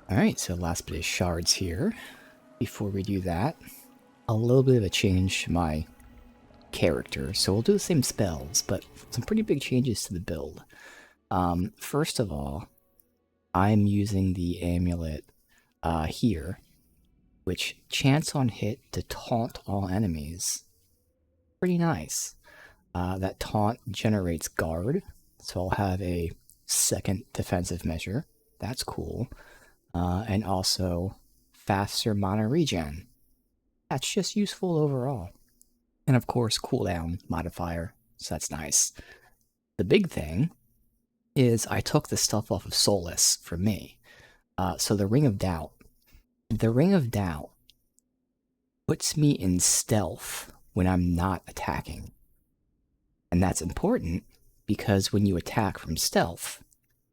Alright, so last bit of shards here. Before we do that, a little bit of a change to my character. So we'll do the same spells, but some pretty big changes to the build. First of all, I'm using the amulet here, which chance on hit to taunt all enemies. Pretty nice. That taunt generates guard, so I'll have a second defensive measure. That's cool. And also faster mana regen. That's just useful overall. And of course, cooldown modifier, so that's nice. The big thing is I took the stuff off of Solus for me. So the Ring of Doubt. The Ring of Doubt puts me in stealth when I'm not attacking. And that's important because when you attack from stealth,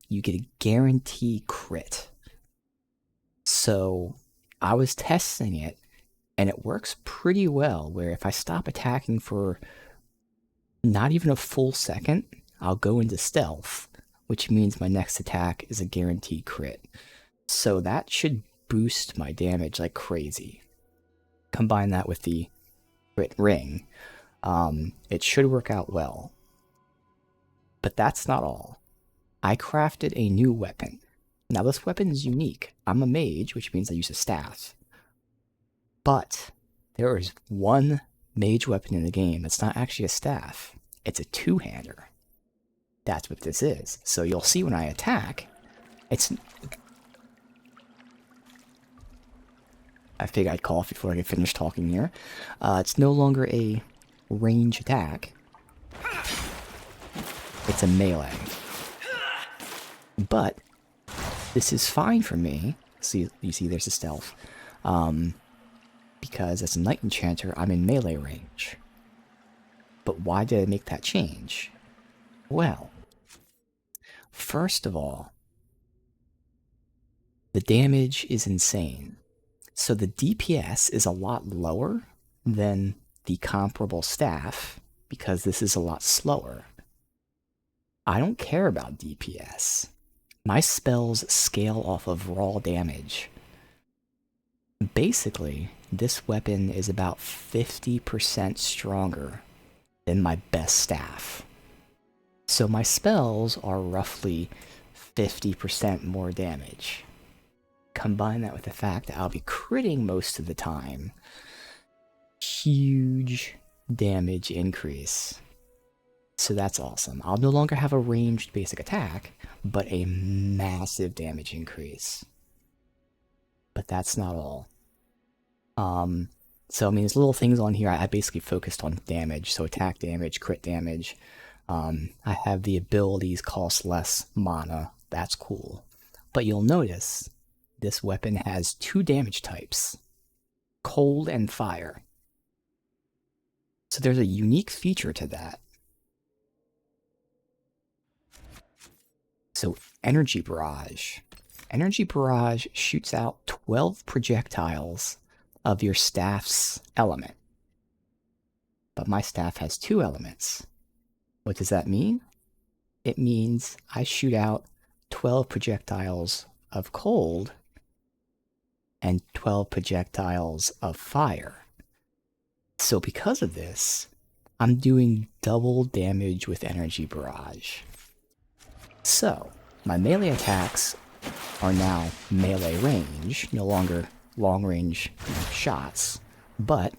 you get a guarantee crit. So I was testing it, and it works pretty well, where if I stop attacking for not even a full second, I'll go into stealth, which means my next attack is a guaranteed crit. So that should boost my damage like crazy. Combine that with the crit ring, it should work out well. But that's not all. I crafted a new weapon. Now this weapon is unique. I'm a mage, which means I use a staff. But there is one mage weapon in the game that's not actually a staff. It's a two-hander. That's what this is. So you'll see when I attack, I figured I'd cough before I get finished talking here. It's no longer a range attack. It's a melee. But this is fine for me. See, you see there's a stealth. Because as a Knight Enchanter, I'm in melee range. But why did I make that change? Well, first of all, the damage is insane. So the DPS is a lot lower than the comparable staff, because this is a lot slower. I don't care about DPS. My spells scale off of raw damage. Basically, this weapon is about 50% stronger than my best staff. So my spells are roughly 50% more damage. Combine that with the fact that I'll be critting most of the time. Huge damage increase. So that's awesome. I'll no longer have a ranged basic attack, but a massive damage increase. But that's not all. So I mean, there's little things on here. I basically focused on damage, so attack damage, crit damage. I have the abilities cost less mana. That's cool. But you'll notice this weapon has two damage types, cold and fire. So there's a unique feature to that. So Energy Barrage. Energy Barrage shoots out 12 projectiles of your staff's element. But my staff has two elements. What does that mean? It means I shoot out 12 projectiles of cold and 12 projectiles of fire. So because of this, I'm doing double damage with Energy Barrage. So, my melee attacks are now melee range, no longer long-range shots, but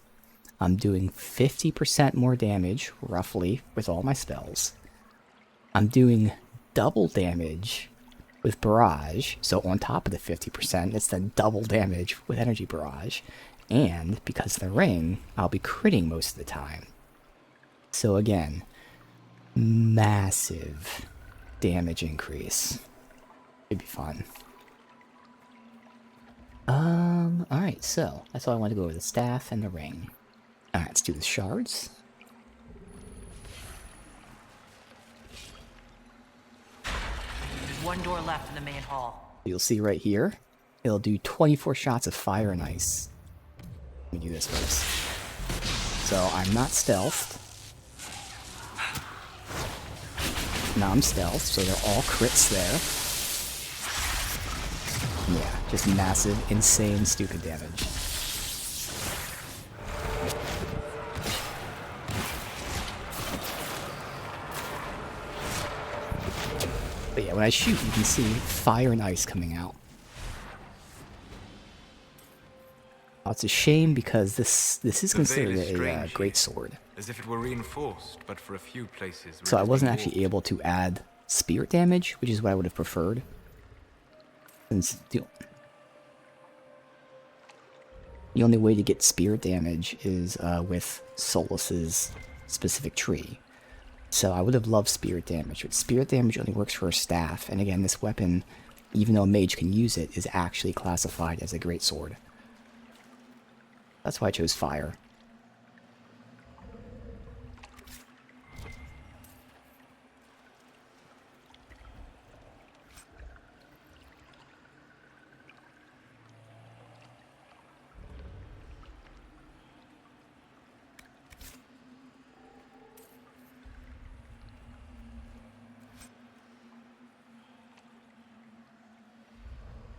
I'm doing 50% more damage, roughly, with all my spells. I'm doing double damage with Barrage, so on top of the 50%, it's then double damage with Energy Barrage, and because of the ring, I'll be critting most of the time. So again, massive damage increase. It'd be fun. Alright, so that's all I want to go over, the staff and the ring. Alright, let's do the shards. There's one door left in the main hall. You'll see right here, it'll do 24 shots of fire and ice. Let me do this first. So I'm not stealthed. Now I'm stealth, so they're all crits there. Yeah. Just massive, insane, stupid damage. But yeah, when I shoot, you can see fire and ice coming out. Oh, it's a shame because this is considered a great sword. As if it were reinforced, but for a few places. So I wasn't actually able to add spirit damage, which is what I would have preferred. Since the only way to get spirit damage is with Solus's specific tree. So I would have loved spirit damage, but spirit damage only works for a staff. And again, this weapon, even though a mage can use it, is actually classified as a greatsword. That's why I chose fire.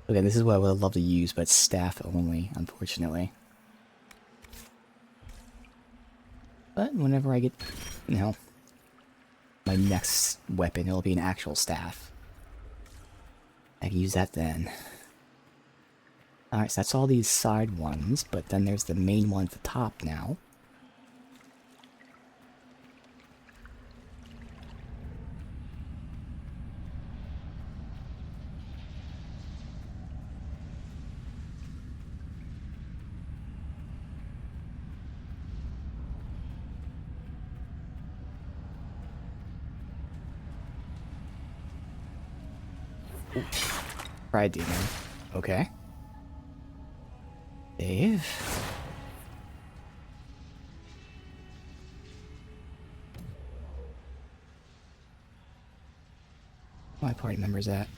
Okay, this is what I would love to use, but staff only, unfortunately. But whenever I get, you know, my next weapon, it'll be an actual staff. I can use that then. Alright, so that's all these side ones, but then there's the main one at the top now. Pride Demon. Okay. Dave. My party members at?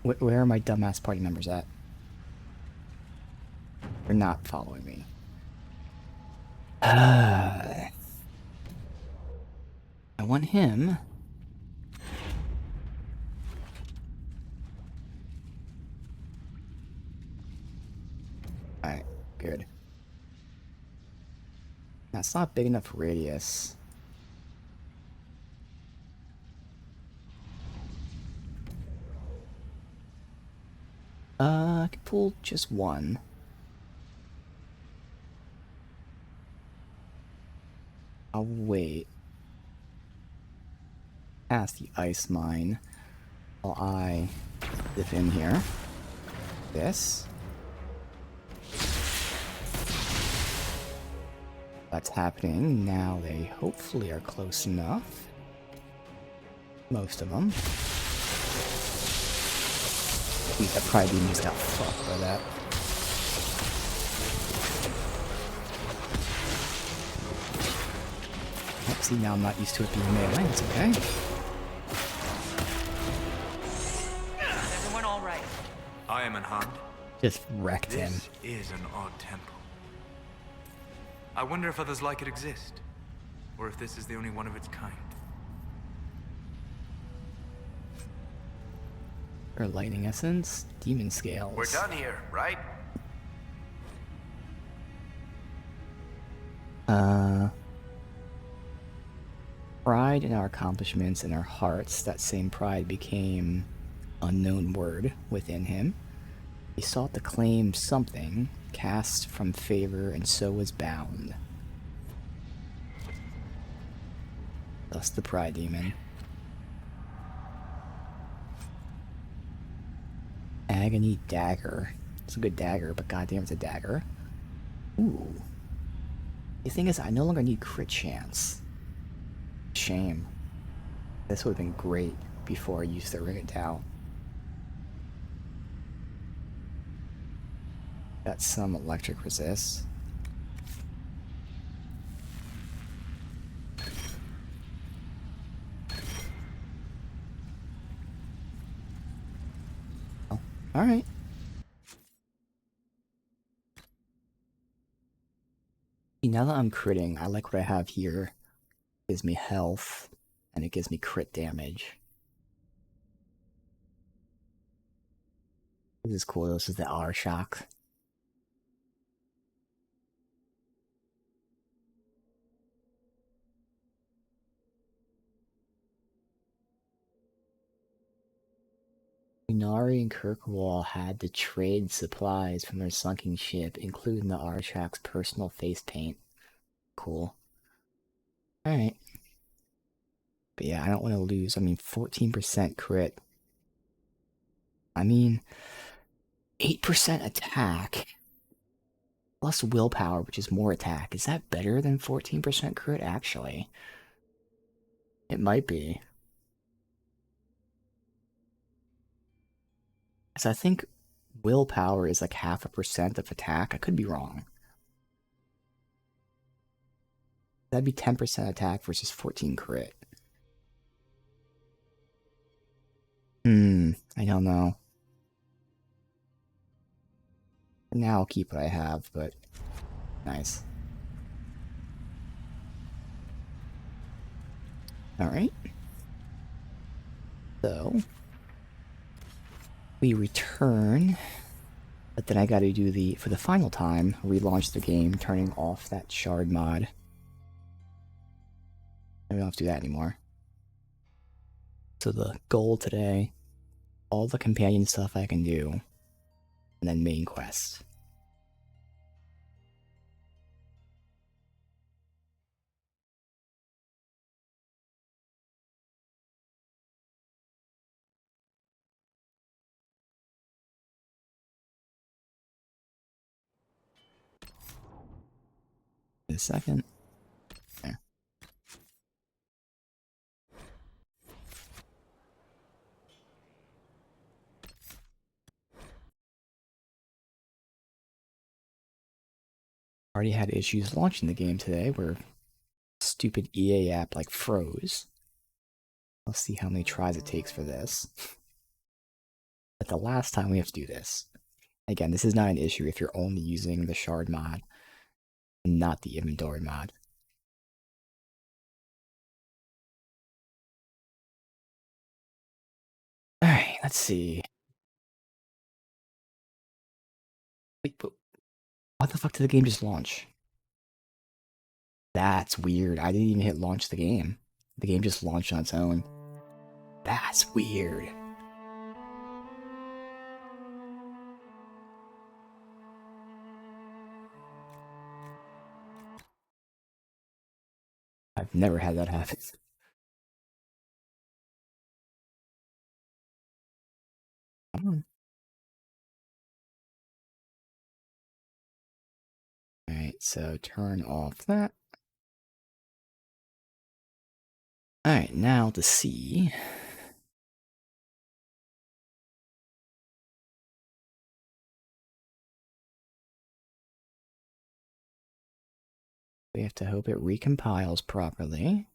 Where are my dumbass party members at? They're not following me. I want him. Alright, good. That's not big enough radius. I can pull just one. I'll wait. Past the ice mine while I dip in here. This. That's happening. Now they hopefully are close enough. Most of them. I probably just got fucked by that. Oh, see, now I'm not used to it being melee. It's okay. Is everyone all right? I am unharmed. Just wrecked him. This is an odd temple. I wonder if others like it exist, or if this is the only one of its kind. Or lightning essence, demon scales. We're done here, right? Pride in our accomplishments and our hearts. That same pride became unknown word within him. He sought to claim something, cast from favor, and so was bound. Thus the pride demon. Agony dagger. It's a good dagger, but goddamn, it's a dagger. Ooh. The thing is, I no longer need crit chance. Shame. This would have been great before I used the ring it down. Got some electric resist. Oh, alright. Now that I'm critting, I like what I have here. It gives me health, and it gives me crit damage. This is cool. This is the R shock. Inari and Kirkwall had to trade supplies from their sunken ship, including the R-Shock's personal face paint. Cool. Alright. But yeah, I don't want to lose. I mean, 14% crit. I mean, 8% attack. Plus willpower, which is more attack. Is that better than 14% crit, actually? It might be. Because I think willpower is like 0.5% of attack. I could be wrong. That'd be 10% attack versus 14 crit. I don't know. Now I'll keep what I have, but nice. Alright. So, we return, but then I gotta do for the final time, relaunch the game, turning off that shard mod. And we don't have to do that anymore. So the goal today, all the companion stuff I can do, and then main quest. In a second. There. Already had issues launching the game today where stupid EA app like froze. Let's see how many tries it takes for this. But the last time we have to do this. Again, this is not an issue if you're only using the shard mod and not the inventory mod. Alright, let's see. Wait, but why the fuck did the game just launch? That's weird. I didn't even hit launch the game. The game just launched on its own. That's weird. I've never had that happen. Come on. Alright, so turn off that. Alright, now to see. We have to hope it recompiles properly.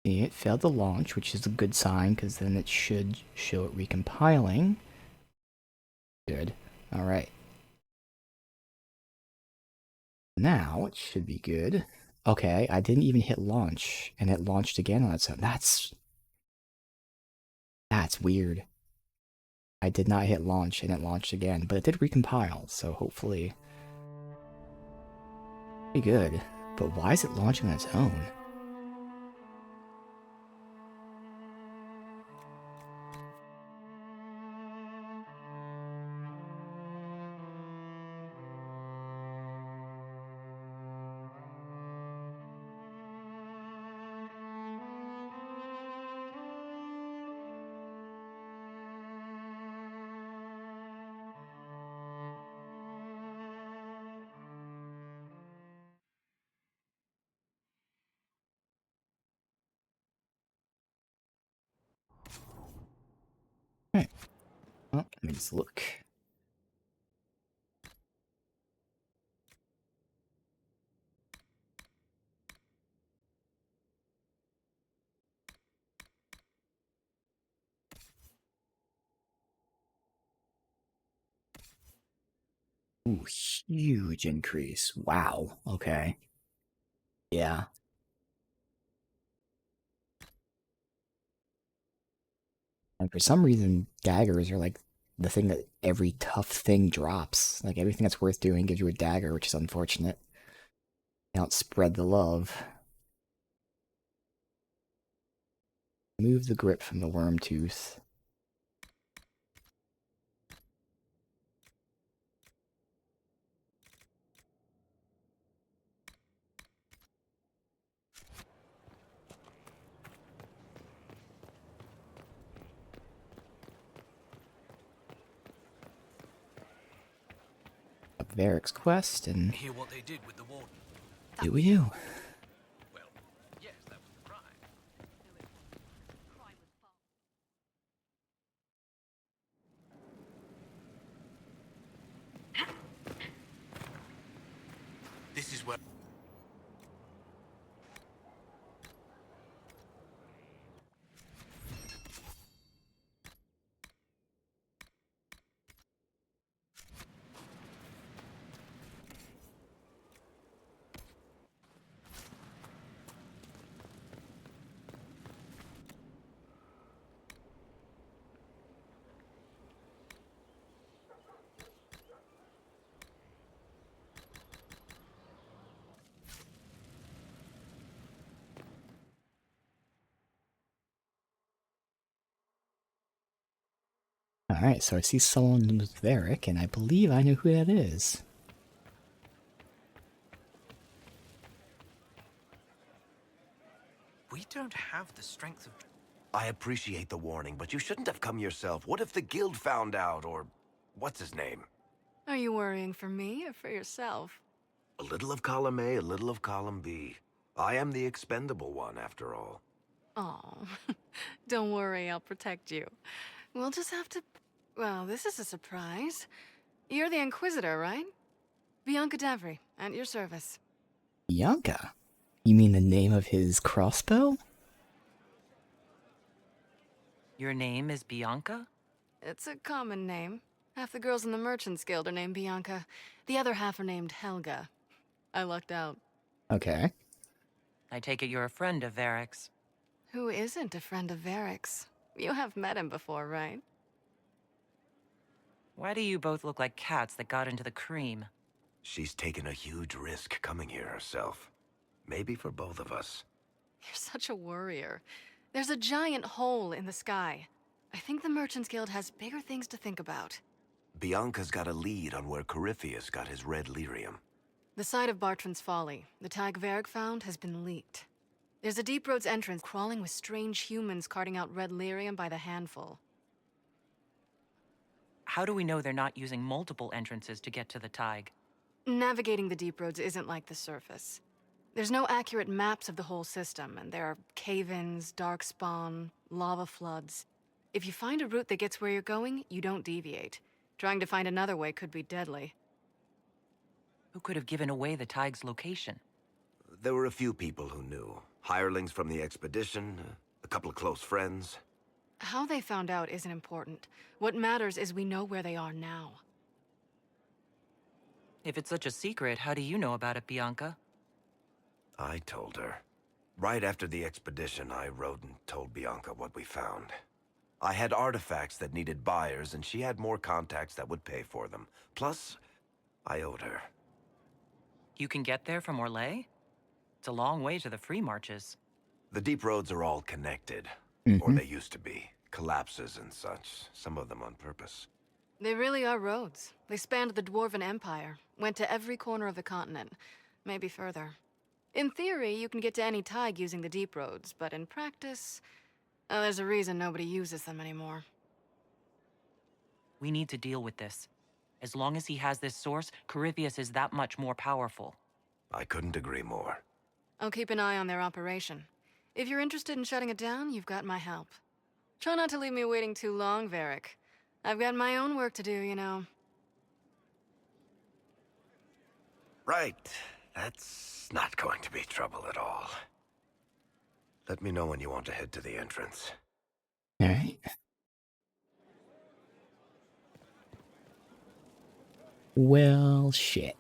See, it failed to launch, which is a good sign, because then it should show it recompiling. Good. Alright. Now it should be good. Okay, I didn't even hit launch, and it launched again on its own. That's weird. I did not hit launch, and it launched again, but it did recompile, so hopefully... pretty good. But why is it launching on its own? Oh, let me just look. Ooh, huge increase. Wow. Okay. Yeah. And for some reason, daggers are like the thing that every tough thing drops. Like everything that's worth doing gives you a dagger, which is unfortunate. They don't spread the love. Move the grip from the worm tooth. Up Varric's quest, and Hear what they did with the warden? do we do? Well, yes, that was the crime. This is where... Alright, so I see someone with Varric, and I believe I know who that is. We don't have the strength of... I appreciate the warning, but you shouldn't have come yourself. What if the guild found out, or... what's his name? Are you worrying for me or for yourself? A little of column A, a little of column B. I am the expendable one, after all. Oh, don't worry, I'll protect you. We'll just have to... Well, this is a surprise. You're the Inquisitor, right? Bianca Davry, at your service. Bianca? You mean the name of his crossbow? Your name is Bianca? It's a common name. Half the girls in the Merchants Guild are named Bianca. The other half are named Helga. I lucked out. Okay. I take it you're a friend of Varric's. Who isn't a friend of Varric's? You have met him before, right? Why do you both look like cats that got into the cream? She's taken a huge risk coming here herself. Maybe for both of us. You're such a worrier. There's a giant hole in the sky. I think the Merchants Guild has bigger things to think about. Bianca's got a lead on where Corypheus got his red lyrium. The site of Bartran's Folly, the tag Varric found, has been leaked. There's a Deep Roads entrance crawling with strange humans carting out red lyrium by the handful. How do we know they're not using multiple entrances to get to the Tig? Navigating the Deep Roads isn't like the surface. There's no accurate maps of the whole system, and there are cave-ins, darkspawn, lava floods. If you find a route that gets where you're going, you don't deviate. Trying to find another way could be deadly. Who could have given away the Tig's location? There were a few people who knew. Hirelings from the expedition, a couple of close friends. How they found out isn't important. What matters is we know where they are now. If it's such a secret, how do you know about it, Bianca? I told her. Right after the expedition, I wrote and told Bianca what we found. I had artifacts that needed buyers, and she had more contacts that would pay for them. Plus, I owed her. You can get there from Orlais? It's a long way to the free marches. The deep roads are all connected. Or they used to be. Collapses and such, some of them on purpose. They really are roads. They spanned the Dwarven Empire, went to every corner of the continent, maybe further. In theory, you can get to any Tig using the deep roads, but in practice, there's a reason nobody uses them anymore. We need to deal with this. As long as he has this source, Corypheus is that much more powerful. I couldn't agree more. I'll keep an eye on their operation. If you're interested in shutting it down, you've got my help. Try not to leave me waiting too long, Varric. I've got my own work to do, you know. Right. That's not going to be trouble at all. Let me know when you want to head to the entrance. Alright. Well, shit.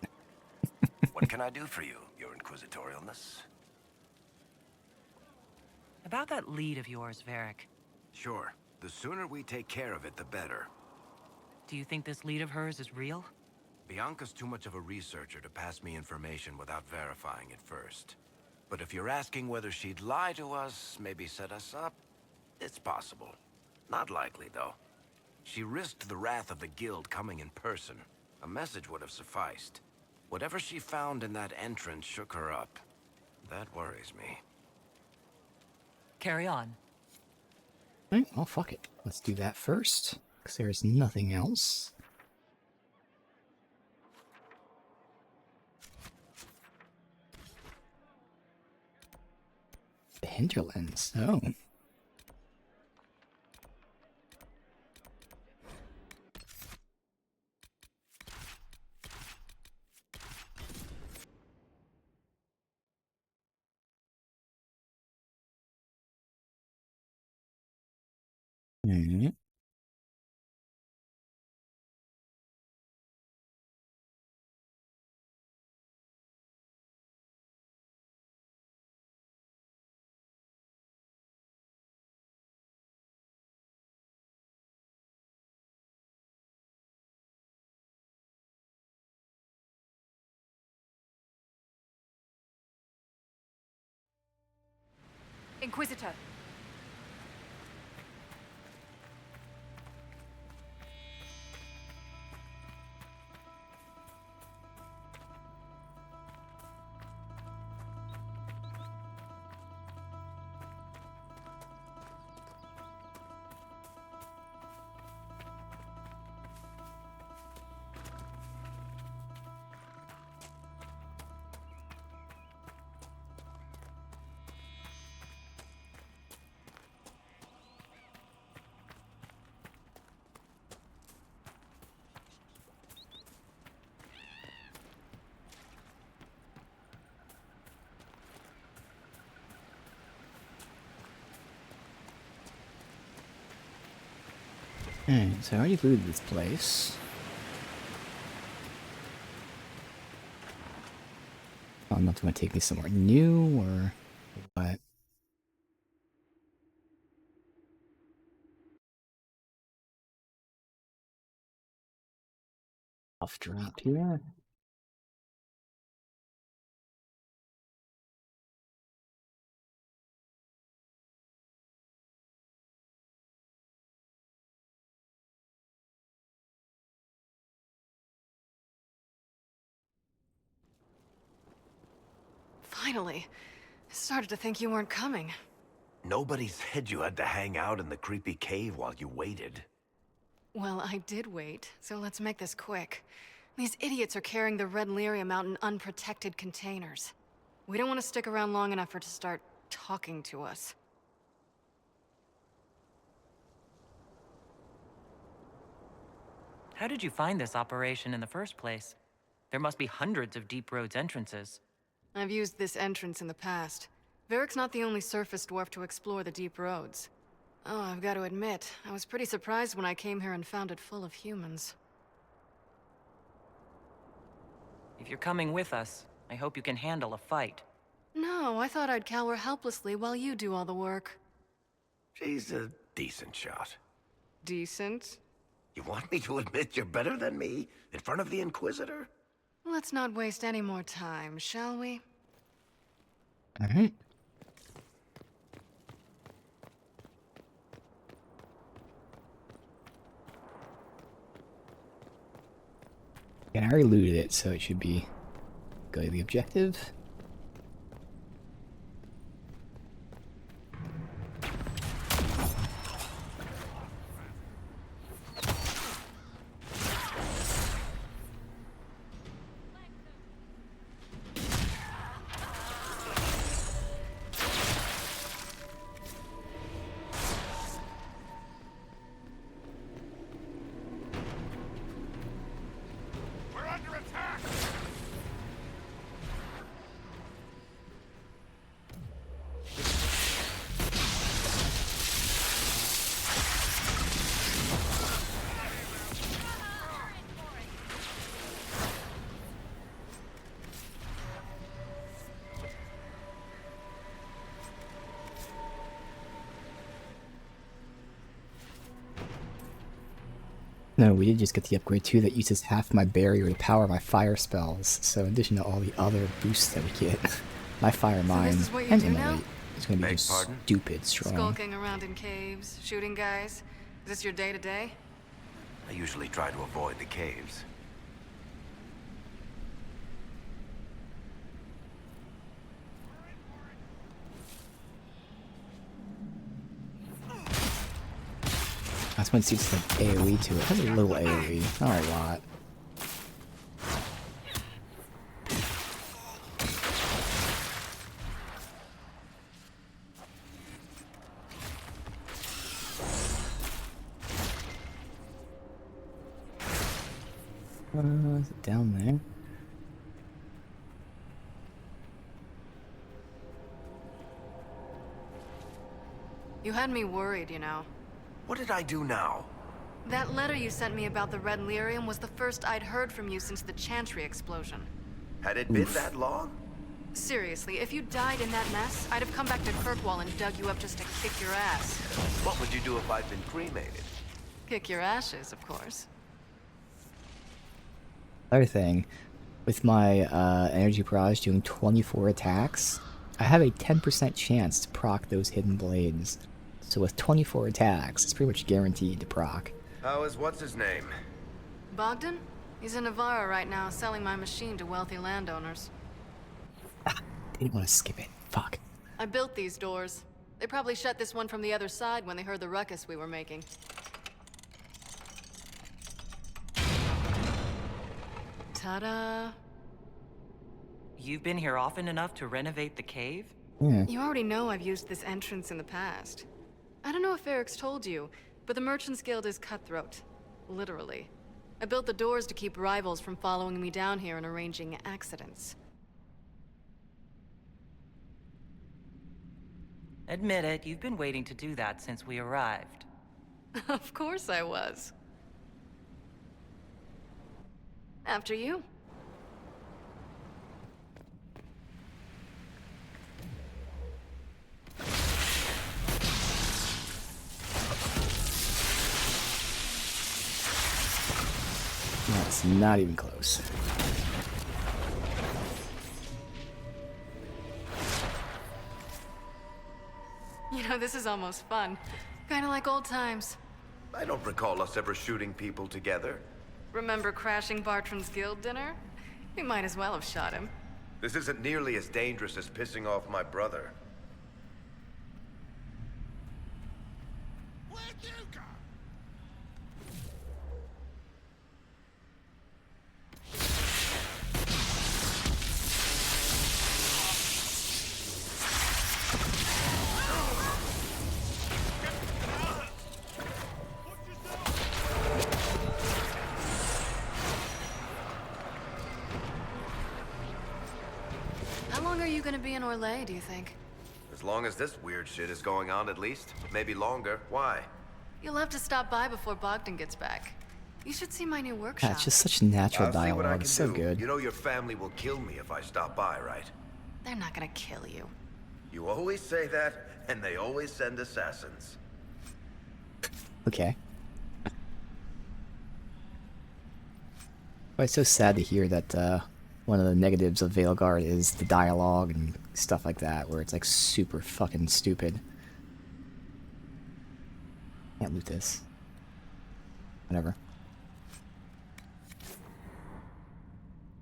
What can I do for you, your inquisitorialness? About that lead of yours, Varric. Sure. The sooner we take care of it, the better. Do you think this lead of hers is real? Bianca's too much of a researcher to pass me information without verifying it first. But if you're asking whether she'd lie to us, maybe set us up, it's possible. Not likely, though. She risked the wrath of the guild coming in person. A message would have sufficed. Whatever she found in that entrance shook her up. That worries me. Carry on. Alright, well, fuck it. Let's do that first, because there's nothing else. The hinterlands. Oh. Alright. Inquisitor. Alright, so I already looted this place. Oh, I'm not going to take me somewhere new, or what? Off drop here. Finally. I started to think you weren't coming. Nobody said you had to hang out in the creepy cave while you waited. Well, I did wait, so let's make this quick. These idiots are carrying the Red Lyrium out in unprotected containers. We don't want to stick around long enough for it to start talking to us. How did you find this operation in the first place? There must be hundreds of Deep Roads entrances. I've used this entrance in the past. Varric's not the only surface dwarf to explore the Deep Roads. Oh, I've got to admit, I was pretty surprised when I came here and found it full of humans. If you're coming with us, I hope you can handle a fight. No, I thought I'd cower helplessly while you do all the work. She's a decent shot. Decent? You want me to admit you're better than me in front of the Inquisitor? Let's not waste any more time, shall we? Alright. And I already looted it, so it should be go to the objective. No, we did just get the upgrade too that uses half my barrier to power my fire spells. So in addition to all the other boosts that we get, my fire mine is what you and do now? immolate is going to be Beg just pardon? stupid strong. Skulking around in caves, shooting guys. Is this your day-to-day? I usually try to avoid the caves. That's when it seems like AoE to it. It has a little AoE, not a lot. Is it down there? You had me worried, you know. What did I do now? That letter you sent me about the Red Lyrium was the first I'd heard from you since the Chantry explosion. Had it been that long? Seriously, if you died in that mess, I'd have come back to Kirkwall and dug you up just to kick your ass. What would you do if I'd been cremated? Kick your ashes, of course. Other thing, with my energy barrage doing 24 attacks, I have a 10% chance to proc those hidden blades. So with 24 attacks, it's pretty much guaranteed to proc. How is what's-his-name? Bogdan? He's in Navarra right now, selling my machine to wealthy landowners. Didn't want to skip it. Fuck. I built these doors. They probably shut this one from the other side when they heard the ruckus we were making. Ta-da! You've been here often enough to renovate the cave? Yeah. You already know I've used this entrance in the past. I don't know if Eric's told you, but the Merchants Guild is cutthroat. Literally. I built the doors to keep rivals from following me down here and arranging accidents. Admit it, you've been waiting to do that since we arrived. Of course I was. After you. That's not even close. You know, this is almost fun. Kinda like old times. I don't recall us ever shooting people together. Remember crashing Bartram's guild dinner? We might as well have shot him. This isn't nearly as dangerous as pissing off my brother. Where'd you go? How long are you gonna be in Orlais, do you think? As long as this weird shit is going on, at least. Maybe longer. Why? You'll have to stop by before Bogdan gets back. You should see my new Yeah, workshop. it's just such natural I'll see what I dialogue. can It's so do. good. You know your family will kill me if I stop by, right? They're not gonna kill you. You always say that, and they always send assassins. Okay. But it's so sad to hear that one of the negatives of Veilguard is the dialogue and stuff like that, where it's like super fucking stupid. Can't loot this. Whatever.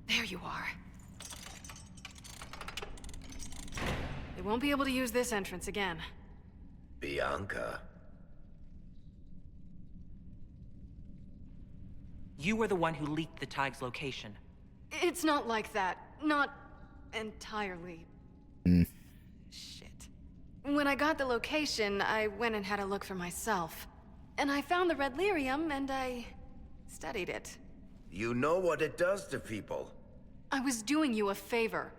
There you are. They won't be able to use this entrance again. Bianca. You were the one who leaked the Tig's location. It's not like that. Not entirely. Shit. When I got the location, I went and had a look for myself. And I found the Red Lyrium, and I studied it. You know what it does to people. I was doing you a favor.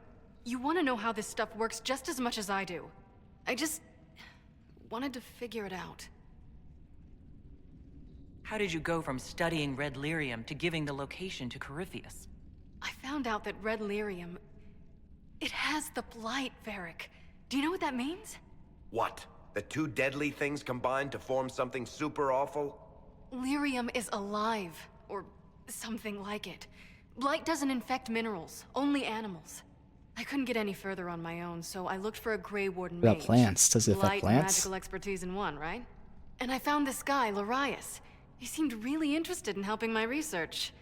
You want to know how this stuff works just as much as I do. I just wanted to figure it out. How did you go from studying Red Lyrium to giving the location to Corypheus? I found out that Red Lyrium... it has the Blight, Varric. Do you know what that means? What? The two deadly things combined to form something super awful? Lyrium is alive, or something like it. Blight doesn't infect minerals, only animals. I couldn't get any further on my own, so I looked for a Grey Warden What about mage. plants? Does it affect Blight and plants? magical expertise in one, right? And I found this guy, Larius. He seemed really interested in helping my research.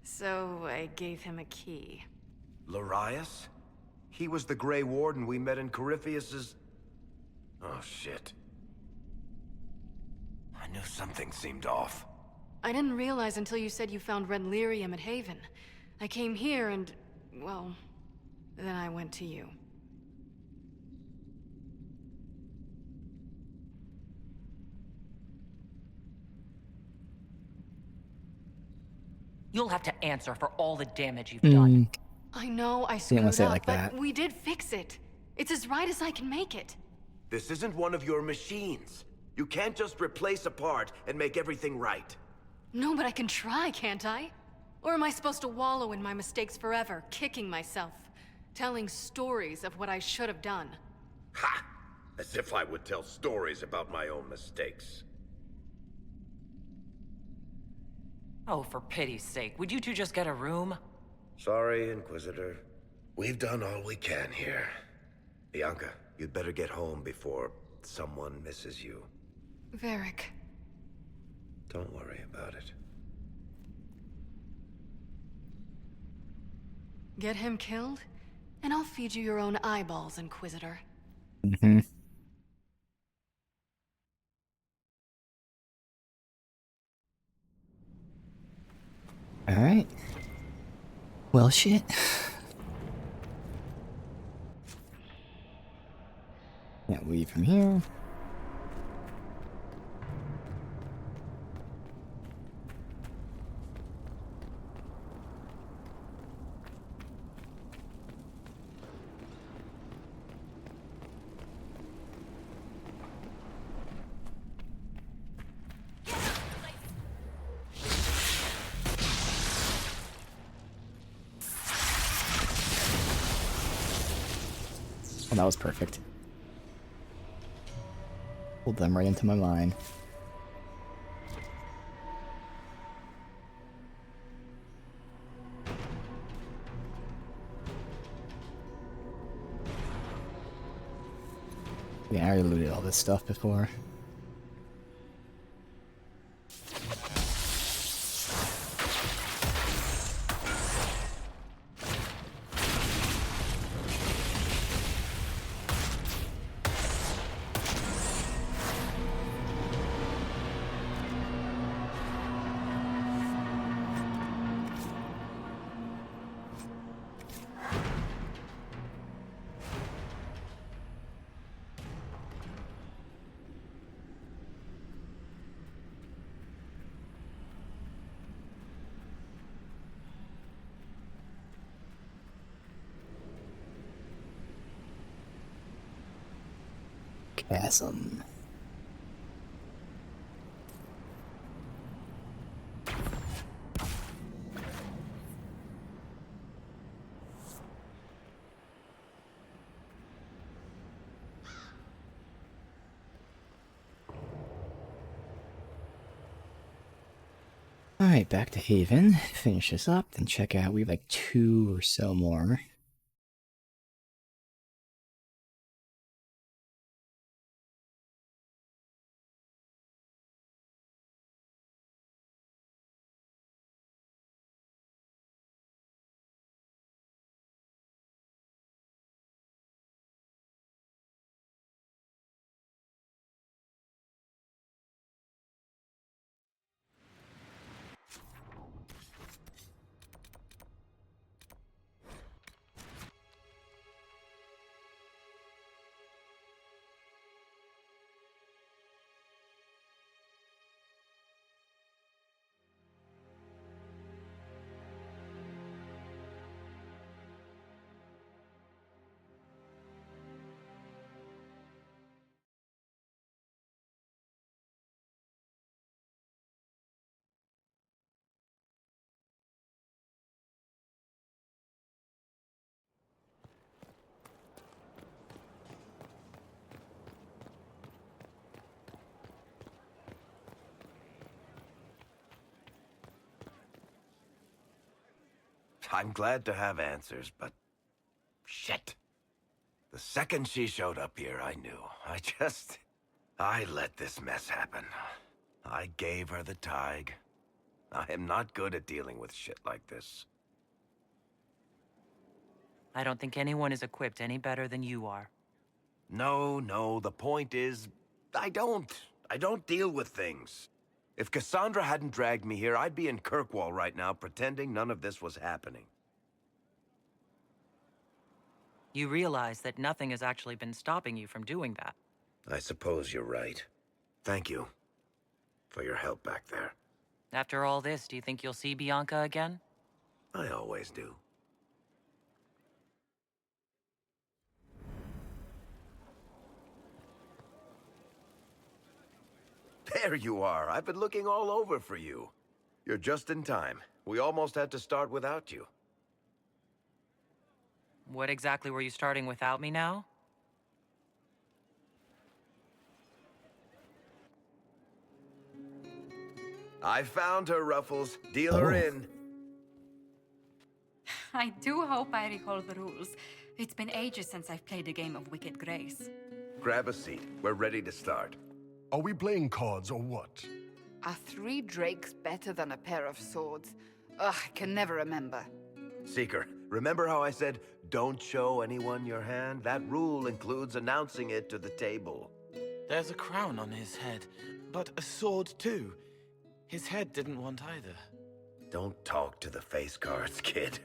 So I gave him a key. Larius? He was the Grey Warden we met in Corypheus's... Oh, shit. I knew something seemed off. I didn't realize until you said you found red lyrium at Haven. I came here and, well, then I went to you. You'll have to answer for all the damage you've done. I know I wanna screwed say it up, like but that. we did fix it. It's as right as I can make it. This isn't one of your machines. You can't just replace a part and make everything right. No, but I can try, can't I? Or am I supposed to wallow in my mistakes forever, kicking myself, telling stories of what I should have done? Ha! As if I would tell stories about my own mistakes. Oh, for pity's sake, would you two just get a room? Sorry, Inquisitor. We've done all we can here. Bianca, you'd better get home before someone misses you. Varric. Don't worry about it. Get him killed, and I'll feed you your own eyeballs, Inquisitor. Mm-hmm. Alright. Well, shit. Can't leave from here. Oh, that was perfect. Pulled them right into my line. Yeah, I already looted all this stuff before. Chasm. Alright, back to Haven. Finish this up, then check out. We have like 2 or so more. I'm glad to have answers, but... shit. The second she showed up here, I knew. I let this mess happen. I gave her the Tig. I am not good at dealing with shit like this. I don't think anyone is equipped any better than you are. No, the point is, I don't deal with things. If Cassandra hadn't dragged me here, I'd be in Kirkwall right now pretending none of this was happening. You realize that nothing has actually been stopping you from doing that. I suppose you're right. Thank you for your help back there. After all this, do you think you'll see Bianca again? I always do. There you are. I've been looking all over for you. You're just in time. We almost had to start without you. What exactly were you starting without me now? I found her, Ruffles. Deal her in. I do hope I recall the rules. It's been ages since I've played a game of Wicked Grace. Grab a seat. We're ready to start. Are we playing cards or what? Are 3 drakes better than a pair of swords? Ugh, I can never remember. Seeker, remember how I said, don't show anyone your hand? That rule includes announcing it to the table. There's a crown on his head, but a sword too. His head didn't want either. Don't talk to the face cards, kid.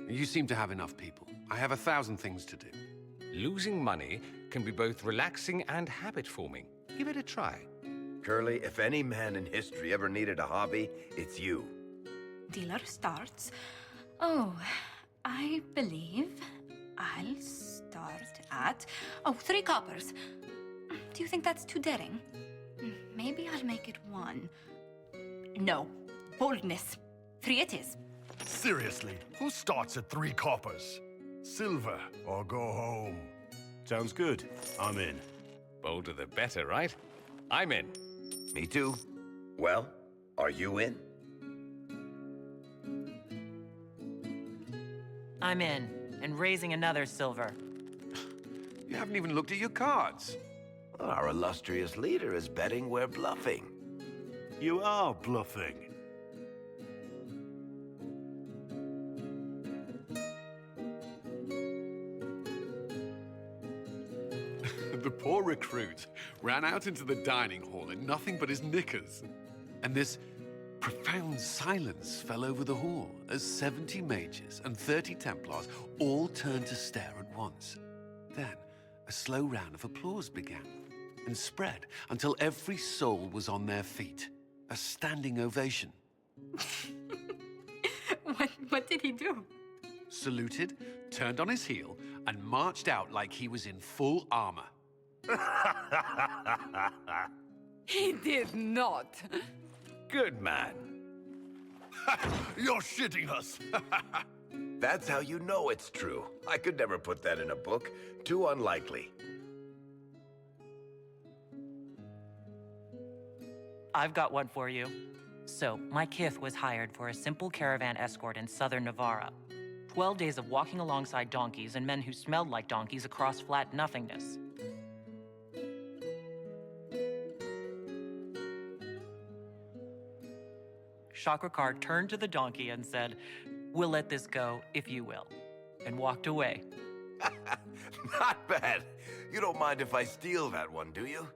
You seem to have enough people. I have 1,000 things to do. Losing money can be both relaxing and habit-forming. Give it a try. Curly, if any man in history ever needed a hobby, it's you. Dealer starts. Oh, I believe I'll start at... Oh, 3 coppers. Do you think that's too daring? Maybe I'll make it 1. No. Boldness. 3 it is. Seriously, who starts at 3 coppers? Silver or go home? Sounds good. I'm in. Bolder the better, right? I'm in. Me too. Well, are you in? I'm in, and raising another silver. You haven't even looked at your cards. Our illustrious leader is betting we're bluffing. You are bluffing. The poor recruit ran out into the dining hall in nothing but his knickers. And this profound silence fell over the hall as 70 mages and 30 Templars all turned to stare at once. Then a slow round of applause began and spread until every soul was on their feet. A standing ovation. What did he do? Saluted, turned on his heel, and marched out like he was in full armor. He did not. Good man. You're shitting us! That's how you know it's true. I could never put that in a book. Too unlikely. I've got one for you. So, my kith was hired for a simple caravan escort in southern Navarra. 12 days of walking alongside donkeys and men who smelled like donkeys across flat nothingness. Chakrakar turned to the donkey and said, "We'll let this go if you will," and walked away. Not bad. You don't mind if I steal that one, do you?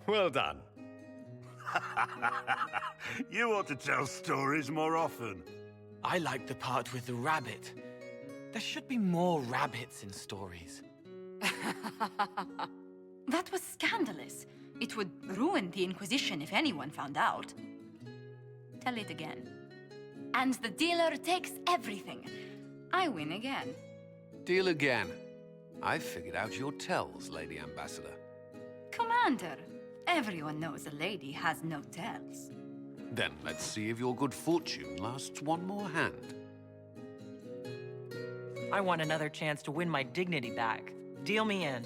Well done. You ought to tell stories more often. I like the part with the rabbit. There should be more rabbits in stories. That was scandalous. It would ruin the Inquisition if anyone found out. Tell it again. And the dealer takes everything. I win again. Deal again. I've figured out your tells, Lady Ambassador. Commander, everyone knows a lady has no tells. Then let's see if your good fortune lasts one more hand. I want another chance to win my dignity back. Deal me in.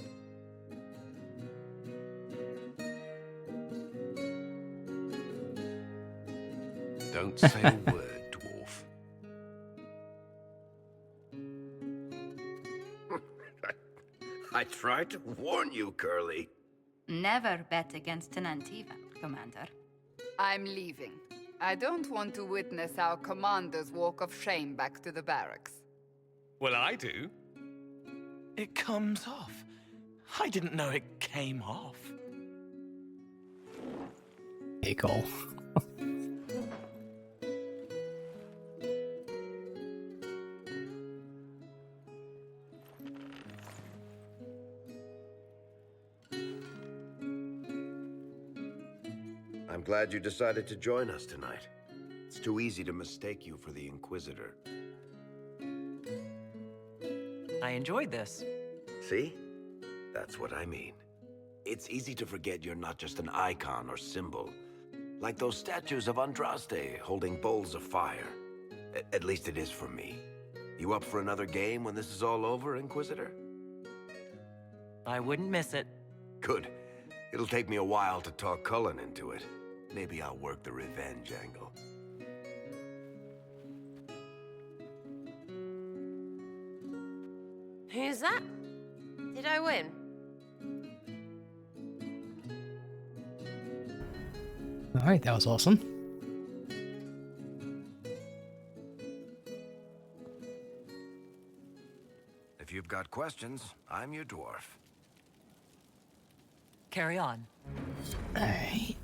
Don't say a word, dwarf. tried to warn you, Curly. Never bet against an Antivan, Commander. I'm leaving. I don't want to witness our commander's walk of shame back to the barracks. Well, I do. It comes off. I didn't know it came off. Hey, Cole. I'm glad you decided to join us tonight. It's too easy to mistake you for the Inquisitor. I enjoyed this. See? That's what I mean. It's easy to forget you're not just an icon or symbol. Like those statues of Andraste holding bowls of fire. At least it is for me. You up for another game when this is all over, Inquisitor? I wouldn't miss it. Good. It'll take me a while to talk Cullen into it. Maybe I'll work the revenge angle. Who's that? Did I win? Alright, that was awesome. If you've got questions, I'm your dwarf. Carry on. Alright.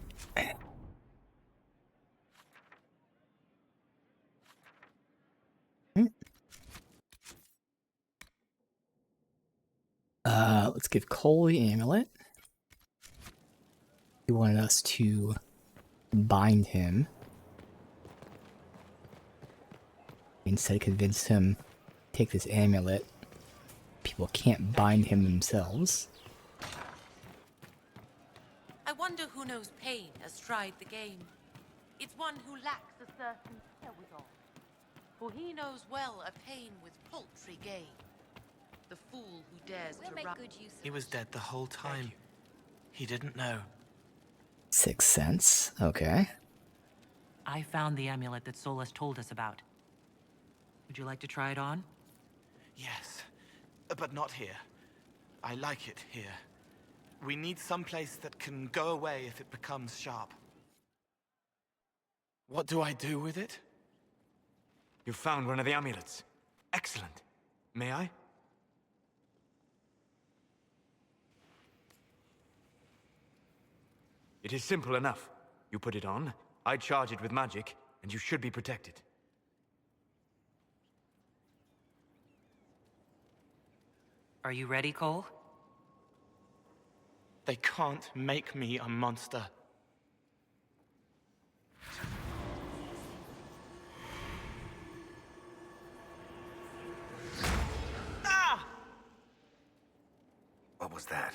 Let's give Cole the amulet. He wanted us to bind him. Instead, convince him to take this amulet. People can't bind him themselves. I wonder who knows pain has tried the game. It's one who lacks a certain wherewithal. For he knows well a pain with paltry gain. The fool who dares to run. He was dead the whole time. He didn't know. 6 cents. Okay. I found the amulet that Solus told us about. Would you like to try it on? Yes, but not here. I like it here. We need some place that can go away if it becomes sharp. What do I do with it? You found one of the amulets. Excellent. May I? It is simple enough. You put it on, I charge it with magic, and you should be protected. Are you ready, Cole? They can't make me a monster. Ah! What was that?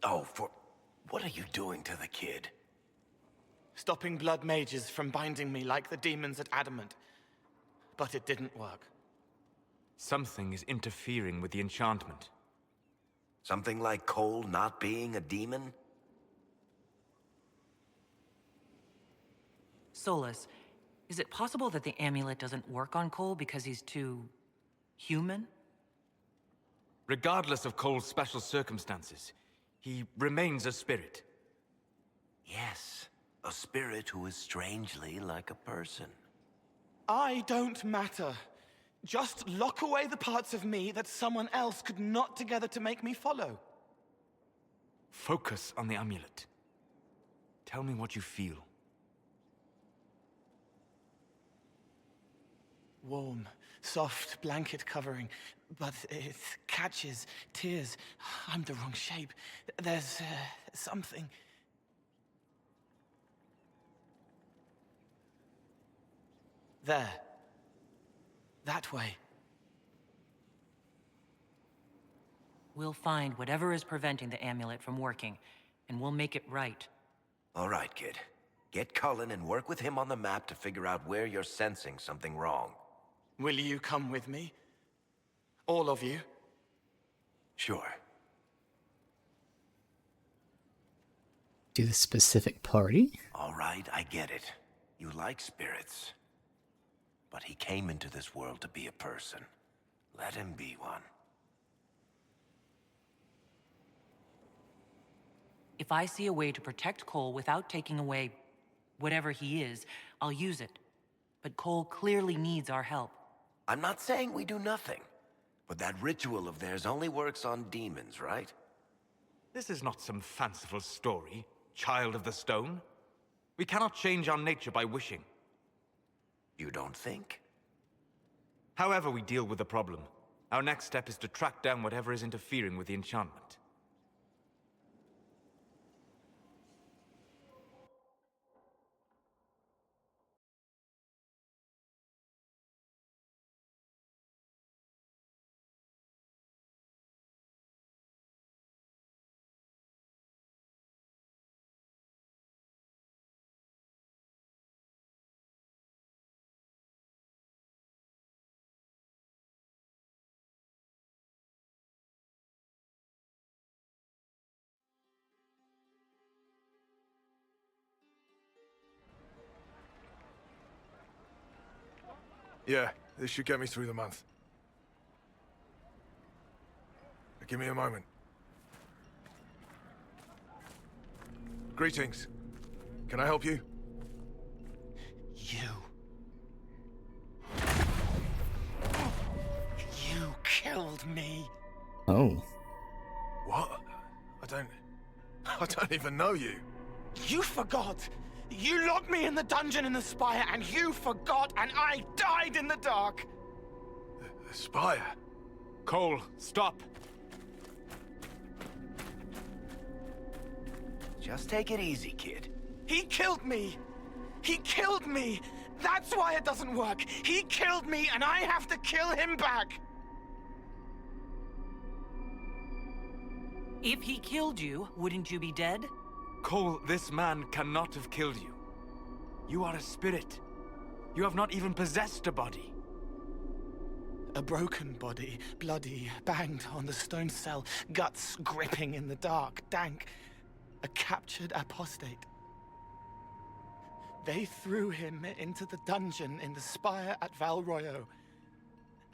Oh, what are you doing to the kid? Stopping blood mages from binding me like the demons at Adamant. But it didn't work. Something is interfering with the enchantment. Something like Cole not being a demon? Solus, is it possible that the amulet doesn't work on Cole because he's too... human? Regardless of Cole's special circumstances, he remains a spirit. Yes, a spirit who is strangely like a person. I don't matter. Just lock away the parts of me that someone else could knot together to make me follow. Focus on the amulet. Tell me what you feel. Warm, soft blanket covering, but it catches tears. I'm the wrong shape. There's something. There. That way. We'll find whatever is preventing the amulet from working, and we'll make it right. All right, kid. Get Cullen and work with him on the map to figure out where you're sensing something wrong. Will you come with me? All of you? Sure. To the specific party? All right, I get it. You like spirits. But he came into this world to be a person. Let him be one. If I see a way to protect Cole without taking away whatever he is, I'll use it. But Cole clearly needs our help. I'm not saying we do nothing, but that ritual of theirs only works on demons, right? This is not some fanciful story, child of the stone. We cannot change our nature by wishing. You don't think? However we deal with the problem, our next step is to track down whatever is interfering with the enchantment. Yeah, this should get me through the month. Give me a moment. Greetings. Can I help you? You killed me. Oh. What? I don't even know you. You forgot. You locked me in the dungeon in the spire, and you forgot, and I died in the dark. The spire? Cole, stop. Just take it easy, kid. He killed me. He killed me. That's why it doesn't work. He killed me, and I have to kill him back. If he killed you, wouldn't you be dead? Cole, this man cannot have killed you. You are a spirit. You have not even possessed a body. A broken body, bloody, banged on the stone cell, guts gripping in the dark, dank. A captured apostate. They threw him into the dungeon in the spire at Val Royo.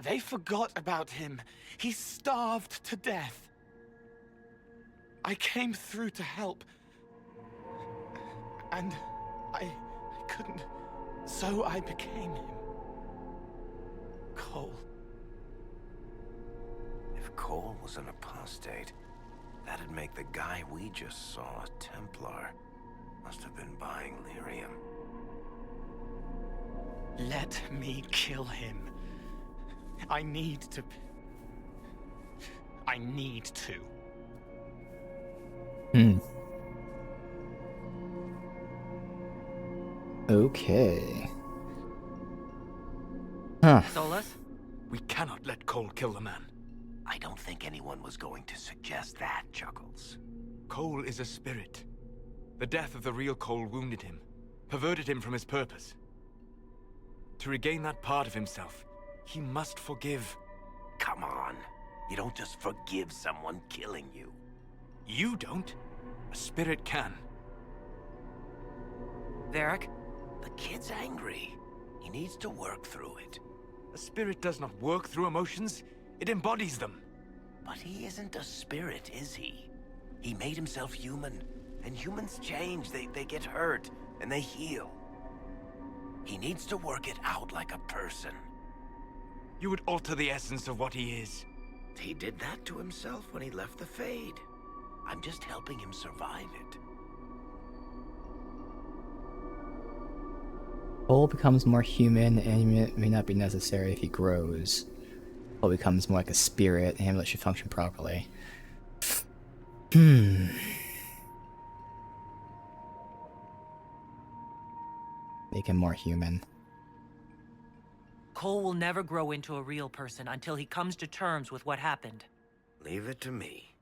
They forgot about him. He starved to death. I came through to help. And I couldn't. So I became him. Cole. If Cole was an apostate, that'd make the guy we just saw a Templar. Must have been buying lyrium. Let me kill him. I need to. Okay. Huh. Solus? We cannot let Cole kill the man. I don't think anyone was going to suggest that, Chuckles. Cole is a spirit. The death of the real Cole wounded him, perverted him from his purpose. To regain that part of himself, he must forgive. Come on. You don't just forgive someone killing you. You don't. A spirit can. Varric? The kid's angry. He needs to work through it. A spirit does not work through emotions. It embodies them. But he isn't a spirit, is he? He made himself human. And humans change. They get hurt. And they heal. He needs to work it out like a person. You would alter the essence of what he is. He did that to himself when he left the Fade. I'm just helping him survive it. Cole becomes more human, and it may not be necessary if he grows. Cole becomes more like a spirit, and it should function properly. Make him more human. Cole will never grow into a real person until he comes to terms with what happened. Leave it to me.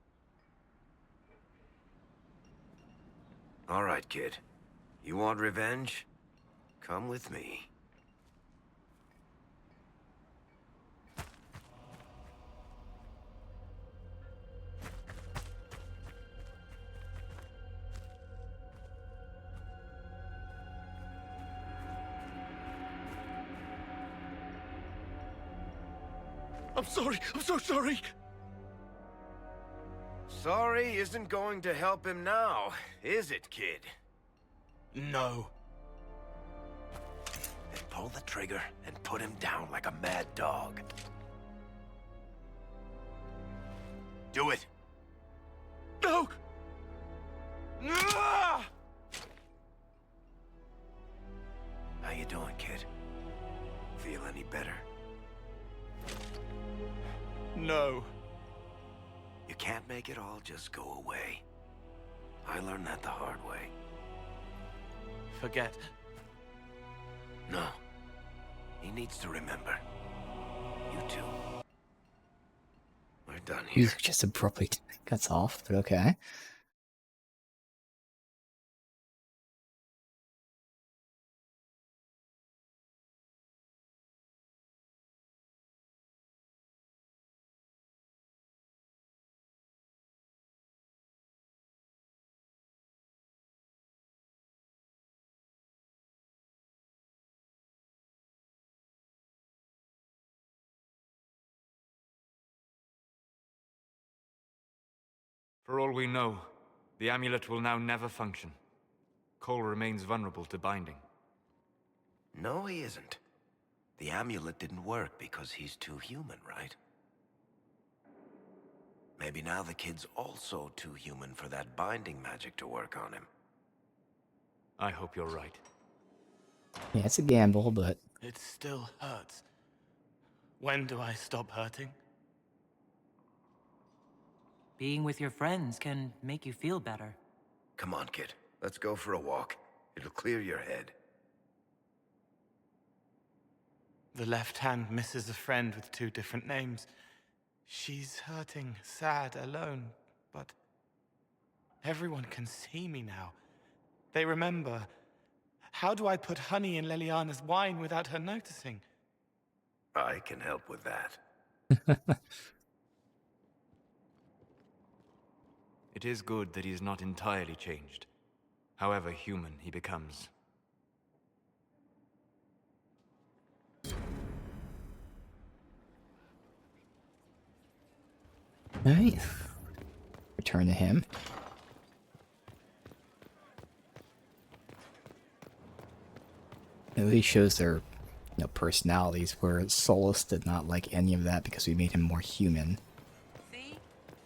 All right, kid. You want revenge? Come with me. I'm sorry. I'm so sorry. Sorry isn't going to help him now, is it, kid? No. Then pull the trigger and put him down like a mad dog. Do it. No! Ah! How you doing, kid? Feel any better? No. You can't make it all just go away. I learned that the hard way. Forget. No. He needs to remember. You too. We're done here. Music just abruptly cuts off, but okay. For all we know, the amulet will now never function. Cole remains vulnerable to binding. No, he isn't. The amulet didn't work because he's too human, right? Maybe now the kid's also too human for that binding magic to work on him. I hope you're right. Yeah, it's a gamble, but... It still hurts. When do I stop hurting? Being with your friends can make you feel better. Come on, kid. Let's go for a walk. It'll clear your head. The left hand misses a friend with 2 different names. She's hurting, sad, alone, but everyone can see me now. They remember. How do I put honey in Leliana's wine without her noticing? I can help with that. It is good that he is not entirely changed, however human he becomes. Alright. Return to him. It really shows their personalities, where Solus did not like any of that because we made him more human. See?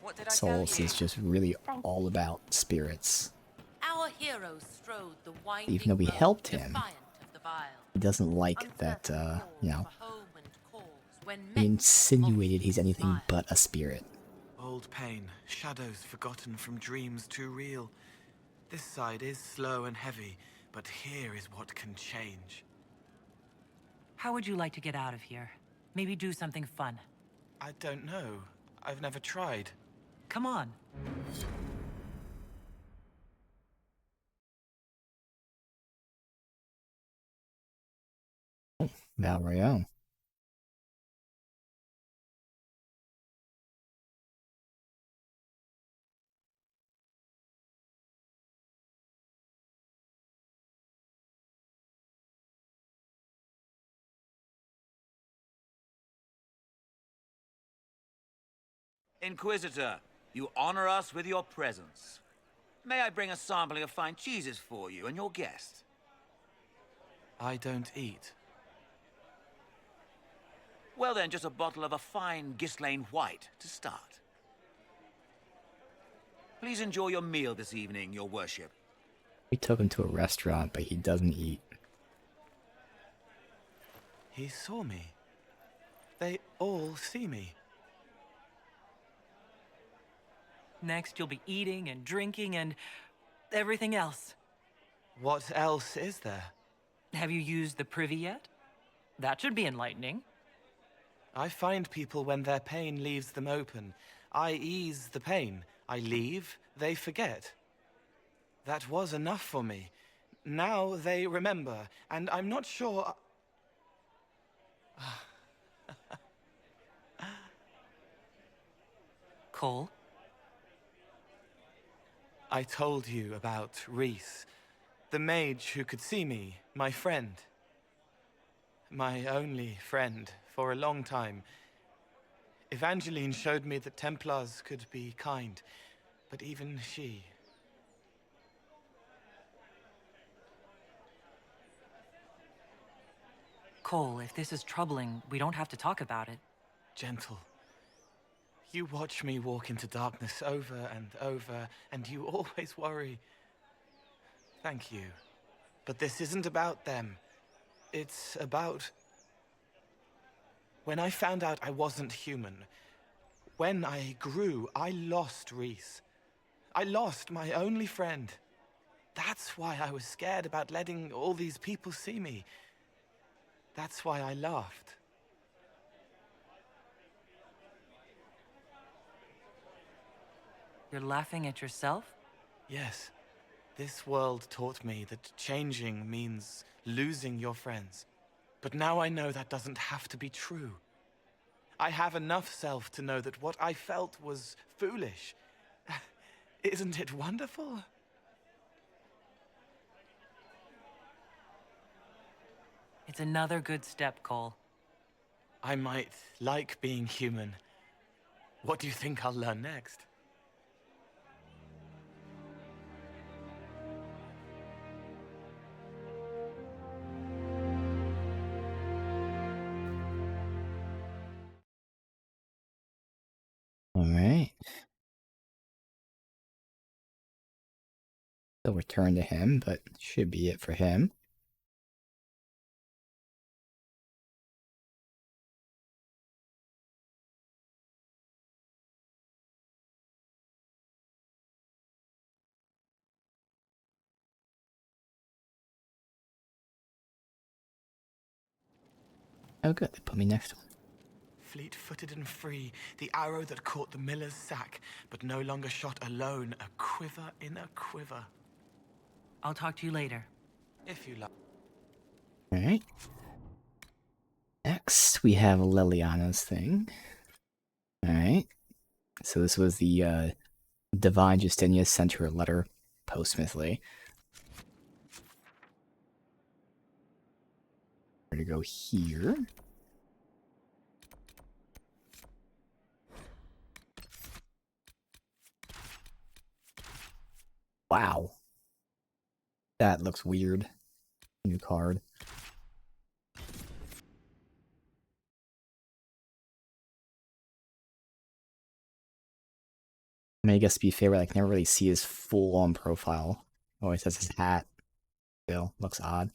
What did I tell Solus you? is just really all about spirits. Our heroes strode the winding Even though we road, helped him, defiant of the vile. he doesn't like that, For home and cause, when he met insinuated he's anything but a spirit. Old pain, shadows forgotten from dreams too real. This side is slow and heavy, but here is what can change. How would you like to get out of here? Maybe do something fun. I don't know. I've never tried. Come on. Val Royale. Inquisitor, you honor us with your presence. May I bring a sampling of fine cheeses for you and your guest? I don't eat. Well then, just a bottle of a fine Ghislaine White to start. Please enjoy your meal this evening, your worship. We took him to a restaurant, but he doesn't eat. He saw me. They all see me. Next, you'll be eating and drinking and everything else. What else is there? Have you used the privy yet? That should be enlightening. I find people when their pain leaves them open. I ease the pain. I leave, they forget. That was enough for me. Now they remember, and I'm not sure... Cole? I told you about Reese, the mage who could see me, my friend. My only friend for a long time. Evangeline showed me that Templars could be kind, But even she... Cole, if this is troubling, we don't have to talk about it. Gentle. You watch me walk into darkness over and over, and you always worry. Thank you. But this isn't about them. It's about... When I found out I wasn't human, when I grew, I lost Reese. I lost my only friend. That's why I was scared about letting all these people see me. That's why I laughed. You're laughing at yourself? Yes. This world taught me that changing means losing your friends. But now I know that doesn't have to be true. I have enough self to know that what I felt was foolish. Isn't it wonderful? It's another good step, Cole. I might like being human. What do you think I'll learn next? All right. They'll return to him, but should be it for him. Oh good, they put me next to him. Fleet-footed and free, the arrow that caught the miller's sack, but no longer shot alone, a quiver in a quiver. I'll talk to you later. If you like. Alright. Next, we have Leliana's thing. Alright. So this was the Divine Justinia sent her a letter posthumously. We're gonna go here. Wow. That looks weird. New card. I mean, I guess to be fair, I can never really see his full-on profile. Always has his hat. Still, looks odd.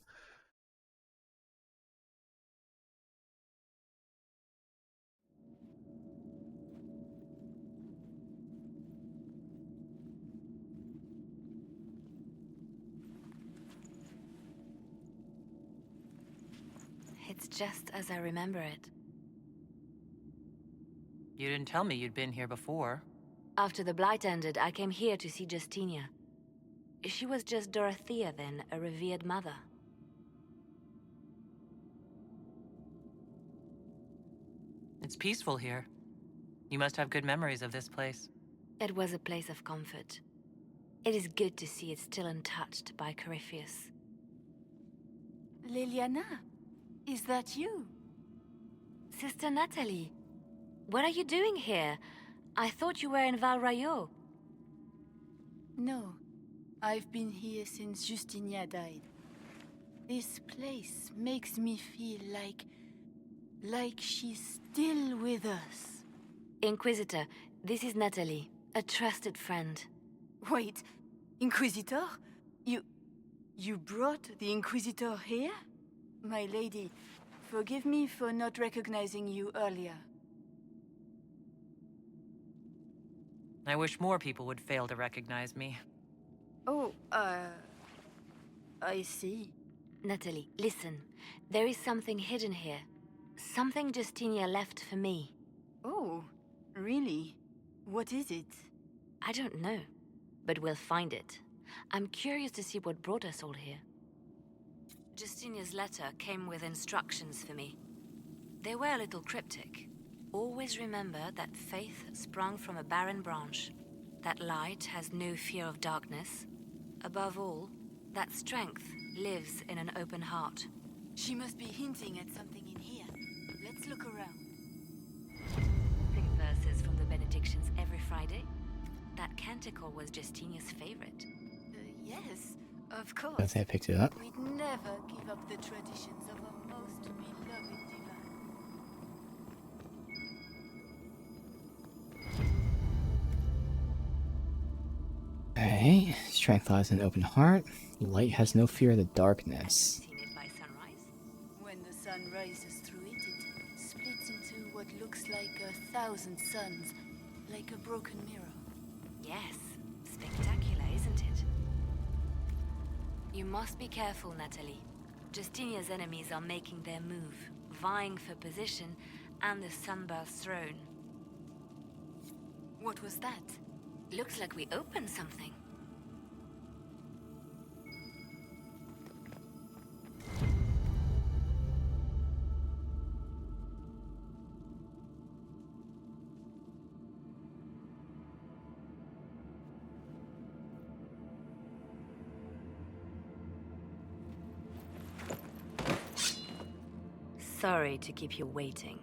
It's just as I remember it. You didn't tell me you'd been here before. After the Blight ended, I came here to see Justinia. She was just Dorothea then, a revered mother. It's peaceful here. You must have good memories of this place. It was a place of comfort. It is good to see it still untouched by Corypheus. Leliana, is that you? Sister Natalie, what are you doing here? I thought you were in Val Rayo. No, I've been here since Justinia died. This place makes me feel like she's still with us. Inquisitor, this is Natalie, a trusted friend. Wait, Inquisitor? You brought the Inquisitor here? My lady, forgive me for not recognizing you earlier. I wish more people would fail to recognize me. Oh, I see. Natalie, listen. There is something hidden here. Something Justinia left for me. Oh, really? What is it? I don't know, but we'll find it. I'm curious to see what brought us all here. Justinia's letter came with instructions for me. They were a little cryptic. Always remember that faith sprung from a barren branch, that light has no fear of darkness. Above all, that strength lives in an open heart. She must be hinting at something in here. Let's look around. Think verses from the benedictions every Friday? That canticle was Justinia's favorite. Yes, of course. I think I picked it up. We'd never give up the traditions of a most beloved divine. Okay, strength lies in an open heart. Light has no fear of the darkness. When the sun rises through it, it splits into what looks like 1,000 suns, like a broken mirror. Yes, spectacular, isn't it? You must be careful, Natalie. Justinia's enemies are making their move, vying for position and the Sunburst throne. What was that? Looks like we opened something. Sorry to keep you waiting.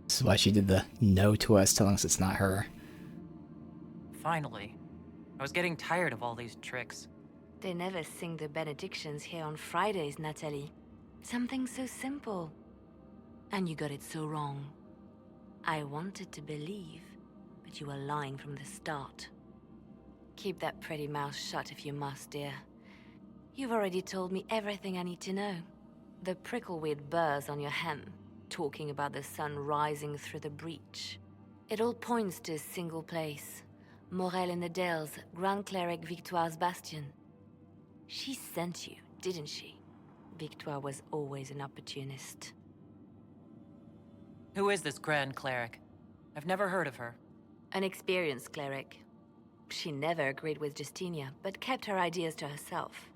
This is why she did the no to us, telling us it's not her. Finally. I was getting tired of all these tricks. They never sing the benedictions here on Fridays, Natalie. Something so simple. And you got it so wrong. I wanted to believe, but you were lying from the start. Keep that pretty mouth shut if you must, dear. You've already told me everything I need to know. The prickleweed burrs on your hem, talking about the sun rising through the breach. It all points to a single place. Morel in the Dales, Grand Cleric Victoire's bastion. She sent you, didn't she? Victoire was always an opportunist. Who is this Grand Cleric? I've never heard of her. An experienced cleric. She never agreed with Justinia, but kept her ideas to herself.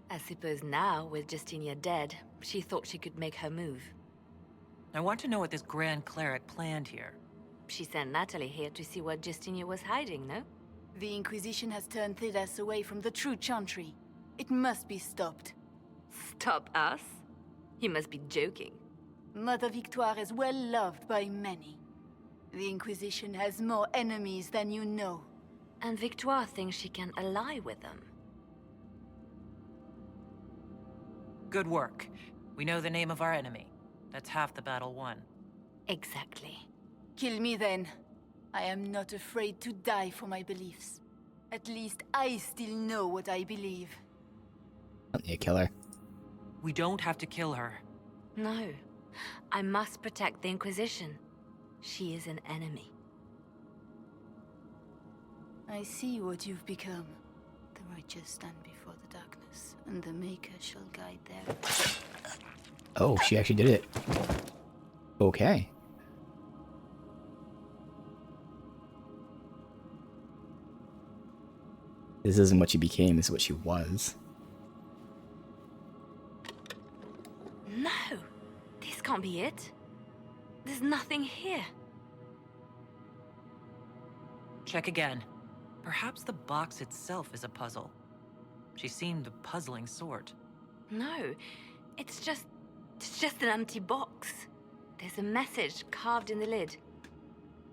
I suppose now, with Justinia dead, she thought she could make her move. I want to know what this Grand Cleric planned here. She sent Natalie here to see what Justinia was hiding, no? The Inquisition has turned Thidas away from the true Chantry. It must be stopped. Stop us? You must be joking. Mother Victoire is well loved by many. The Inquisition has more enemies than you know. And Victoire thinks she can ally with them. Good work. We know the name of our enemy. That's half the battle won. Exactly. Kill me then. I am not afraid to die for my beliefs. At least I still know what I believe. Don't need to kill her. We don't have to kill her. No. I must protect the Inquisition. She is an enemy. I see what you've become. The righteous stand before the darkness, and the Maker shall guide them. Oh, she actually did it. Okay. This isn't what she became, this is what she was. No! This can't be it. There's nothing here. Check again. Perhaps the box itself is a puzzle. She seemed the puzzling sort. No, it's just an empty box. There's a message carved in the lid.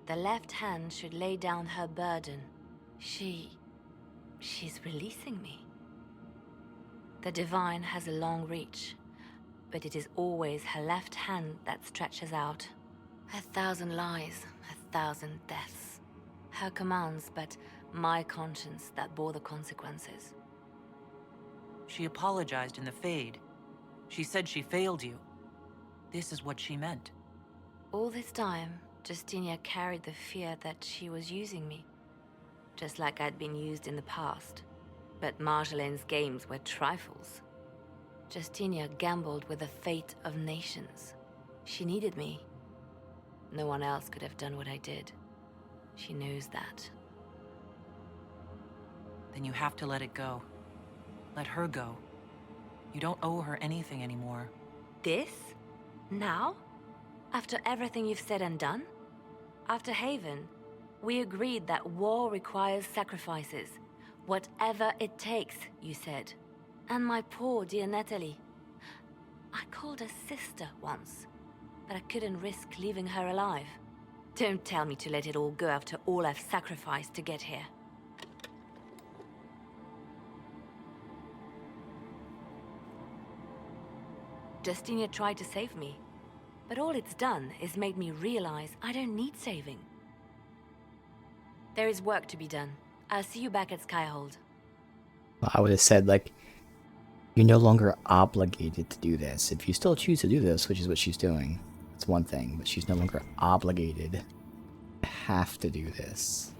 The left hand should lay down her burden. She's releasing me. The divine has a long reach, but it is always her left hand that stretches out. 1,000 lies, 1,000 deaths. Her commands, but my conscience that bore the consequences. She apologized in the Fade. She said she failed you. This is what she meant. All this time, Justinia carried the fear that she was using me. Just like I'd been used in the past. But Marjolaine's games were trifles. Justinia gambled with the fate of nations. She needed me. No one else could have done what I did. She knows that. Then you have to let it go. Let her go. You don't owe her anything anymore. This? Now? After everything you've said and done? After Haven, we agreed that war requires sacrifices. Whatever it takes, you said. And my poor dear Natalie. I called her sister once, but I couldn't risk leaving her alive. Don't tell me to let it all go after all I've sacrificed to get here. Justinia tried to save me, but all it's done is made me realize I don't need saving. There is work to be done. I'll see you back at Skyhold. I would have said, like, you're no longer obligated to do this. If you still choose to do this, which is what she's doing, it's one thing, but she's no longer obligated to have to do this.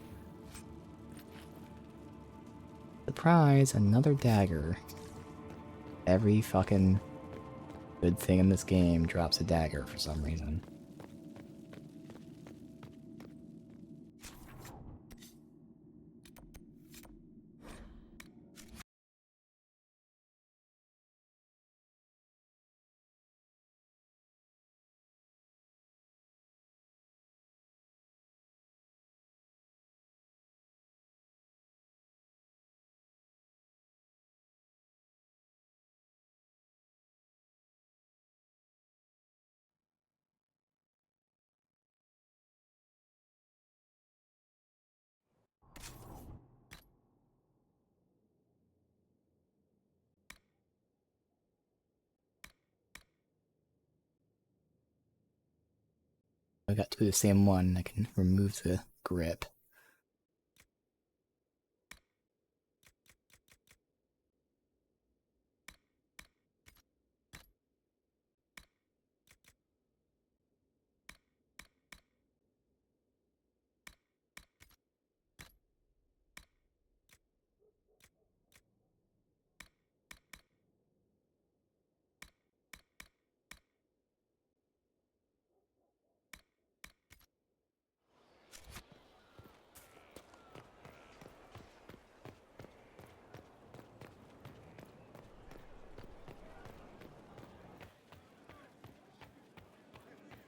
Surprise, another dagger. Every fucking good thing in this game drops a dagger for some reason. I got two of the same one. I can remove the grip.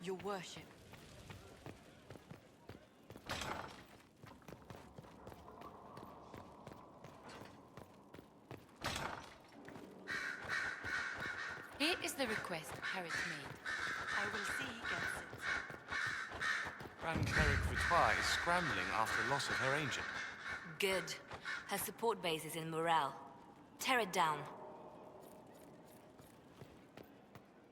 Your worship. Here is the request Harris made. I will see he gets it. Grand Cleric Victoire is scrambling after the loss of her agent. Good. Her support base is in Morale. Tear it down.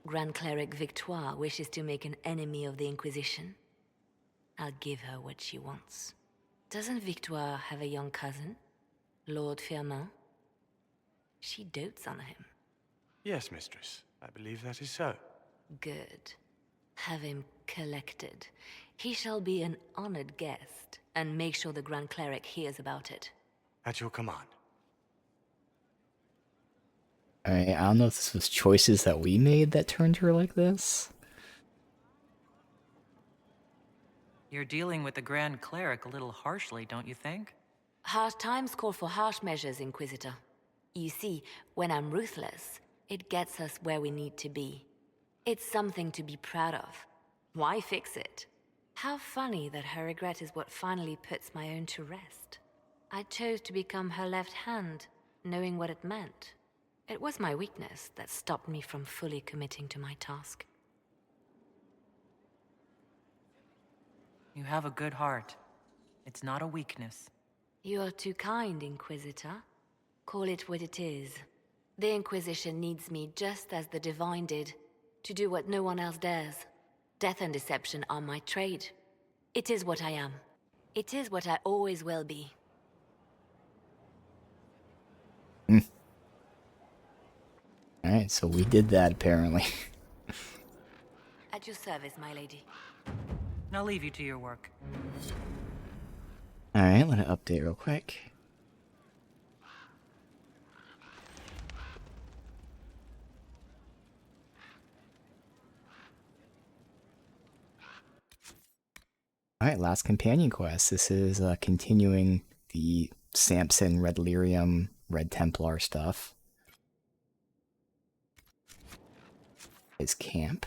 Grand Cleric Victoire wishes to make an enemy of the Inquisition. I'll give her what she wants. Doesn't Victoire have a young cousin? Lord Firmin? She dotes on him. Yes, mistress. I believe that is so. Good. Have him collected. He shall be an honored guest, and make sure the Grand Cleric hears about it. At your command. I don't know if this was choices that we made that turned her like this. You're dealing with the Grand Cleric a little harshly, don't you think? Harsh times call for harsh measures, Inquisitor. You see, when I'm ruthless, it gets us where we need to be. It's something to be proud of. Why fix it? How funny that her regret is what finally puts my own to rest. I chose to become her left hand, knowing what it meant. It was my weakness that stopped me from fully committing to my task. You have a good heart. It's not a weakness. You are too kind, Inquisitor. Call it what it is. The Inquisition needs me just as the Divine did, to do what no one else dares. Death and deception are my trade. It is what I am. It is what I always will be. Alright, so we did that apparently. At your service, my lady. I'll leave you to your work. Alright, let it update real quick. Alright, last companion quest. This is continuing the Samson, Red Lyrium, Red Templar stuff. His camp.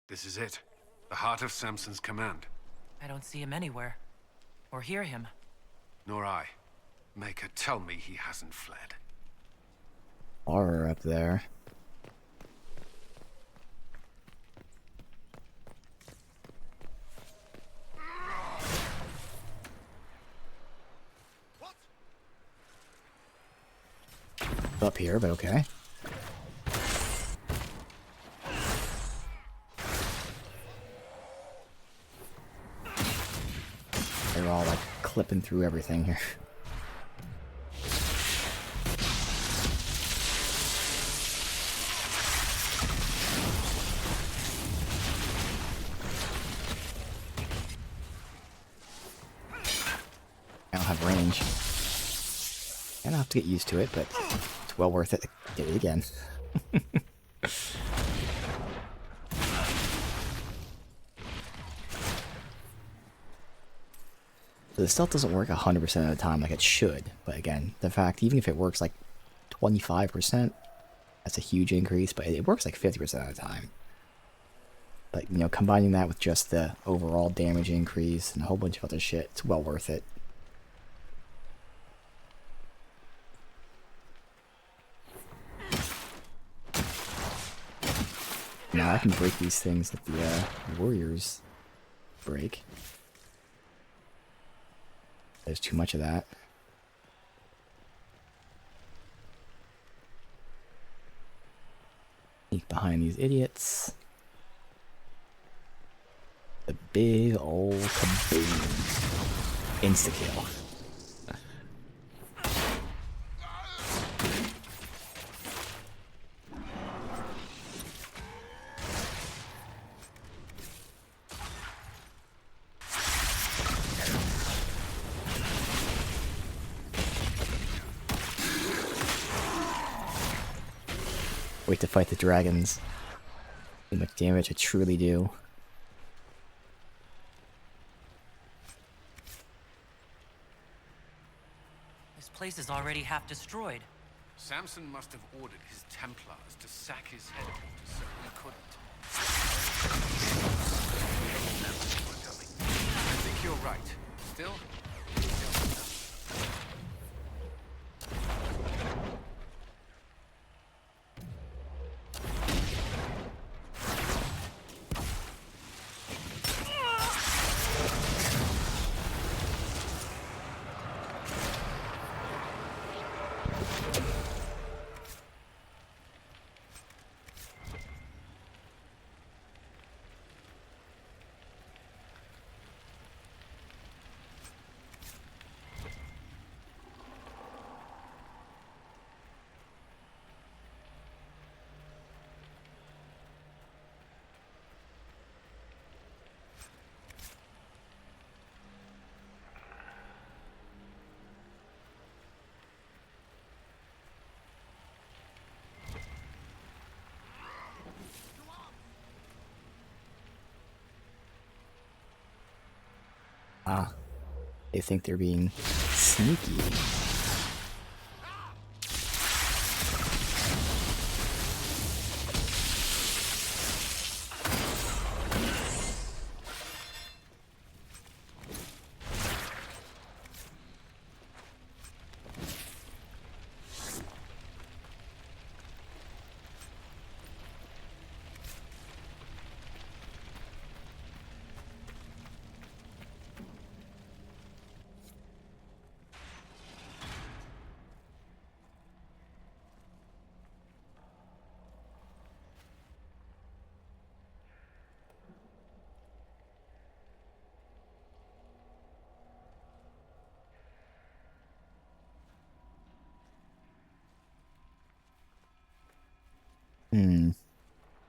This is it. The heart of Samson's command. I don't see him anywhere. Or hear him. Nor I. Maker, tell me he hasn't fled. Horror up there. Up here, but okay. They're all like clipping through everything here. I don't have range. I don't have to get used to it, but it's well worth it to get it again. The stealth doesn't work 100% of the time like it should, but again, the fact, even if it works like 25%, that's a huge increase, but it works like 50% of the time. But, you know, combining that with just the overall damage increase and a whole bunch of other shit, it's well worth it. Now I can break these things that the warriors break. There's too much of that. Sneak behind these idiots. The big old kaboom. Insta-kill. Wait to fight the dragons. How much damage I truly do. This place is already half destroyed. Samson must have ordered his Templars to sack his headquarters so we couldn't. I think you're right. Still. Ah, they think they're being sneaky.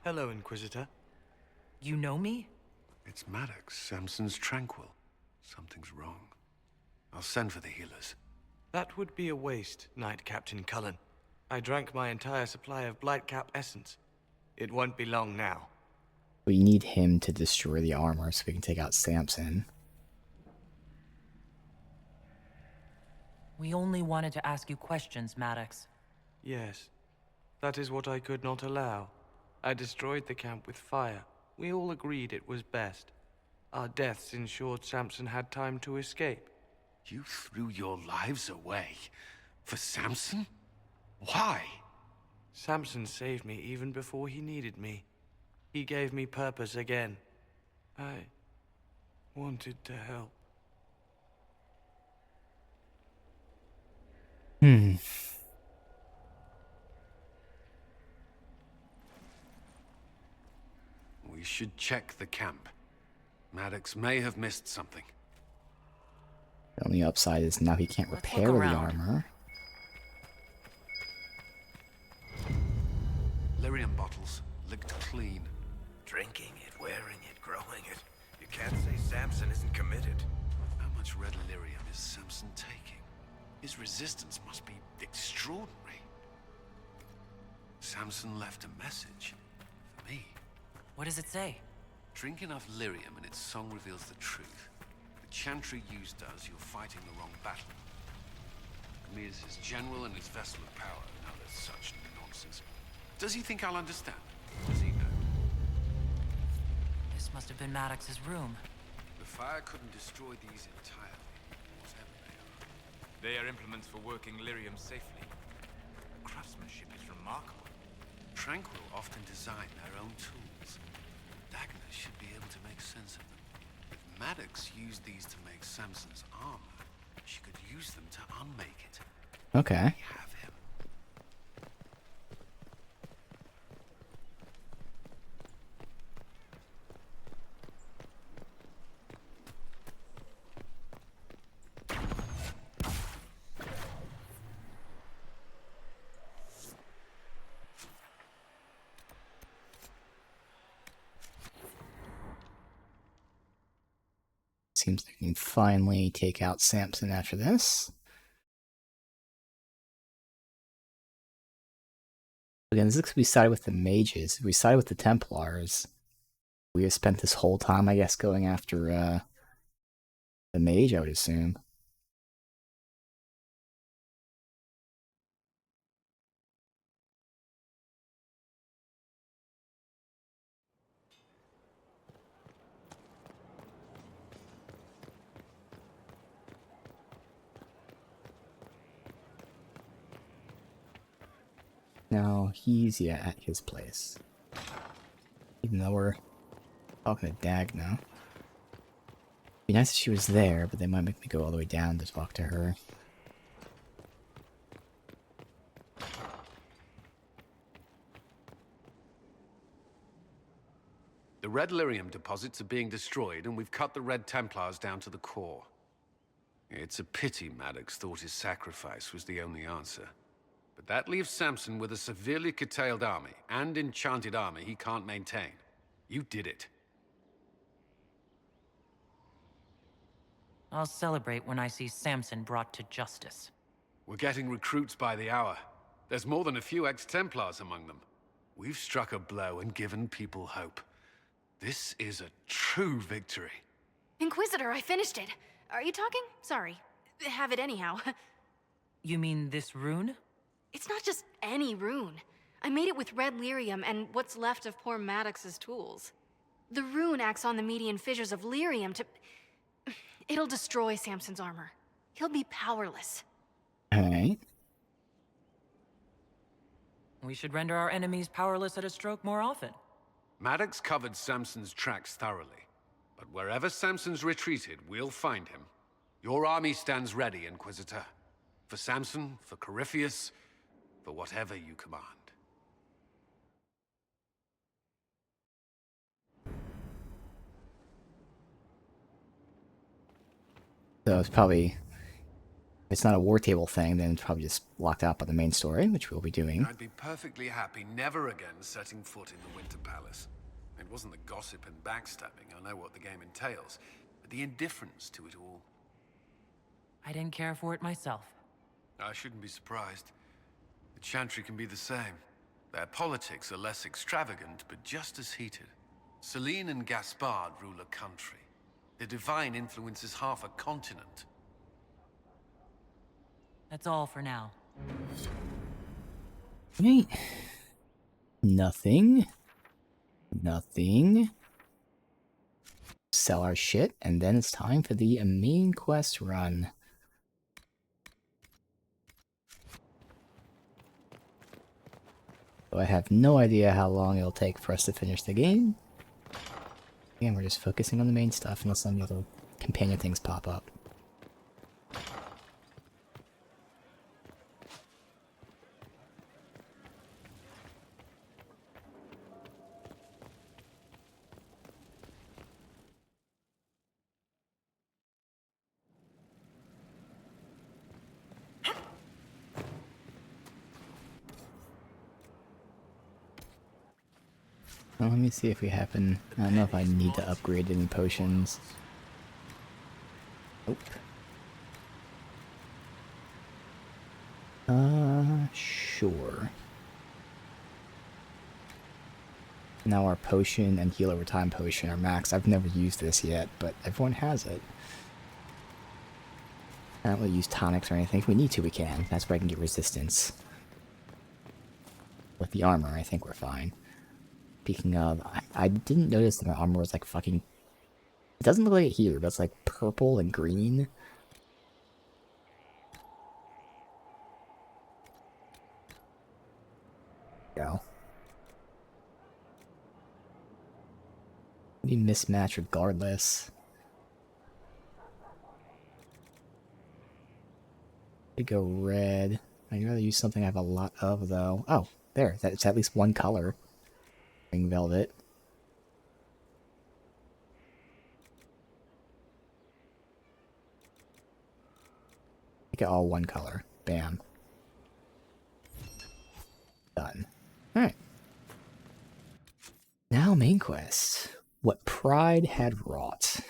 Hello, Inquisitor. You know me? It's Maddox, Samson's Tranquil. Something's wrong. I'll send for the healers. That would be a waste, Knight Captain Cullen. I drank my entire supply of Blightcap essence. It won't be long now. We need him to destroy the armor so we can take out Samson. We only wanted to ask you questions, Maddox. Yes. That is what I could not allow. I destroyed the camp with fire, we all agreed it was best. Our deaths ensured Samson had time to escape. You threw your lives away for Samson? Why? Samson saved me even before he needed me. He gave me purpose again. I wanted to help. We should check the camp. Maddox may have missed something. The only upside is now he can't repair the armor. Lyrium bottles, licked clean. Drinking it, wearing it, growing it. You can't say Samson isn't committed. How much red lyrium is Samson taking? His resistance must be extraordinary. Samson left a message for me. What does it say? Drink enough lyrium and its song reveals the truth. The chantry used does, you're fighting the wrong battle. Me as his general and his vessel of power. Now there's such nonsense. Does he think I'll understand? Does he know? This must have been Maddox's room. The fire couldn't destroy these entirely, whatever they are. They are implements for working lyrium safely. The craftsmanship is remarkable. Tranquil often design their own tools. Dagna should be able to make sense of them. If Maddox used these to make Samson's armor, she could use them to unmake it. Okay. We have him. Seems like we can finally take out Samson after this. Again, this looks like we sided with the mages. If we sided with the Templars, we have spent this whole time, I guess, going after the mage, I would assume. Now, he's, yeah, at his place. Even though we're talking to Dag now. Be nice if she was there, but they might make me go all the way down to talk to her. The red lyrium deposits are being destroyed, and we've cut the Red Templars down to the core. It's a pity Maddox thought his sacrifice was the only answer. But that leaves Samson with a severely curtailed army, and enchanted army he can't maintain. You did it. I'll celebrate when I see Samson brought to justice. We're getting recruits by the hour. There's more than a few ex-Templars among them. We've struck a blow and given people hope. This is a true victory. Inquisitor, I finished it. Are you talking? Sorry. Have it anyhow. You mean this rune? It's not just any rune. I made it with red lyrium and what's left of poor Maddox's tools. The rune acts on the median fissures of lyrium to... It'll destroy Samson's armor. He'll be powerless. Alright. We should render our enemies powerless at a stroke more often. Maddox covered Samson's tracks thoroughly. But wherever Samson's retreated, we'll find him. Your army stands ready, Inquisitor. For Samson, for Corypheus, for whatever you command. So it's probably, if it's not a war table thing, then it's probably just locked out by the main story, which we'll be doing. I'd be perfectly happy never again setting foot in the Winter Palace. It wasn't the gossip and backstabbing, I know what the game entails, but the indifference to it all. I didn't care for it myself. I shouldn't be surprised. The Chantry can be the same. Their politics are less extravagant, but just as heated. Celine and Gaspard rule a country. The divine influences half a continent. That's all for now. Right. Nothing. Nothing. Sell our shit, and then it's time for the main quest run. So I have no idea how long it'll take for us to finish the game. Again, we're just focusing on the main stuff unless some other companion things pop up. Well, let me see if we happen... I don't know if I need to upgrade any potions. Nope. Sure. Now our potion and heal over time potion are maxed. I've never used this yet, but everyone has it. I don't really use tonics or anything. If we need to, we can. That's where I can get resistance. With the armor, I think we're fine. Speaking of, I didn't notice that my armor was like fucking... It doesn't look like it here, but it's like purple and green. Go. Be mismatched regardless. Could go red. I'd rather use something I have a lot of though. Oh, there. That's at least one color. Ring velvet. Make it all one color. Bam. Done. Alright. Now main quest. What pride had wrought.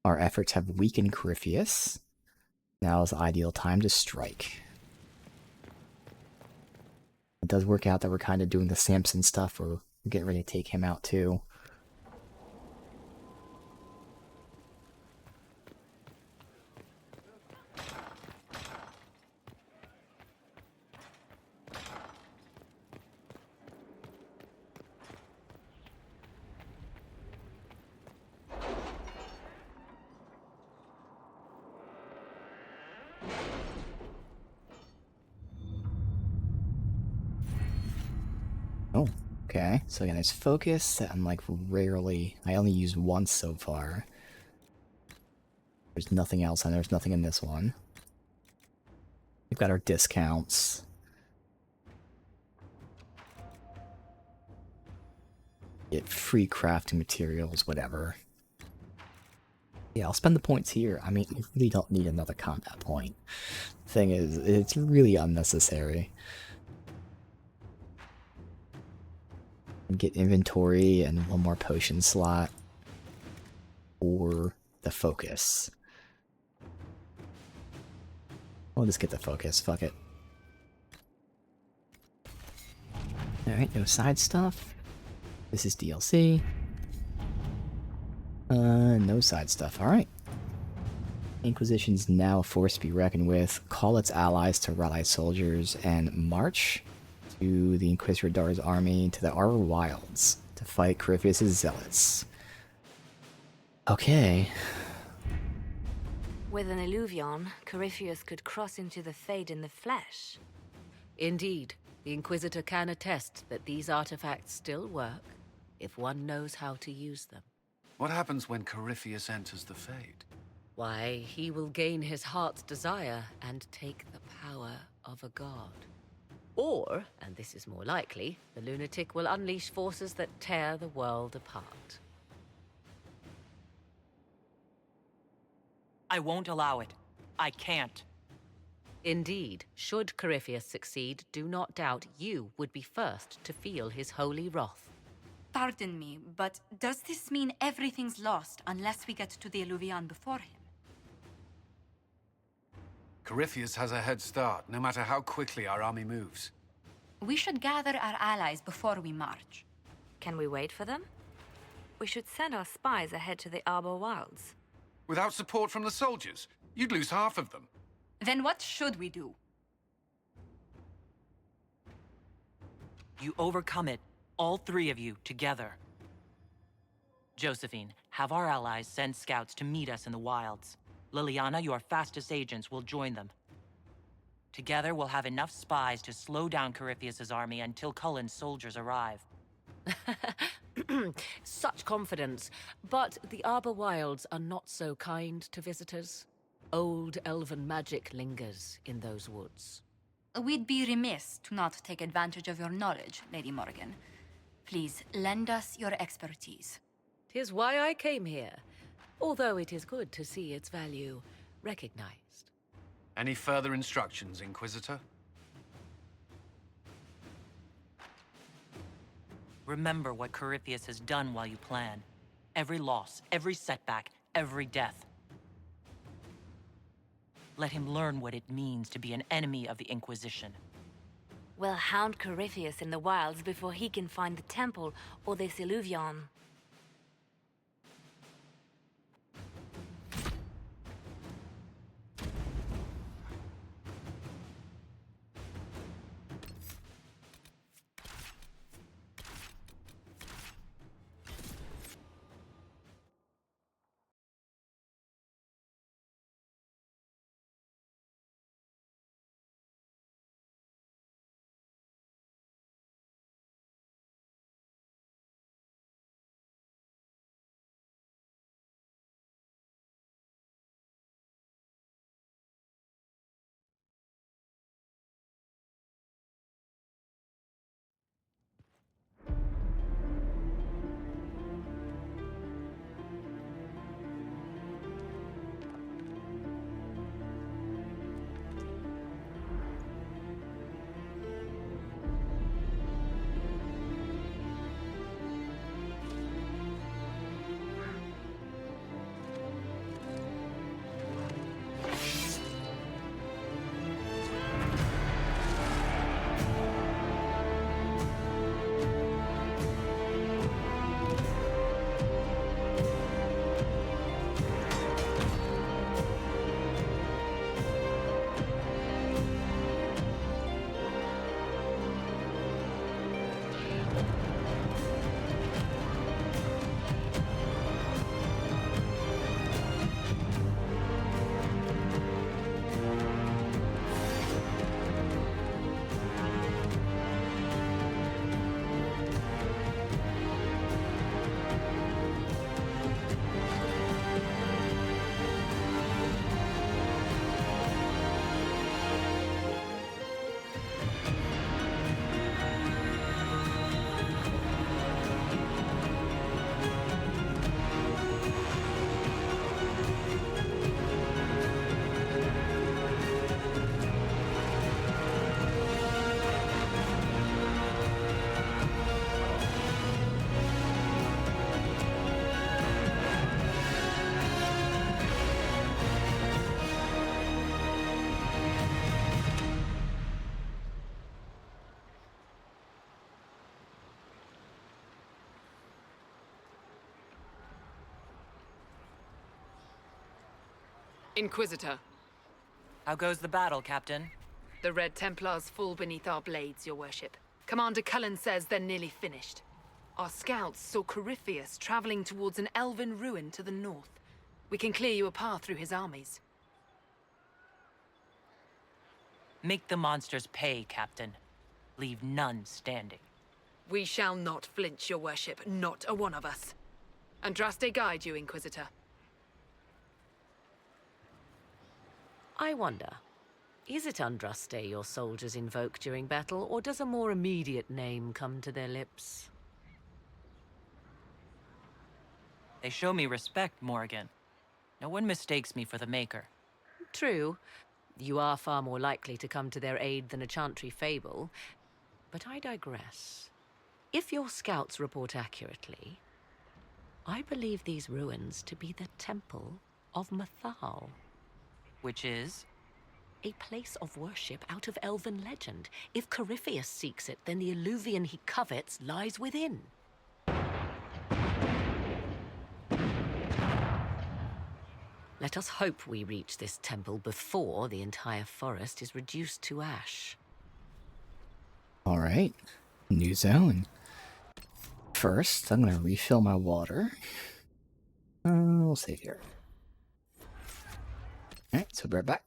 Our efforts have weakened Corypheus. Now is the ideal time to strike. It does work out that we're kind of doing the Samson stuff where we're getting ready to take him out too. Oh, okay. So again, there's focus that I'm like rarely... I only used once so far. There's nothing else, and there's nothing in this one. We've got our discounts. Get free crafting materials, whatever. Yeah, I'll spend the points here. I mean, you really don't need another combat point. Thing is, it's really unnecessary. Get inventory and one more potion slot. Or the focus. We'll just get the focus, fuck it. Alright, no side stuff. This is DLC. No side stuff, alright. Inquisition's now a force to be reckoned with. Call its allies to rally soldiers and march to the Inquisitor Dar's army to the Outer Wilds to fight Corypheus' zealots. Okay. With an Illuvion, Corypheus could cross into the Fade in the flesh. Indeed, the Inquisitor can attest that these artifacts still work if one knows how to use them. What happens when Corypheus enters the Fade? Why, he will gain his heart's desire and take the power of a god. Or, and this is more likely, the lunatic will unleash forces that tear the world apart. I won't allow it. I can't. Indeed, should Corypheus succeed, do not doubt you would be first to feel his holy wrath. Pardon me, but does this mean everything's lost unless we get to the Illuvion before him? Corypheus has a head start, no matter how quickly our army moves. We should gather our allies before we march. Can we wait for them? We should send our spies ahead to the Arbor Wilds. Without support from the soldiers, you'd lose half of them. Then what should we do? You overcome it, all three of you together. Josephine, Have our allies send scouts to meet us in the wilds. Liliana, your fastest agents will join them. Together, we'll have enough spies to slow down Corypheus's army until Cullen's soldiers arrive. Such confidence. But the Arbor Wilds are not so kind to visitors. Old elven magic lingers in those woods. We'd be remiss to not take advantage of your knowledge, Lady Morgan. Please, lend us your expertise. 'Tis why I came here, although it is good to see its value recognized. Any further instructions, Inquisitor? Remember what Corypheus has done while you plan. Every loss, every setback, every death. Let him learn what it means to be an enemy of the Inquisition. We'll hound Corypheus in the wilds before he can find the temple or this illuvion. Inquisitor. How goes the battle, Captain? The Red Templars fall beneath our blades, your worship. Commander Cullen says they're nearly finished. Our scouts saw Corypheus traveling towards an elven ruin to the north. We can clear you a path through his armies. Make the monsters pay, Captain. Leave none standing. We shall not flinch, your worship, not a one of us. Andraste guide you, Inquisitor. I wonder, is it Andraste your soldiers invoke during battle, or does a more immediate name come to their lips? They show me respect, Morgan. No one mistakes me for the Maker. True. You are far more likely to come to their aid than a chantry fable. But I digress. If your scouts report accurately, I believe these ruins to be the Temple of Mathal. Which is? A place of worship out of elven legend. If Corypheus seeks it, then the illuvion he covets lies within. Let us hope we reach this temple before the entire forest is reduced to ash. Alright, new zone. First, I'm gonna refill my water. We'll save here. Alright, so we're right back.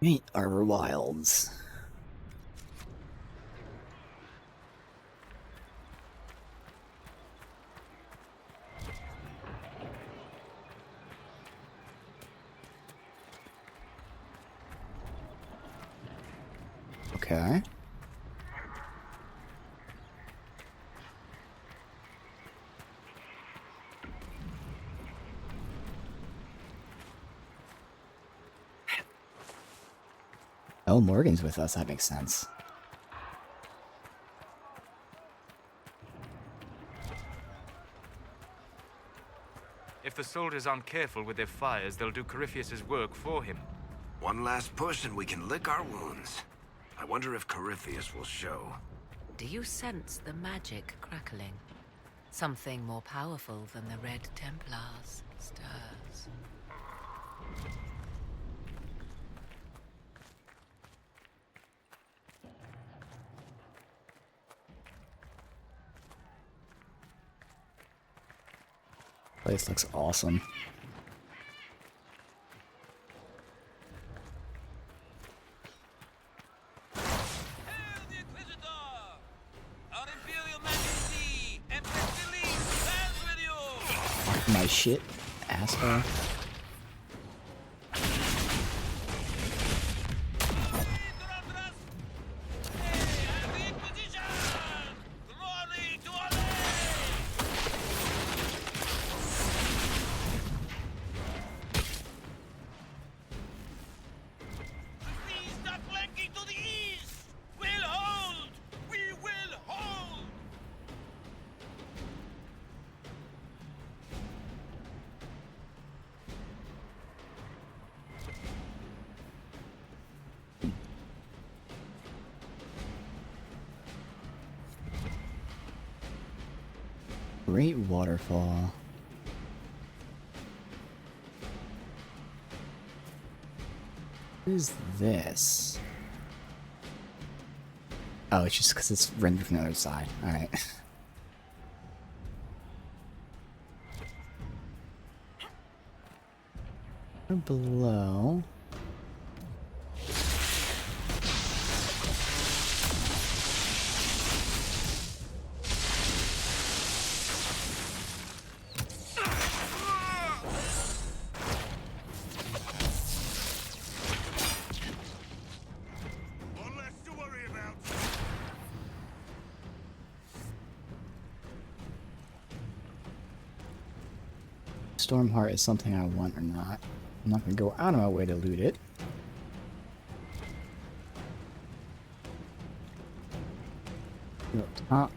Meet our wilds. Okay. Oh, Morgan's with us. That makes sense. If the soldiers aren't careful with their fires, they'll do Corypheus's work for him. One last push and we can lick our wounds. I wonder if Corypheus will show. Do you sense the magic crackling? Something more powerful than the Red Templars stirs. Place looks awesome. My shit, asshole. Great waterfall. What is this? Oh, it's just because it's rendered from the other side. Alright. Below. Stormheart is something I want or not. I'm not gonna go out of my way to loot it. Go up top.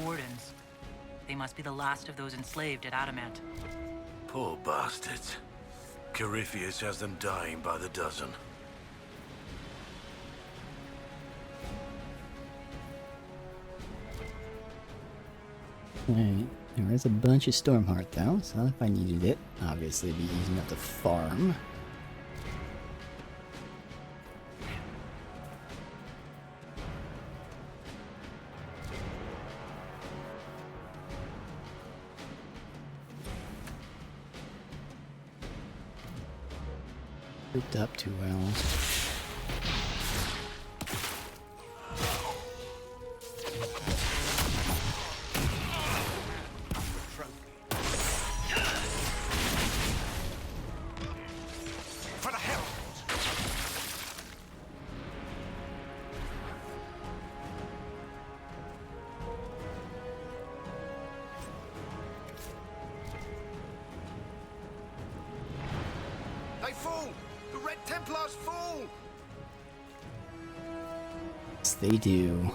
Wardens. They must be the last of those enslaved at Adamant. Poor bastards. Corypheus has them dying by the dozen. Alright, there is a bunch of Stormheart though, so if I needed it, obviously it'd be easy enough to farm. Grouped up too well. They fall! The Red Templars fall! Yes, they do.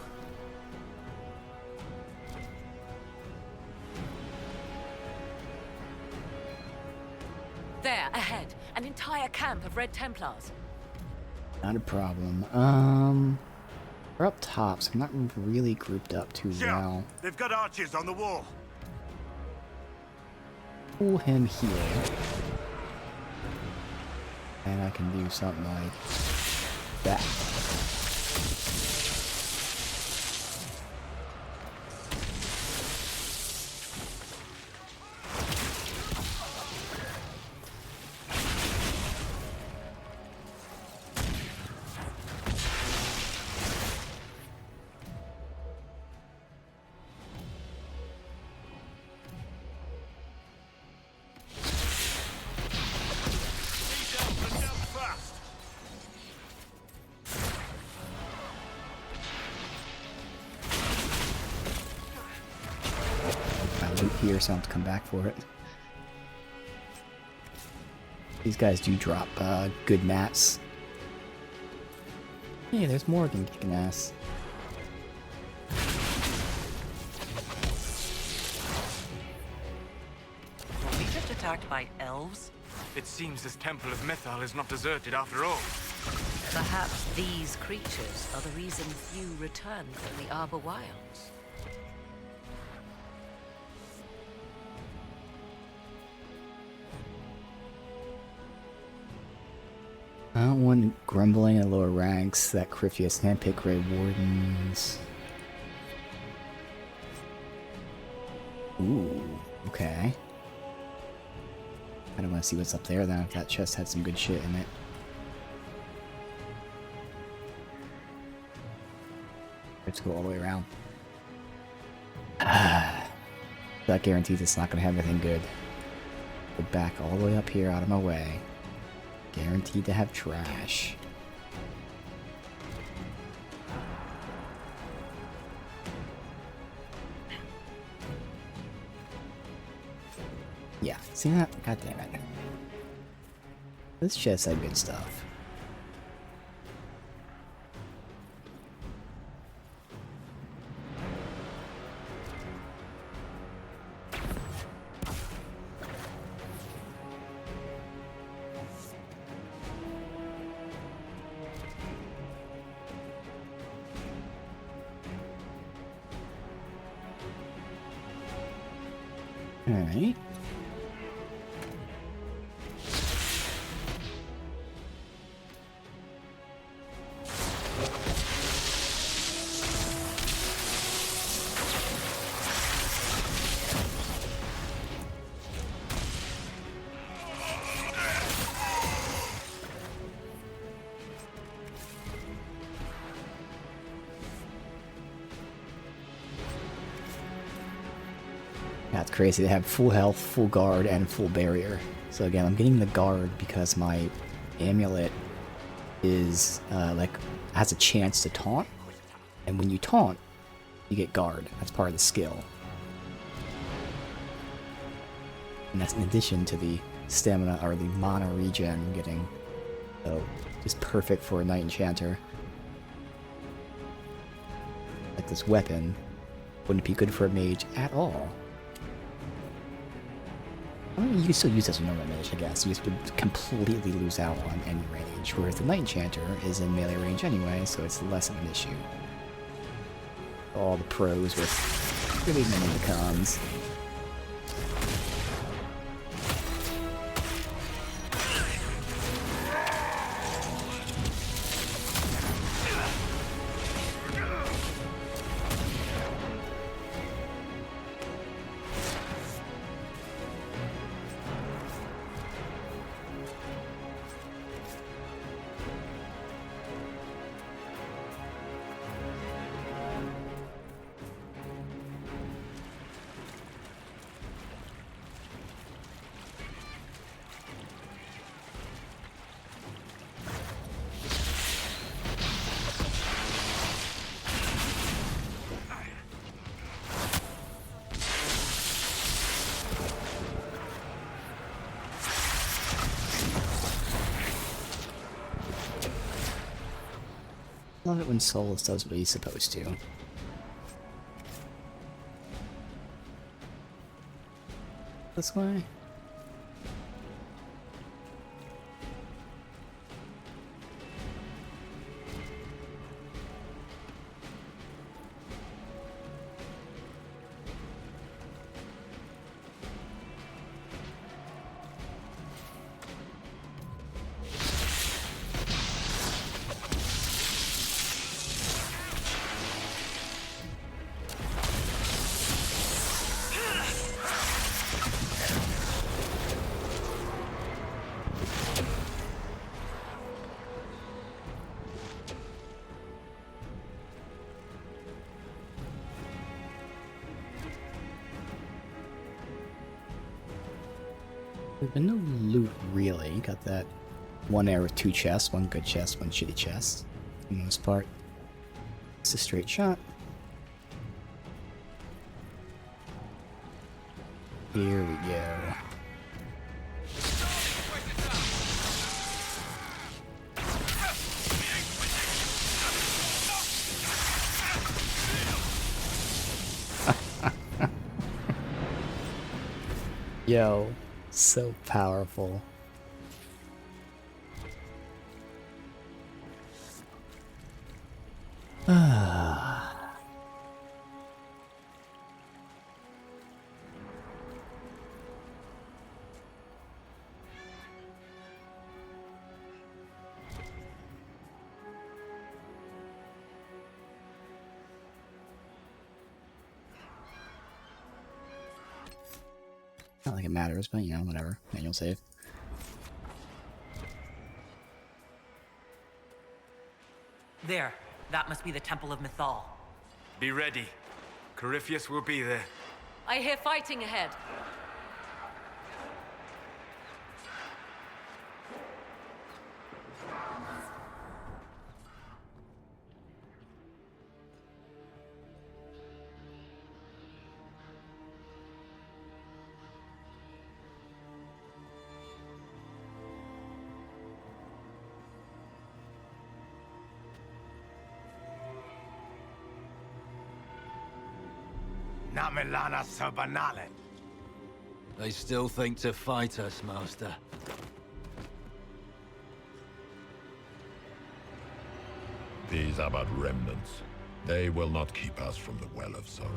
There, ahead. An entire camp of Red Templars. Not a problem. We're up top, so I'm not really grouped up too well. They've got archers on the wall. Pull him here. And I can do something like that. Loot here, so I don't have to come back for it. These guys do drop good mats. Hey, there's Morgan kicking ass. Were we just attacked by elves? It seems this temple of Mythal is not deserted after all. Perhaps these creatures are the reason few return from the Arbor Wilds. I don't want grumbling in the lower ranks that Corypheus handpicked Grey Wardens. Ooh, okay. I don't want to see what's up there then if that chest had some good shit in it. Let's go all the way around. That guarantees it's not going to have anything good. Go back all the way up here out of my way. Guaranteed to have trash. Yeah, see that? God damn it. This chest had good stuff. Alright. That's crazy. They have full health, full guard, and full barrier. So again, I'm getting the guard because my amulet is has a chance to taunt, and when you taunt, you get guard. That's part of the skill, and that's in addition to the stamina or the mana regen I'm getting. So just perfect for a knight enchanter. Like this weapon wouldn't be good for a mage at all. I mean, you can still use this as a normal mage, I guess. You just would completely lose out on any range, whereas the Knight Enchanter is in melee range anyway, so it's less of an issue. All the pros with really many of the cons. Love it when Solus does what he's supposed to. This way? There's been no loot, really. Got that one arrow, two chests, one good chest, one shitty chest. For the most part. It's a straight shot. Here we go. Yo, so powerful. Ah. Not like it matters, but you know, whatever. Manual save. There. That must be the Temple of Mythal. Be ready. Corypheus will be there. I hear fighting ahead. Namilana Sabanale. They still think to fight us, Master. These are but remnants. They will not keep us from the Well of Sorrows.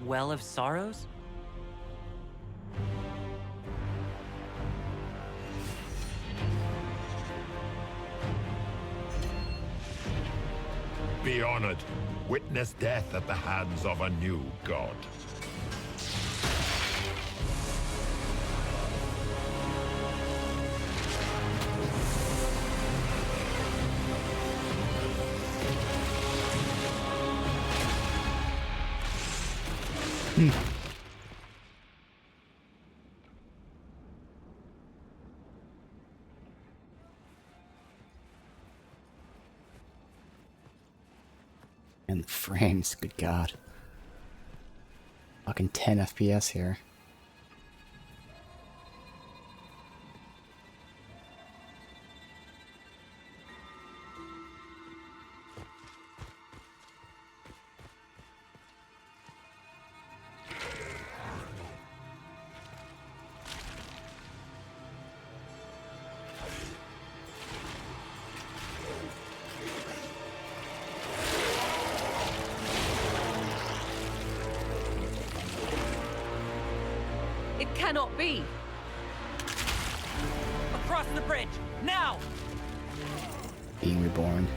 Well of Sorrows? Be honored. Witness death at the hands of a new god. And the frames, good god. Fucking 10 FPS here. It cannot be! Across the bridge, now! Being reborn.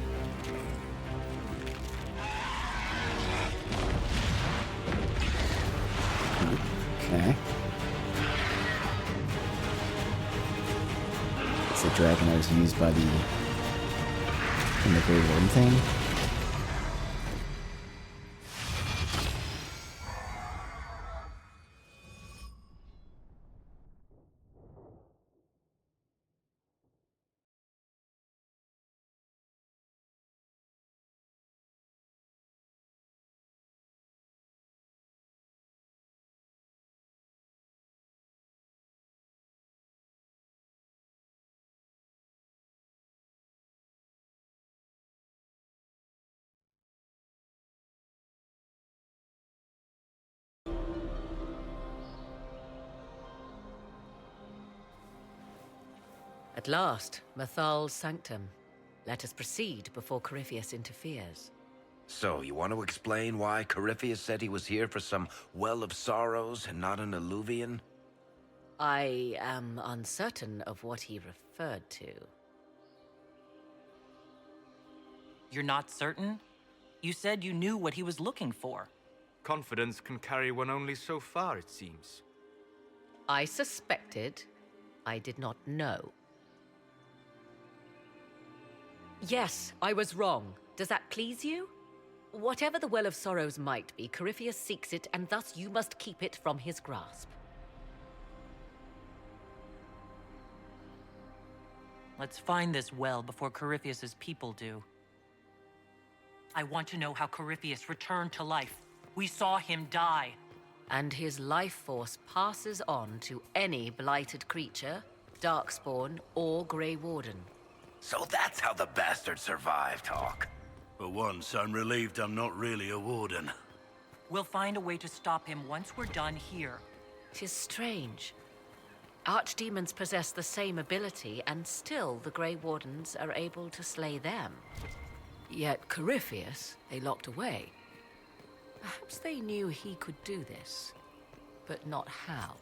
Okay. It's the dragon that was used by the Grey Warden thing. At last, Mathal's sanctum. Let us proceed before Corypheus interferes. So, you want to explain why Corypheus said he was here for some Well of Sorrows and not an alluvion? I am uncertain of what he referred to. You're not certain? You said you knew what he was looking for. Confidence can carry one only so far, it seems. I suspected. I did not know. Yes, I was wrong. Does that please you? Whatever the Well of Sorrows might be, Corypheus seeks it, and thus you must keep it from his grasp. Let's find this well before Corypheus's people do. I want to know how Corypheus returned to life. We saw him die. And his life force passes on to any blighted creature, Darkspawn, or Grey Warden. So that's how the bastard survived, Hawk. For once, I'm relieved I'm not really a warden. We'll find a way to stop him once we're done here. 'Tis strange. Archdemons possess the same ability, and still the Grey Wardens are able to slay them. Yet Corypheus, they locked away. Perhaps they knew he could do this, but not how.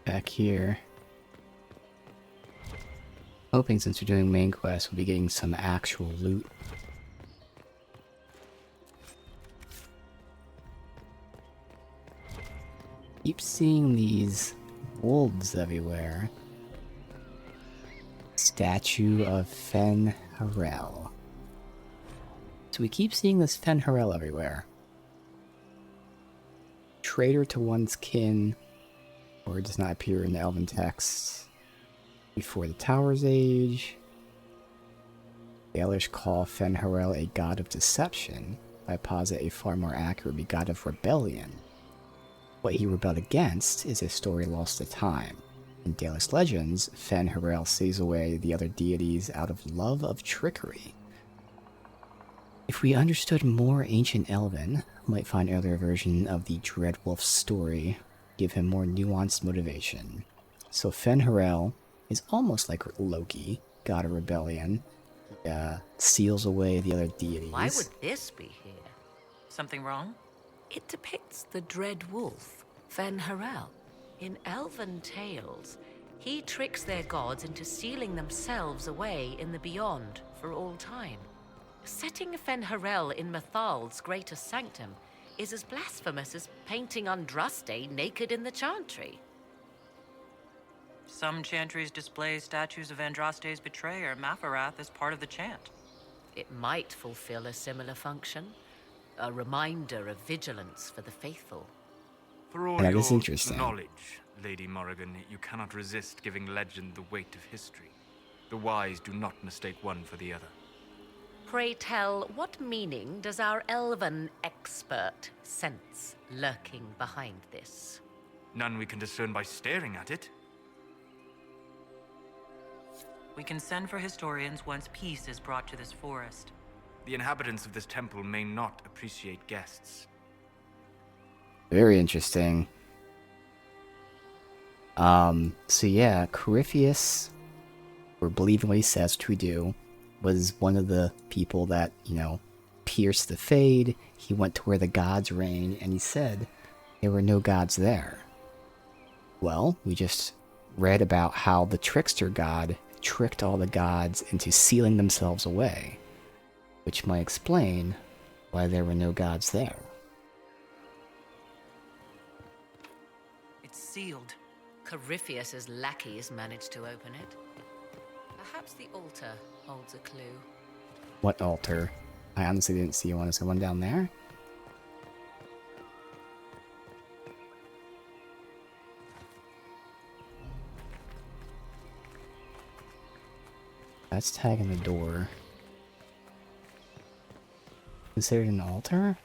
Back here. Hoping since we're doing main quest, we'll be getting some actual loot. Keep seeing these wolves everywhere. Statue of Fen Harel. So we keep seeing this Fen Harel everywhere. Traitor to one's kin, or does not appear in the Elven texts. Before the Tower's Age. The Elders call Fen Harel a god of deception. I posit a far more accurate would be god of rebellion. What he rebelled against is a story lost to time. In Dallas Legends, Fen-Harel sees away the other deities out of love of trickery. If we understood more ancient Elven, we might find earlier version of the Dreadwolf story give him more nuanced motivation. So Fen-Harel is almost like Loki, god of rebellion. Seals away the other deities. Why would this be here? Something wrong? It depicts the Dread Wolf, Fen-Harel. In elven tales, he tricks their gods into sealing themselves away in the beyond for all time. Setting Fen-Harel in Mathal's greater sanctum is as blasphemous as painting Andraste naked in the chantry. Some chantries display statues of Andraste's betrayer, Mafarath, as part of the chant. It might fulfill a similar function, a reminder of vigilance for the faithful. For all that your is interesting. knowledge, Lady Morrigan, you cannot resist giving legend the weight of history. The wise do not mistake one for the other. Pray tell, what meaning does our elven expert sense lurking behind this? None we can discern by staring at it. We can send for historians once peace is brought to this forest. The inhabitants of this temple may not appreciate guests. Very interesting. So yeah, Corypheus, we're believing what he says, which we do, was one of the people that, you know, pierced the Fade. He went to where the gods reign, and he said there were no gods there. Well, we just read about how the trickster god tricked all the gods into sealing themselves away, which might explain why there were no gods there. It's sealed. Corypheus's lackeys managed to open it. Perhaps the altar holds a clue. What altar? I honestly didn't see one. Is there one down there? That's tagging the door. Considered an altar?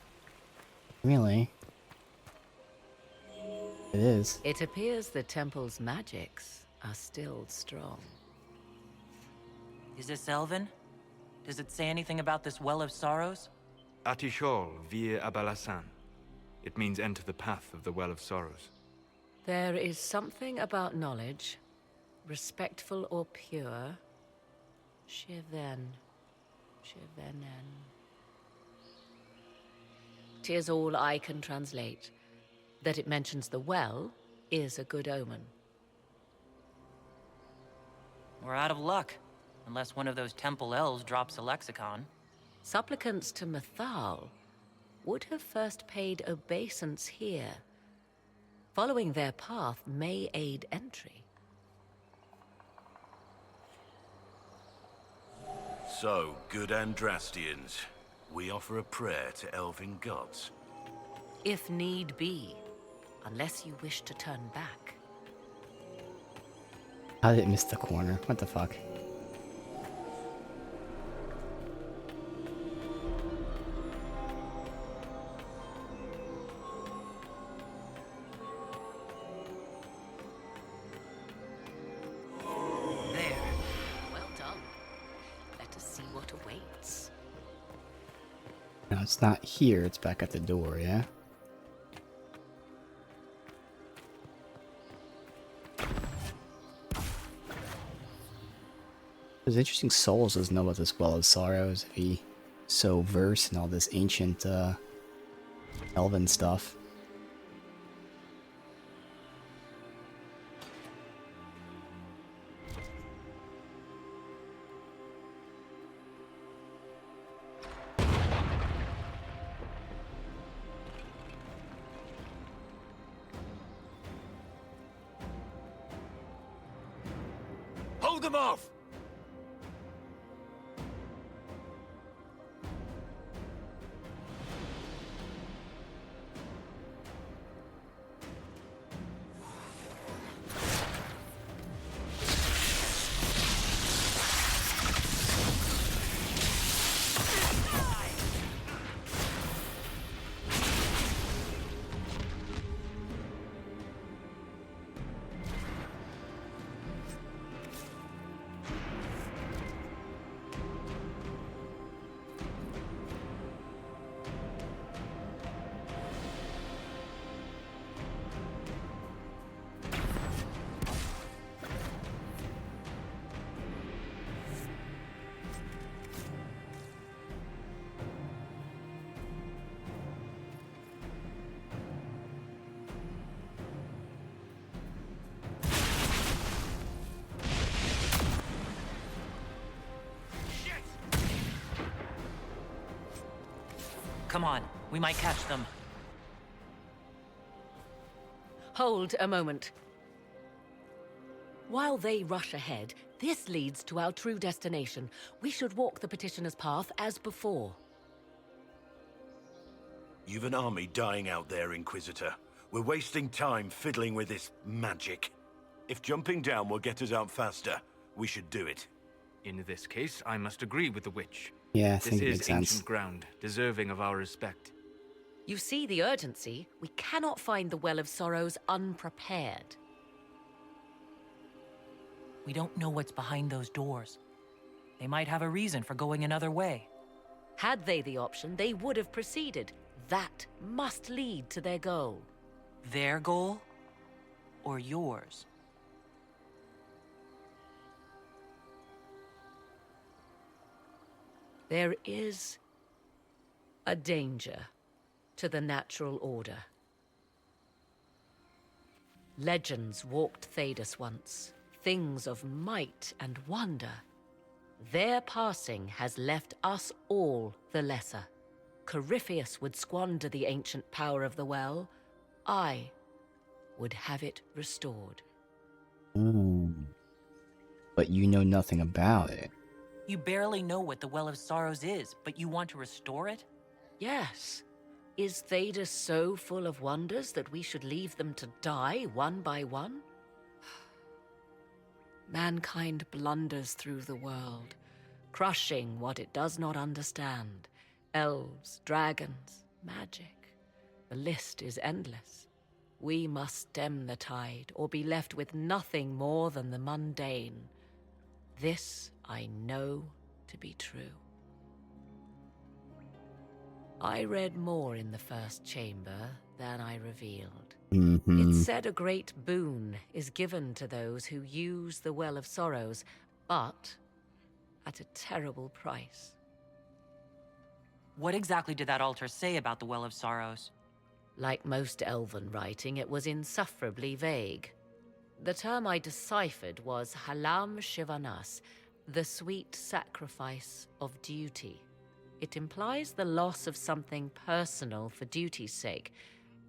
Really? It is. It appears the temple's magics are still strong. Is this Elven? Does it say anything about this Well of Sorrows? Atishol vir Abalasan. It means enter the path of the Well of Sorrows. There is something about knowledge, respectful or pure. Shiven. Shivenen. 'Tis all I can translate. That it mentions the well is a good omen. We're out of luck. Unless one of those temple elves drops a lexicon. Supplicants to Mathal would have first paid obeisance here. Following their path may aid entry. So, good Andrastians, we offer a prayer to elven gods. If need be, unless you wish to turn back. How did it miss the corner? What the fuck? No, it's not here, it's back at the door, yeah? There's interesting souls doesn't know about this Well of Sorrows if he so versed in all this ancient elven stuff. Hold them off! Come on, we might catch them. Hold a moment. While they rush ahead, this leads to our true destination. We should walk the petitioner's path as before. You've an army dying out there, Inquisitor. We're wasting time fiddling with this magic. If jumping down will get us out faster, we should do it. In this case, I must agree with the witch. Yeah, I This think it is makes ancient sense. ground, deserving of our respect. You see the urgency? We cannot find the Well of Sorrows unprepared. We don't know what's behind those doors. They might have a reason for going another way. Had they the option, they would have proceeded. That must lead to their goal. Their goal? Or yours? There is a danger to the natural order. Legends walked Thedas once, things of might and wonder. Their passing has left us all the lesser. Corypheus would squander the ancient power of the well. I would have it restored. Ooh. But you know nothing about it. You barely know what the Well of Sorrows is, but you want to restore it? Yes. Is Thedas so full of wonders that we should leave them to die one by one? Mankind blunders through the world, crushing what it does not understand. Elves, dragons, magic. The list is endless. We must stem the tide, or be left with nothing more than the mundane. This I know to be true. I read more in the first chamber than I revealed. It said a great boon is given to those who use the Well of Sorrows, but at a terrible price. What exactly did that altar say about the Well of Sorrows? Like most elven writing, it was insufferably vague. The term I deciphered was Halam Shivanas, the sweet sacrifice of duty. It implies the loss of something personal for duty's sake,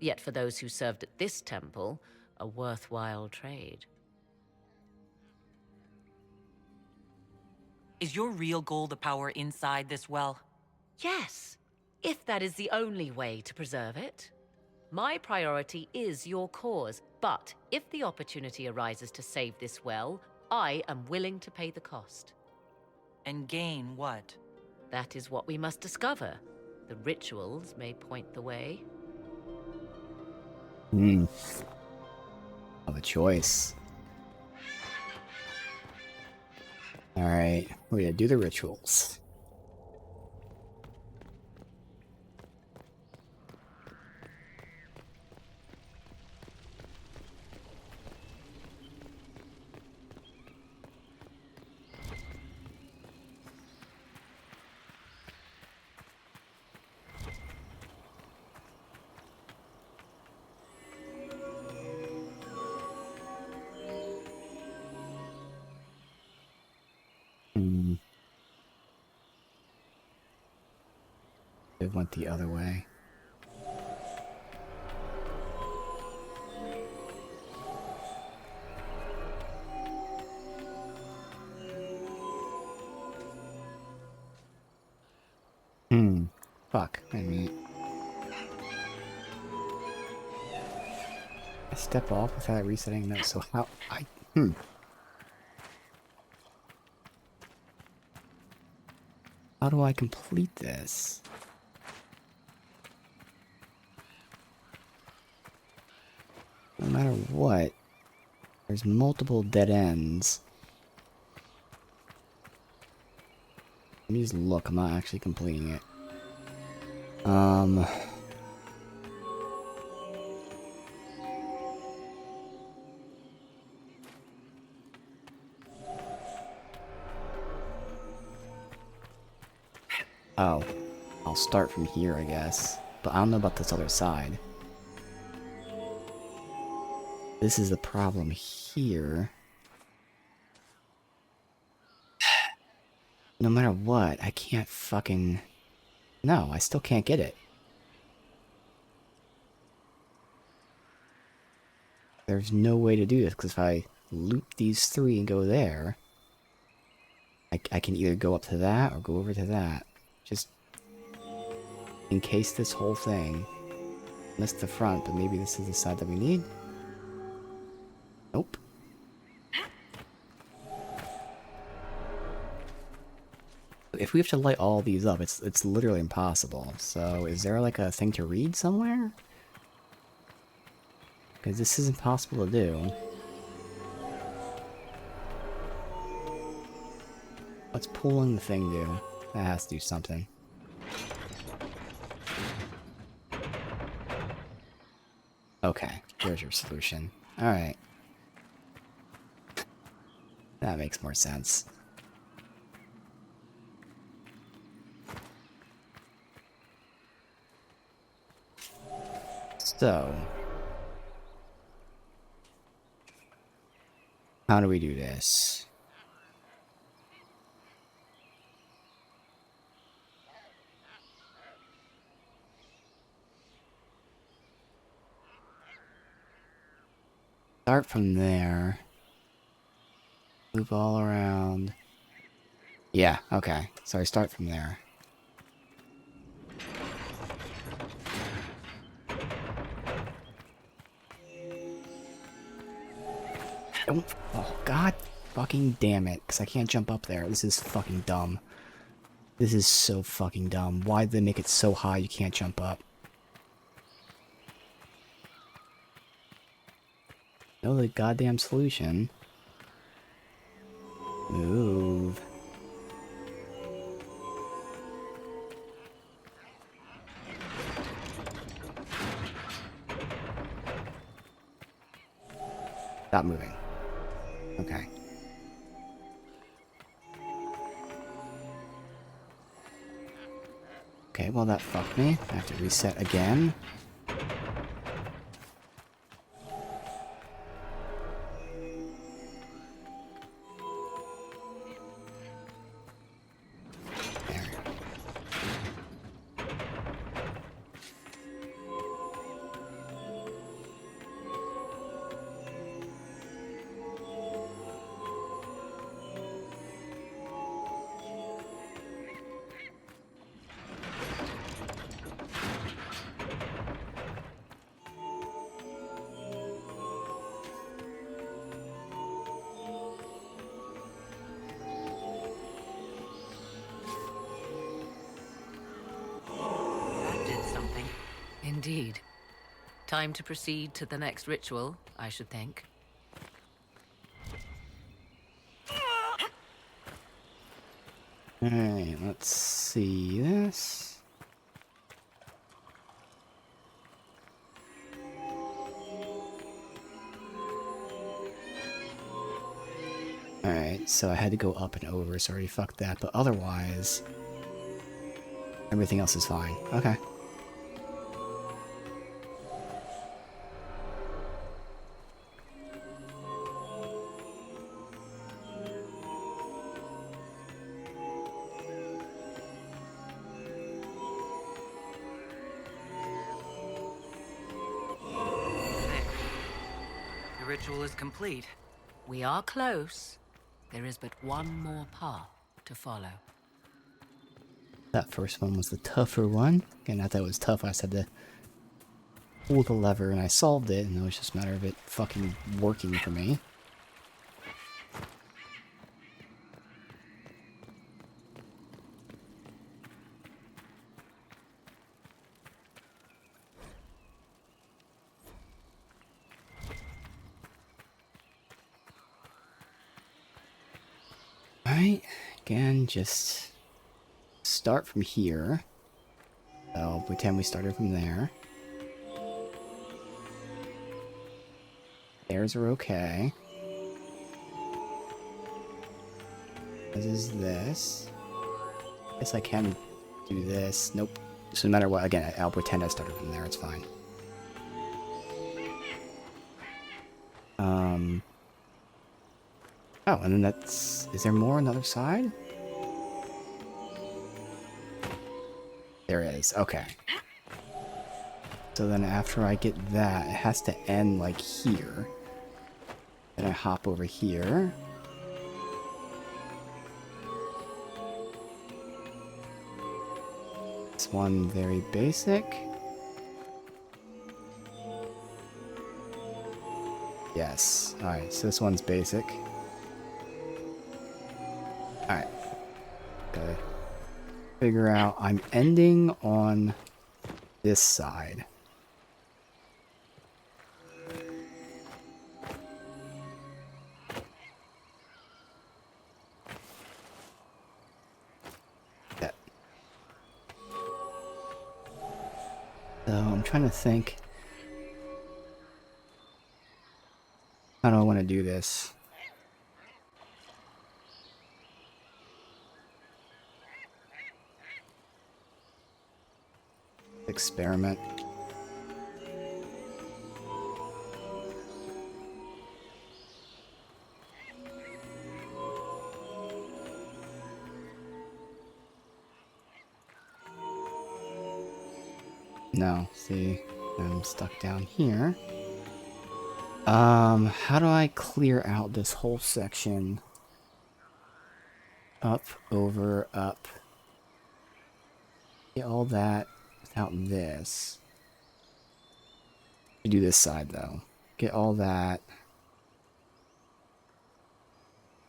yet for those who served at this temple, a worthwhile trade. Is your real goal the power inside this well? Yes, if that is the only way to preserve it. My priority is your cause, but if the opportunity arises to save this well, I am willing to pay the cost. And gain what? That is what we must discover. The rituals may point the way. Of a choice. Alright, we're gonna do the rituals. It went the other way. Fuck. I mean, I step off without resetting that, so how how do I complete this? No matter what, there's multiple dead ends. Let me just look, I'm not actually completing it. Oh, I'll start from here, I guess. But I don't know about this other side. This is the problem here. No matter what, I can't fucking... No, I still can't get it. there's no way to do this, because if I loop these 3 and go there, I can either go up to that or go over to that. Just in case this whole thing missed the front, but maybe this is the side that we need. Nope. If we have to light all these up, it's literally impossible. So is there like a thing to read somewhere? Because this is impossible to do. What's pulling the thing do? That has to do something. Okay, there's your solution. Alright. That makes more sense. So, how do we do this? Start from there. Loop all around. Yeah, okay. So I start from there. Don't. Oh, god fucking damn it. Because I can't jump up there. This is fucking dumb. This is so fucking dumb. Why'd they make it so high you can't jump up? Know the goddamn solution. Move. Stop moving. Okay. Okay, well that fucked me. I have to reset again. Indeed. Time to proceed to the next ritual, I should think. Alright, let's see this. Alright, so I had to go up and over, so I already fucked that, but otherwise, everything else is fine. Okay. The ritual is complete. We are close. There is but one more path to follow. That first one was the tougher one. Again, not that it was tough, I just had to pull the lever and I solved it, and it was just a matter of it fucking working for me. Alright, again, just start from here. So pretend we started from there. Stairs are okay. This is this. Guess I can do this. Nope. So no matter what, again, I'll pretend I started from there, it's fine. Oh, and then that's... Is there more on the other side? There is, okay. So then after I get that, it has to end, like, here. Then I hop over here. This one very basic. Yes. Alright, so this one's basic. Alright. Gotta figure out. I'm ending on this side. Yeah. So I'm trying to think. How do I want to do this? Experiment. No, see, I'm stuck down here. How do I clear out this whole section? Up, over, up. Get all that without this. Do this side though. Get all that.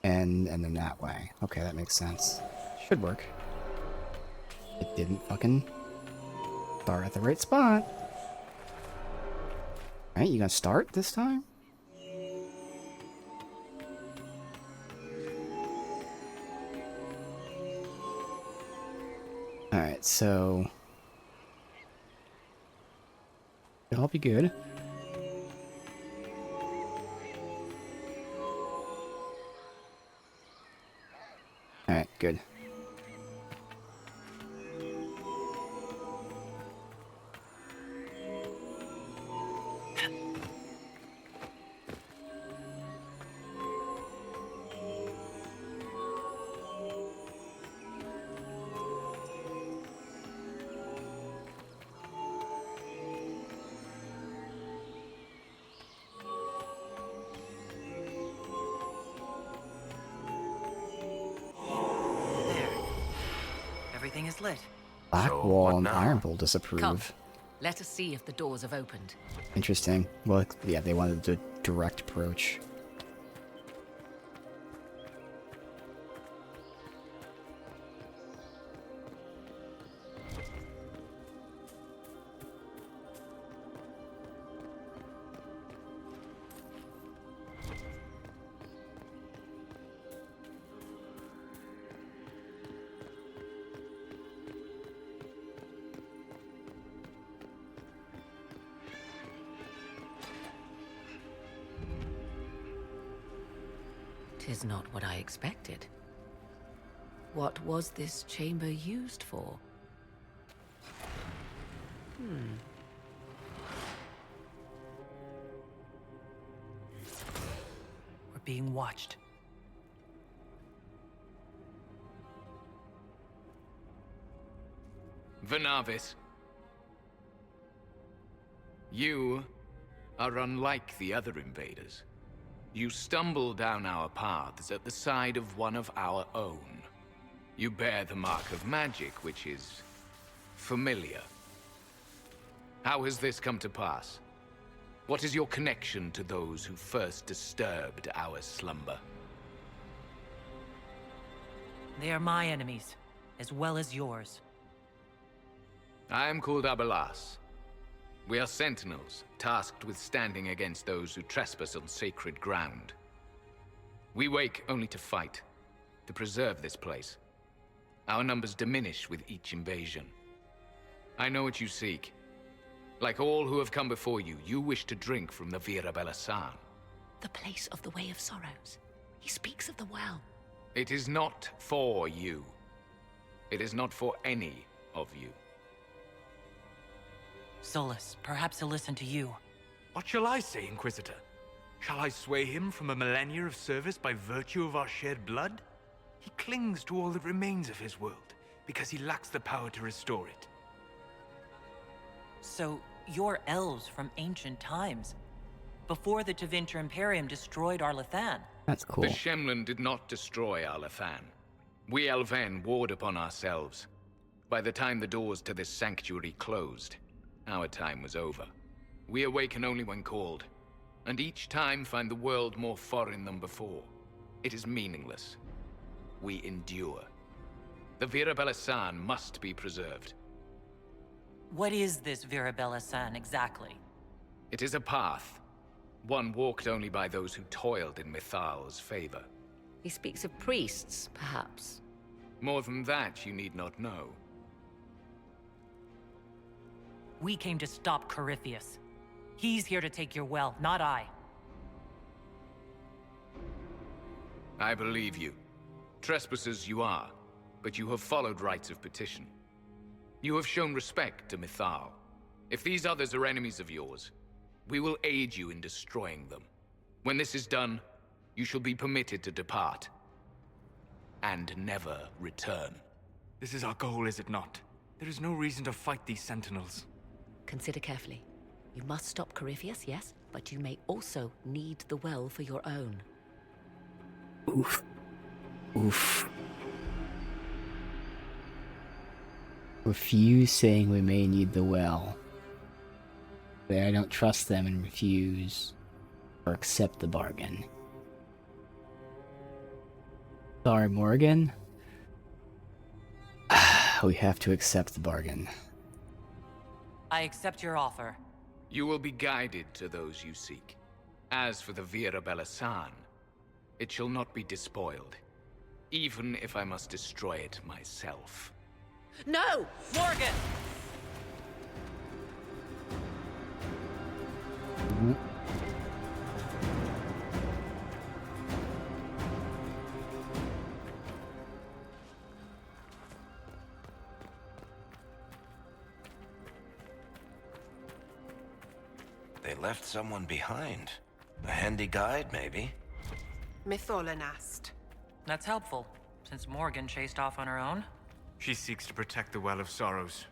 And then that way. Okay, that makes sense. Should work. It didn't fucking start at the right spot. Alright, you gonna start this time? Alright, so it'll all be good. Alright, good. Everything is lit. Blackwall and Ironbolt disapprove. Come, let us see if the doors have opened. Interesting. Well, yeah, they wanted the direct approach. Tis not what I expected. What was this chamber used for? We're being watched. Vernavis, you are unlike the other invaders. You stumble down our paths at the side of one of our own. You bear the mark of magic, which is familiar. How has this come to pass? What is your connection to those who first disturbed our slumber? They are my enemies, as well as yours. I am called Abelas. We are sentinels, tasked with standing against those who trespass on sacred ground. We wake only to fight, to preserve this place. Our numbers diminish with each invasion. I know what you seek. Like all who have come before you, you wish to drink from the Vira Belasan. The place of the Way of Sorrows. He speaks of the well. It is not for you. It is not for any of you. Solus, perhaps he'll listen to you. What shall I say, Inquisitor? Shall I sway him from a millennia of service by virtue of our shared blood? He clings to all that remains of his world, because he lacks the power to restore it. So, you're elves from ancient times. before the Tevinter Imperium destroyed Arlathan. That's cool. The Shemlin did not destroy Arlathan. We Elven warred upon ourselves. By the time the doors to this sanctuary closed, our time was over. We awaken only when called, and each time find the world more foreign than before. It is meaningless. We endure. The Virabella San must be preserved. What is this Virabella San exactly? It is a path, one walked only by those who toiled in Mithal's favor. He speaks of priests, perhaps. More than that, you need not know. We came to stop Corypheus. He's here to take your well, not I. I believe you. Trespassers you are, but you have followed rites of petition. You have shown respect to Mithal. If these others are enemies of yours, we will aid you in destroying them. When this is done, you shall be permitted to depart. And never return. This is our goal, is it not? There is no reason to fight these sentinels. Consider carefully. You must stop Corypheus, yes, but you may also need the well for your own. Oof. Oof. Refuse saying we may need the well. But I don't trust them and refuse or accept the bargain. Sorry, Morgan. We have to accept the bargain. I accept your offer. You will be guided to those you seek. As for the Virabella San, it shall not be despoiled, even if I must destroy it myself. No! Morgan! They left someone behind. A handy guide, maybe? Mitholan asked. That's helpful, since Morgan chased off on her own. She seeks to protect the Well of Sorrows.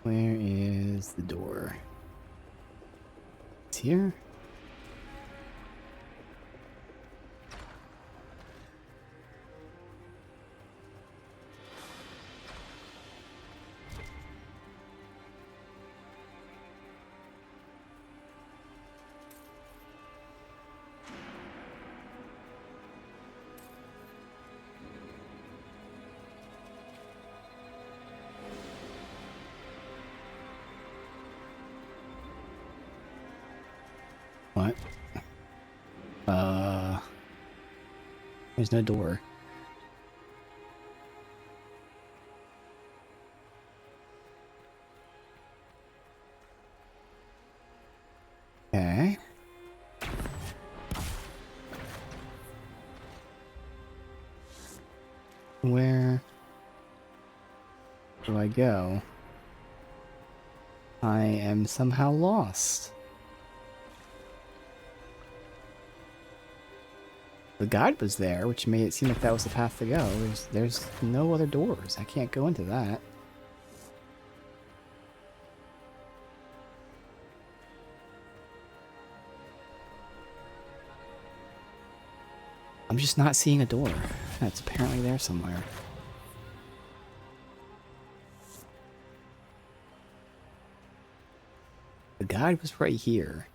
Where is the door? It's here? What? There's no door. Okay. Where do I go? I am somehow lost. The guide was there, which made it seem like that was the path to go. There's no other doors. I can't go into that. I'm just not seeing a door. It's apparently there somewhere. The guide was right here.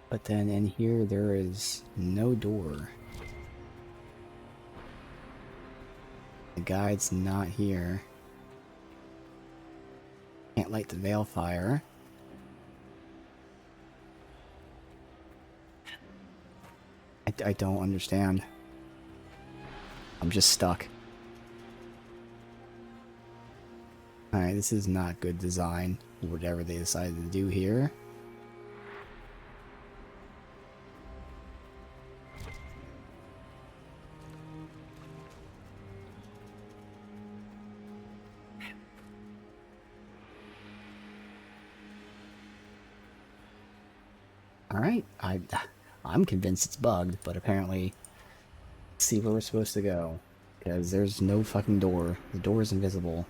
But then in here, there is no door. The guide's not here. Can't light the veil fire. I don't understand. I'm just stuck. Alright, this is not good design, whatever they decided to do here. Alright, I'm convinced it's bugged, but apparently, let's see where we're supposed to go. Because there's no fucking door. The door is invisible.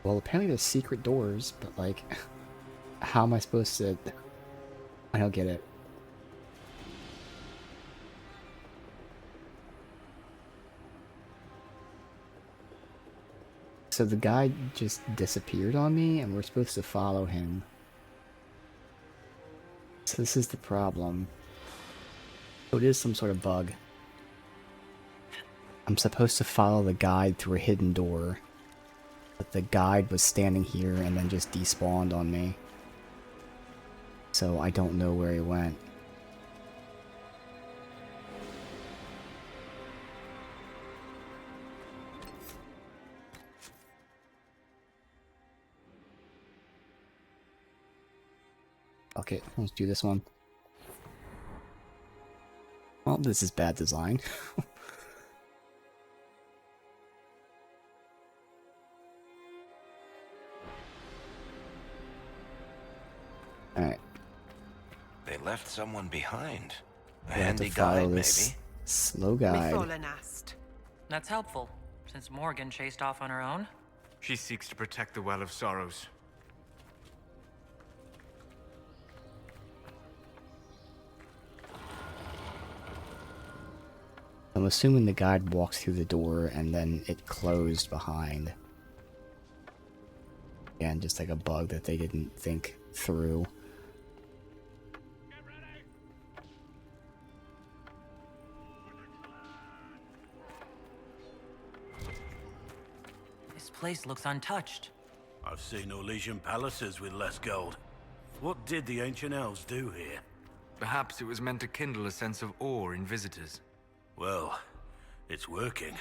Well, apparently there's secret doors, but like, how am I supposed to... I don't get it. So the guy just disappeared on me, and we're supposed to follow him. So this is the problem. So it is some sort of bug. I'm supposed to follow the guide through a hidden door. But the guide was standing here and then just despawned on me. So I don't know where he went. Okay, let's do this one. Well, this is bad design. Alright. They left someone behind. A We have to handy follow guide, this maybe? slow guide. That's helpful, since Morgan chased off on her own. She seeks to protect the Well of Sorrows. I'm assuming the guide walked through the door and then it closed behind. Again, just like a bug that they didn't think through. This place looks untouched. I've seen Orlesian palaces with less gold. What did the ancient elves do here? Perhaps it was meant to kindle a sense of awe in visitors. Well, it's working.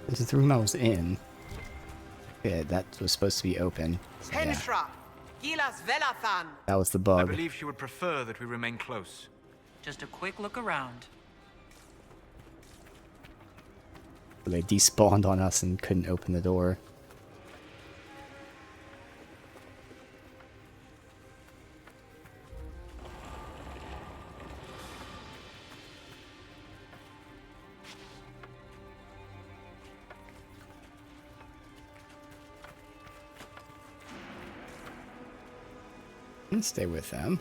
This is the room I was in. Yeah, that was supposed to be open. So yeah, that was the I bug. believe she would prefer that we remain close. Just a quick look around. They despawned on us and couldn't open the door. And stay with them.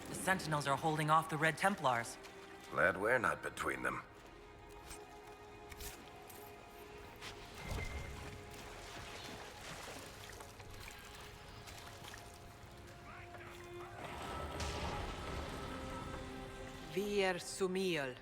The Sentinels are holding off the Red Templars. Glad we're not between them. Vir Sumiel.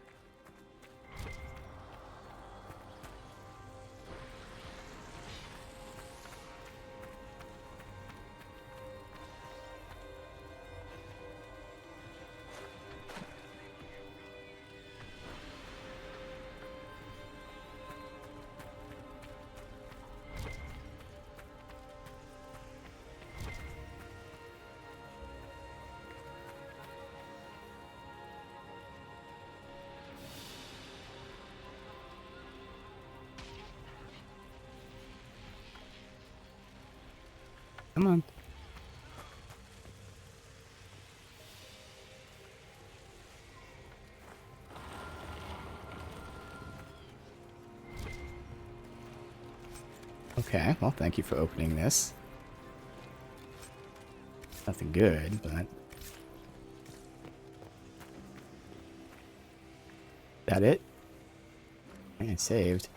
Come on. Okay, well, thank you for opening this. Nothing good, but... That it? And saved.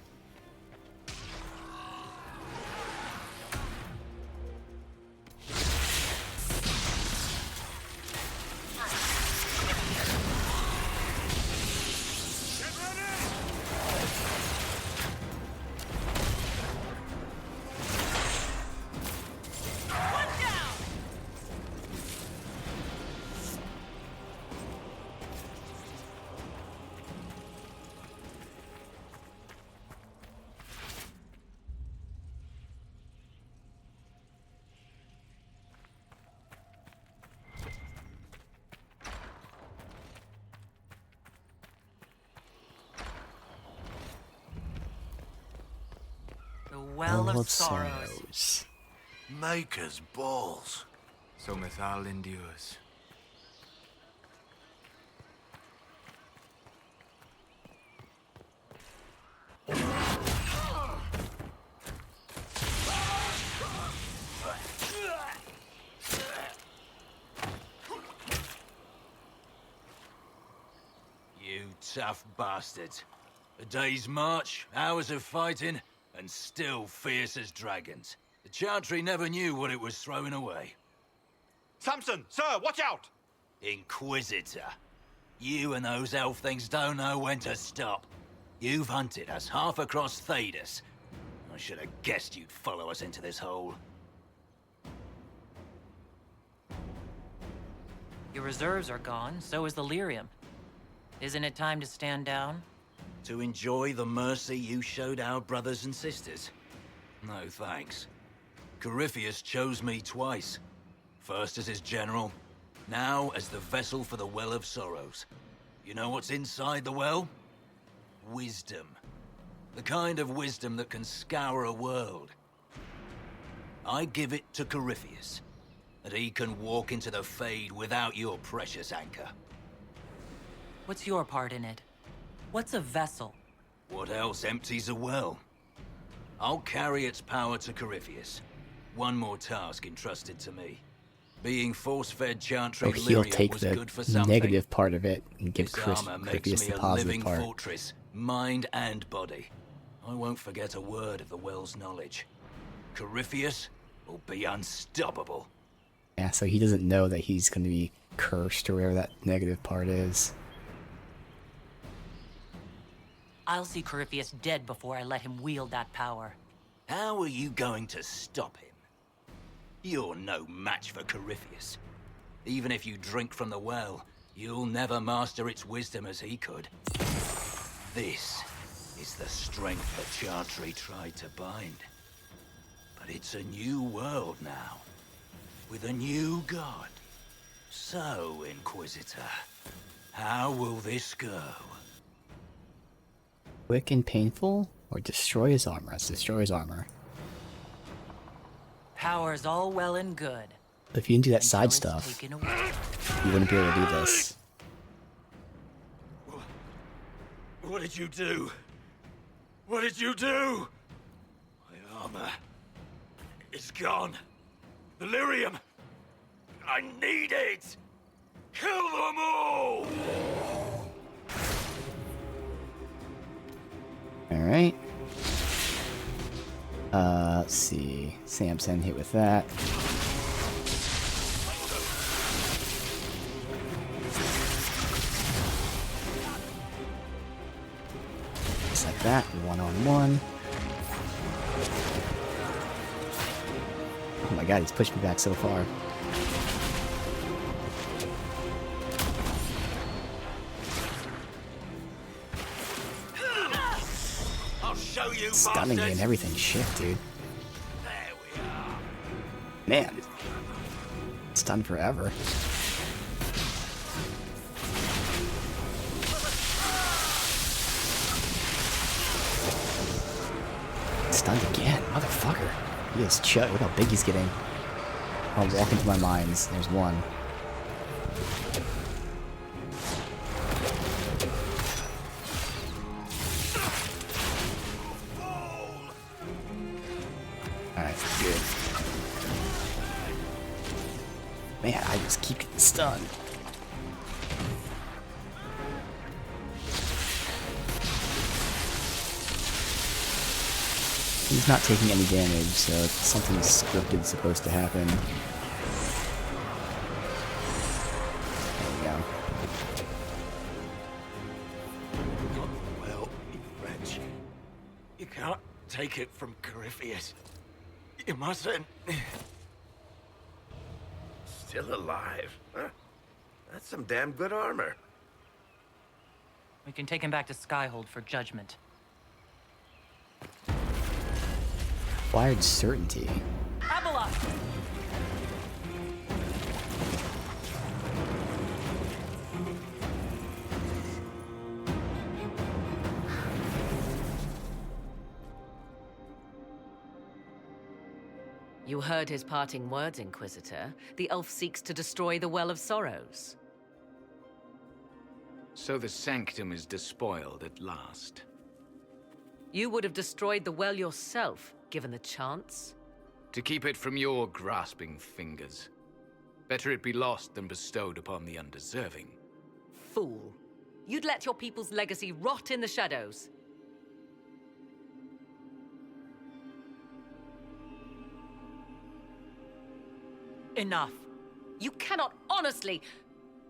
The Well of Sorrows. Maker's balls. So Mithal endures. You tough bastards. A day's march, hours of fighting, and still fierce as dragons. The Chantry never knew what it was throwing away. Samson, sir, watch out! Inquisitor. You and those elf things don't know when to stop. You've hunted us half across Thedas. I should have guessed you'd follow us into this hole. Your reserves are gone, so is the lyrium. Isn't it time to stand down? To enjoy the mercy you showed our brothers and sisters? No thanks. Corypheus chose me twice. First as his general, now as the vessel for the Well of Sorrows. You know what's inside the well? Wisdom. The kind of wisdom that can scour a world. I give it to Corypheus, that he can walk into the Fade without your precious anchor. What's your part in it? What's a vessel? What else empties a well? I'll carry its power to Corypheus. One more task entrusted to me. Being force-fed Chantry So he'll Lyrium take was the good for something. negative part of it and give This Corypheus armor makes the me a positive living part. fortress, mind and body. I won't forget a word of the well's knowledge. Corypheus will be unstoppable. Yeah, so he doesn't know that he's going to be cursed or whatever that negative part is. I'll see Corypheus dead before I let him wield that power. How are you going to stop him? You're no match for Corypheus. Even if you drink from the well, you'll never master its wisdom as he could. This is the strength the Chantry tried to bind. But it's a new world now, with a new god. So, Inquisitor, how will this go? Quick and painful, or destroy his armor? Let's destroy his armor. Power's all well and good. But if you didn't do that until side it's stuff, taken away. you wouldn't be able to do this. What did you do? What did you do? My armor is gone. The lyrium. I need it. Kill them all. Alright. Let's see. Samson hit with that. Just like that, one-on-one. Oh my god, he's pushed me back so far. I'll show you. Stunning me and everything. Shit, dude. Man. It's done forever. Stunned again. Motherfucker. He is chug. Look how big he's getting. I'll walk into my mines. There's one. Alright, good. Man, I just keep getting stunned. He's not taking any damage, so something scripted supposed to happen. There we go. Well, French. You can't take it from Corypheus. You mustn't. Still alive? Huh? That's some damn good armor. We can take him back to Skyhold for judgment. Acquired certainty. Abelard! You heard his parting words, Inquisitor. The elf seeks to destroy the Well of Sorrows. So the sanctum is despoiled at last. You would have destroyed the well yourself, given the chance. To keep it from your grasping fingers. Better it be lost than bestowed upon the undeserving. Fool. You'd let your people's legacy rot in the shadows. Enough. You cannot honestly...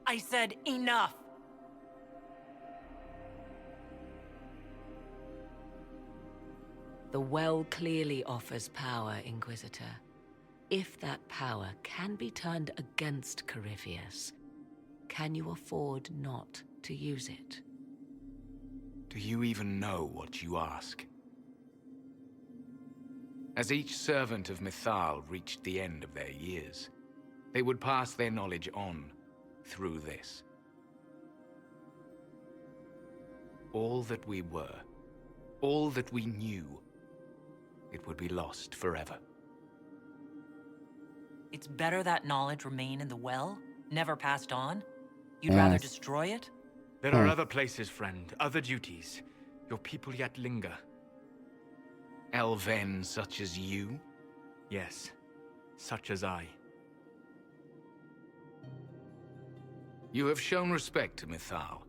I said enough! The well clearly offers power, Inquisitor. If that power can be turned against Corypheus, can you afford not to use it? Do you even know what you ask? As each servant of Mythal reached the end of their years, they would pass their knowledge on through this. All that we were, all that we knew, it would be lost forever. It's better that knowledge remain in the well, never passed on? You'd rather destroy it? There are other places, friend, other duties. Your people yet linger. Elven such as you? Yes, such as I. You have shown respect to Mythal,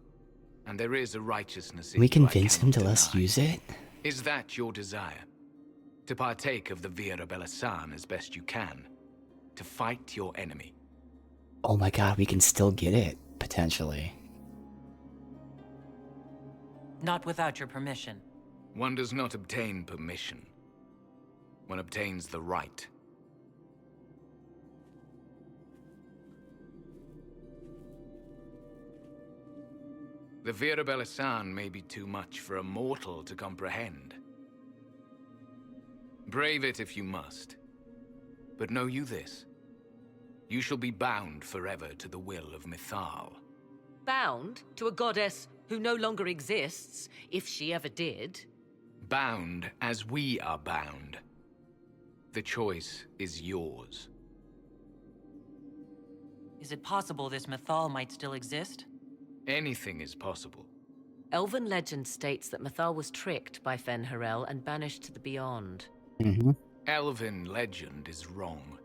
and there is a righteousness in We you convince I him to cannot let us deny. use it? Is that your desire? To partake of the Vira Belasan as best you can? To fight your enemy? Oh my god, we can still get it, potentially. Not without your permission. One does not obtain permission. One obtains the right. The Vira Belasan may be too much for a mortal to comprehend. Brave it if you must. But know you this. You shall be bound forever to the will of Mythal. Bound to a goddess who no longer exists, if she ever did. Bound as we are bound. The choice is yours. Is it possible this Mythal might still exist? Anything is possible. Elven legend states that Mythal was tricked by Fen-Harel and banished to the Beyond. Elven legend is wrong.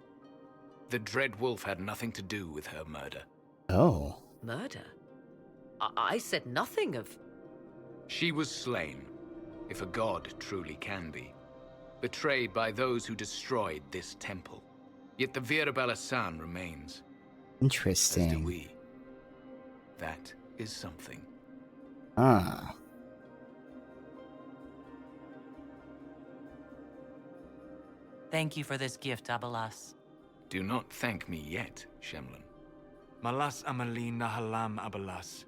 The Dread Wolf had nothing to do with her murder. Oh. Murder? I said nothing of... She was slain, if a god truly can be. Betrayed by those who destroyed this temple. Yet the Vira Belasan remains. Interesting. As do we. That is something. Ah. Thank you for this gift, Abelas. Do not thank me yet, Shemlin. Malas amali nahalam abalas.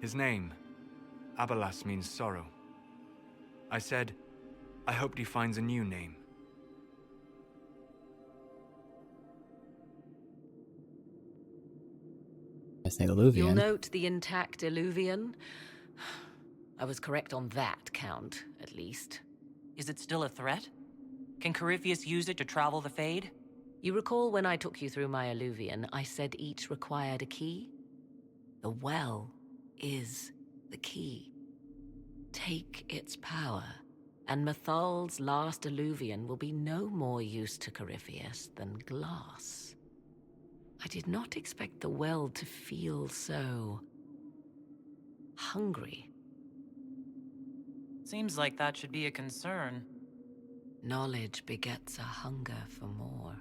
His name, Abalas, means sorrow. I said, I hoped he finds a new name. It's an You'll Illuvian. note the intact Illuvian. I was correct on that count, at least. Is it still a threat? Can Corypheus use it to travel the Fade? You recall when I took you through my Illuvian, I said each required a key? The well is the key. Take its power, and Mathal's last Illuvian will be no more use to Corypheus than glass. I did not expect the well to feel so hungry. Seems like that should be a concern. Knowledge begets a hunger for more.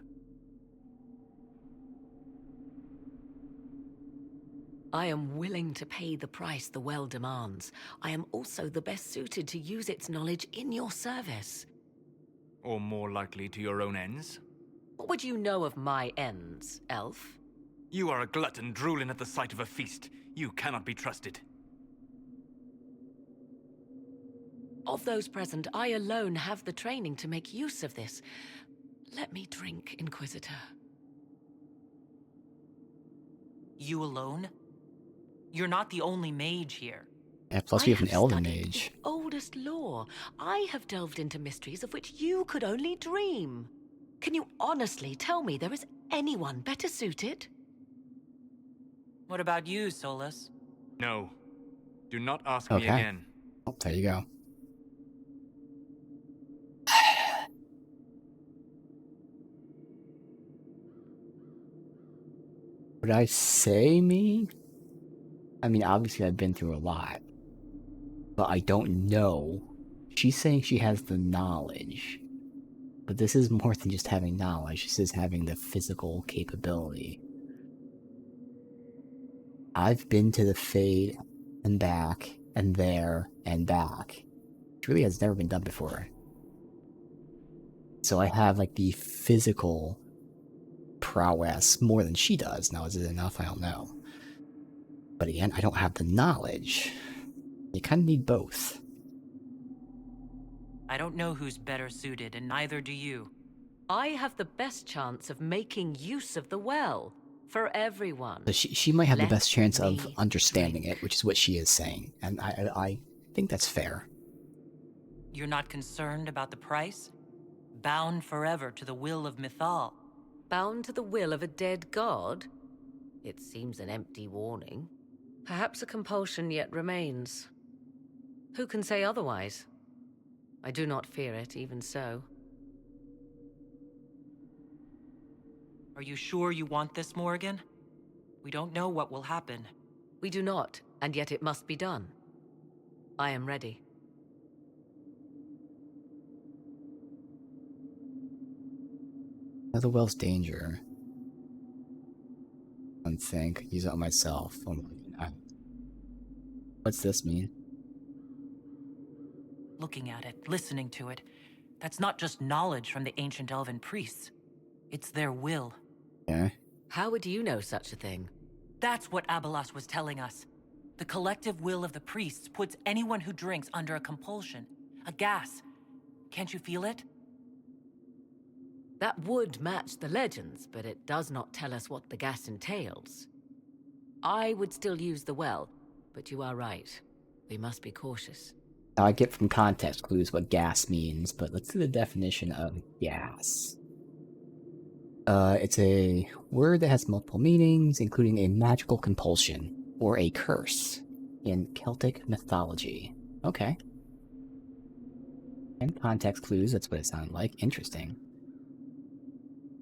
I am willing to pay the price the well demands. I am also the best suited to use its knowledge in your service. Or more likely to your own ends? What would you know of my ends, elf? You are a glutton drooling at the sight of a feast. You cannot be trusted. Of those present, I alone have the training to make use of this. Let me drink, Inquisitor. You alone? You're not the only mage here. Yeah, plus we have an elven mage. Oldest lore. I have delved into mysteries of which you could only dream. Can you honestly tell me there is anyone better suited? What about you, Solus? No. Do not ask me again. Oh, there you go. Would I say me? I mean, obviously I've been through a lot. But I don't know. She's saying she has the knowledge. But this is more than just having knowledge. This is having the physical capability. I've been to the Fade and back, and there, and back. It really has never been done before. So I have, like, the physical prowess more than she does. Now, is it enough? I don't know. But again, I don't have the knowledge. You kind of need both. I don't know who's better suited, and neither do you. I have the best chance of making use of the well. For everyone. But she might have the best chance of understanding it, which is what she is saying. And I think that's fair. You're not concerned about the price? Bound forever to the will of Mythal. Bound to the will of a dead god? It seems an empty warning. Perhaps a compulsion yet remains. Who can say otherwise? I do not fear it, even so. Are you sure you want this, Morgan? We don't know what will happen. We do not, and yet it must be done. I am ready. Another well's danger. One thing, use it on myself. What's this mean? Looking at it, listening to it, that's not just knowledge from the ancient elven priests. It's their will. Yeah. How would you know such a thing? That's what Abelas was telling us. The collective will of the priests puts anyone who drinks under a compulsion, a gas. Can't you feel it? That would match the legends, but it does not tell us what the gas entails. I would still use the well, but you are right. We must be cautious. Now I get from context clues what gas means, but let's do the definition of gas. It's a word that has multiple meanings, including a magical compulsion, or a curse, in Celtic mythology. Okay. And context clues, that's what it sounded like. Interesting.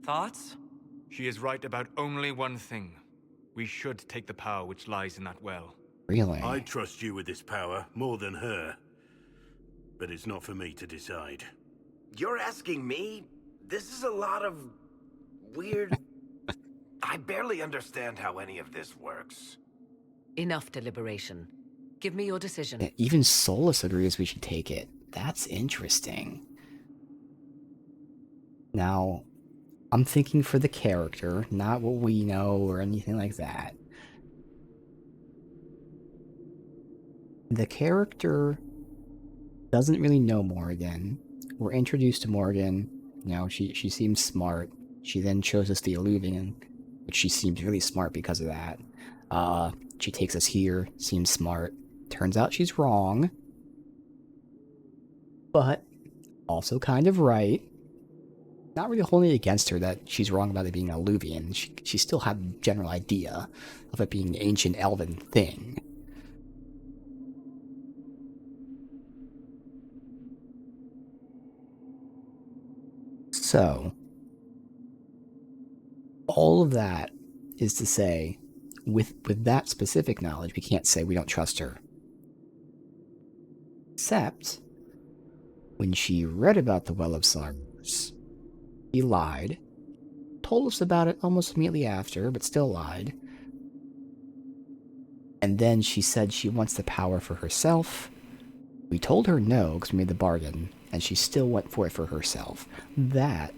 Thoughts? She is right about only one thing. We should take the power which lies in that well. Really? I trust you with this power more than her. But it's not for me to decide. You're asking me? This is a lot of weird... I barely understand how any of this works. Enough deliberation. Give me your decision. Yeah, even Solus agrees we should take it. That's interesting. Now, I'm thinking for the character, not what we know or anything like that. The character doesn't really know Morgan. We're introduced to Morgan. You know, she seems smart. She then shows us the Illuvian, which she seems really smart because of that. She takes us here, seems smart. Turns out she's wrong. But also kind of right. Not really holding it against her that she's wrong about it being an Alluvian. She still had a general idea of it being an ancient elven thing. So, all of that is to say, with that specific knowledge, we can't say we don't trust her. Except, when she read about the Well of Sorrows, she lied, told us about it almost immediately after, but still lied. And then she said she wants the power for herself. We told her no, because we made the bargain, and she still went for it for herself. That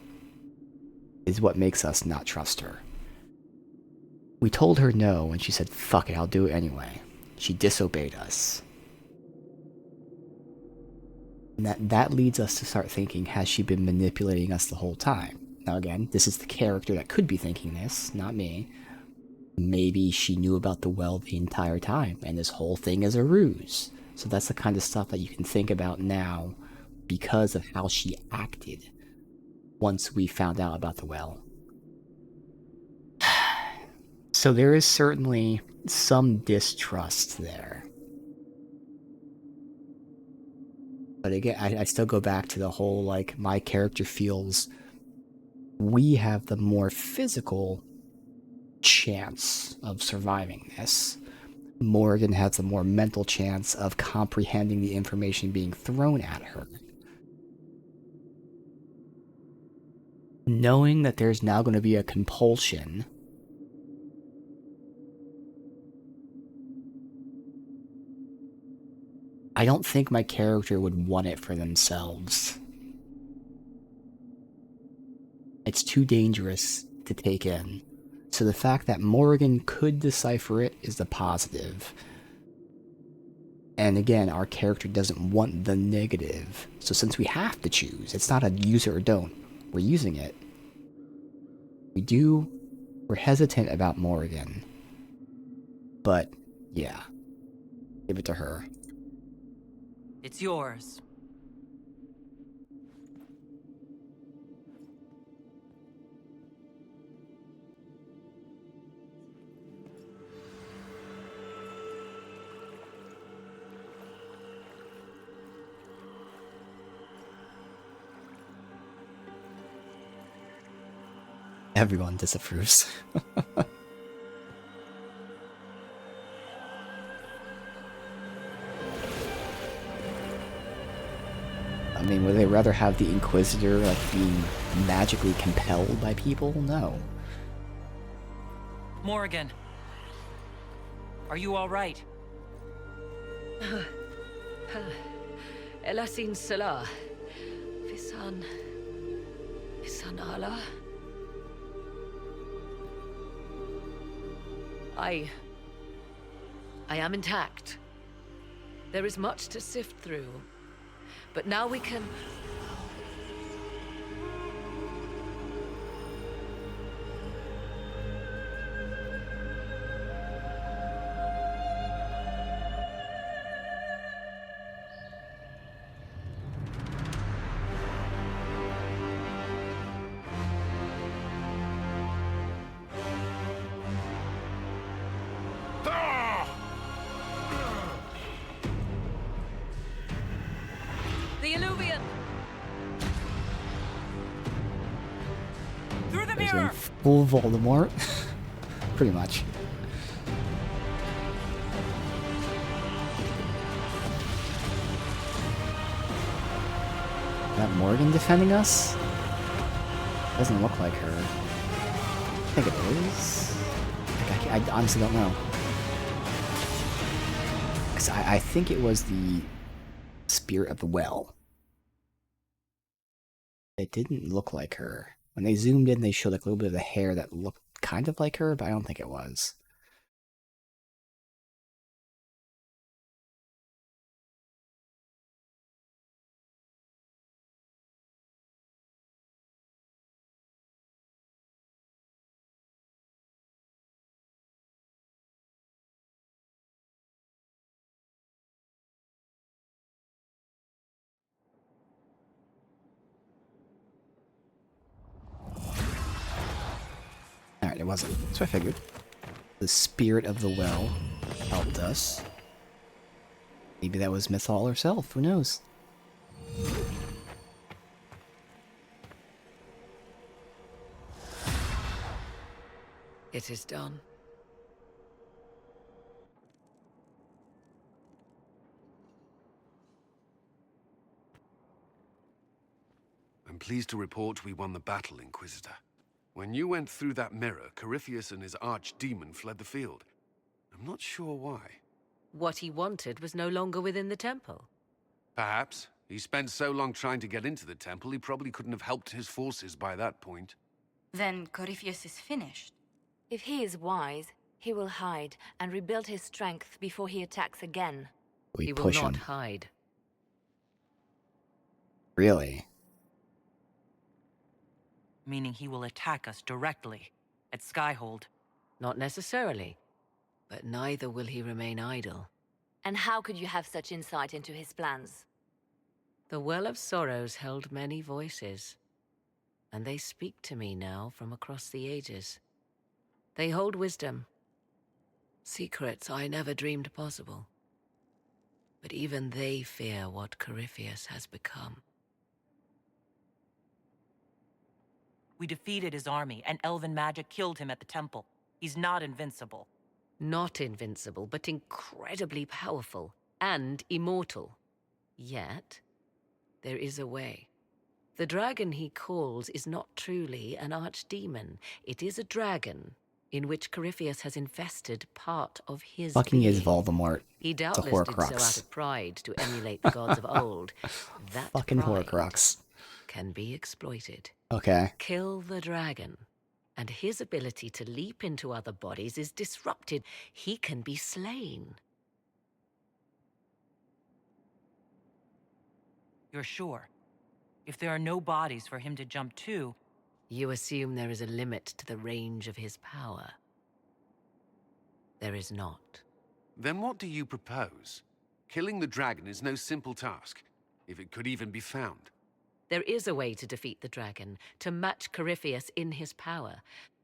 is what makes us not trust her. We told her no, and she said, fuck it, I'll do it anyway. She disobeyed us. And that leads us to start thinking, has she been manipulating us the whole time? Now again, this is the character that could be thinking this, not me. Maybe she knew about the well the entire time, and this whole thing is a ruse. So that's the kind of stuff that you can think about now because of how she acted once we found out about the well. So there is certainly some distrust there. But again, I still go back to the whole, like, my character feels we have the more physical chance of surviving this. Morgan has the more mental chance of comprehending the information being thrown at her. Knowing that there's now going to be a compulsion, I don't think my character would want it for themselves. It's too dangerous to take in. So the fact that Morgan could decipher it is the positive. And again, our character doesn't want the negative. So since we have to choose, it's not a use it or don't. We're using it. We're hesitant about Morgan. But, yeah. Give it to her. It's yours. Everyone disapproves. I mean, would they rather have the Inquisitor, like, being magically compelled by people? No. Morrigan. Are you all right? Elasin Salah. Visan Allah. I am intact. There is much to sift through, but now we can... The Illuvian! Through the He's mirror! going full Voldemort. Pretty much. Is that Morgan defending us? Doesn't look like her. I think it is. I honestly don't know. Because I think it was the Spirit of the Well. It didn't look like her. When they zoomed in, they showed like a little bit of the hair that looked kind of like her, but I don't think it was. Alright, it wasn't. That's what I figured. The spirit of the well helped us. Maybe that was Mythal herself, who knows? It is done. I'm pleased to report we won the battle, Inquisitor. When you went through that mirror, Corypheus and his archdemon fled the field. I'm not sure why. What he wanted was no longer within the temple. Perhaps. He spent so long trying to get into the temple, he probably couldn't have helped his forces by that point. Then Corypheus is finished. If he is wise, he will hide and rebuild his strength before he attacks again. We He will push not him. hide. Really? Meaning he will attack us directly at Skyhold. Not necessarily. But neither will he remain idle. And how could you have such insight into his plans? The Well of Sorrows held many voices, and they speak to me now from across the ages. They hold wisdom, secrets I never dreamed possible. But even they fear what Corypheus has become. We defeated his army, and elven magic killed him at the temple. He's not invincible. Not invincible, but incredibly powerful and immortal. Yet, there is a way. The dragon he calls is not truly an archdemon. It is a dragon in which Corypheus has infested part of his Fucking being. is Voldemort. He It's a doubtless did so out Horcrux. of pride to emulate the gods of old. That Fucking pride Horcrux. can be exploited. Okay. Kill the dragon, and his ability to leap into other bodies is disrupted. He can be slain. You're sure? If there are no bodies for him to jump to... You assume there is a limit to the range of his power. There is not. Then what do you propose? Killing the dragon is no simple task, if it could even be found. There is a way to defeat the dragon, to match Corypheus in his power.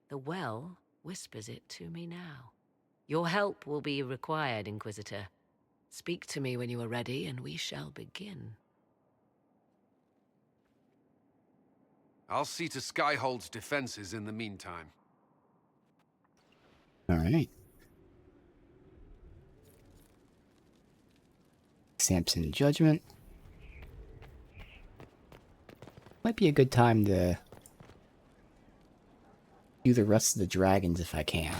The well whispers it to me now. Your help will be required, Inquisitor. Speak to me when you are ready, and we shall begin. I'll see to Skyhold's defenses in the meantime. Alright. Samson Judgment. Might be a good time to do the rest of the dragons if I can.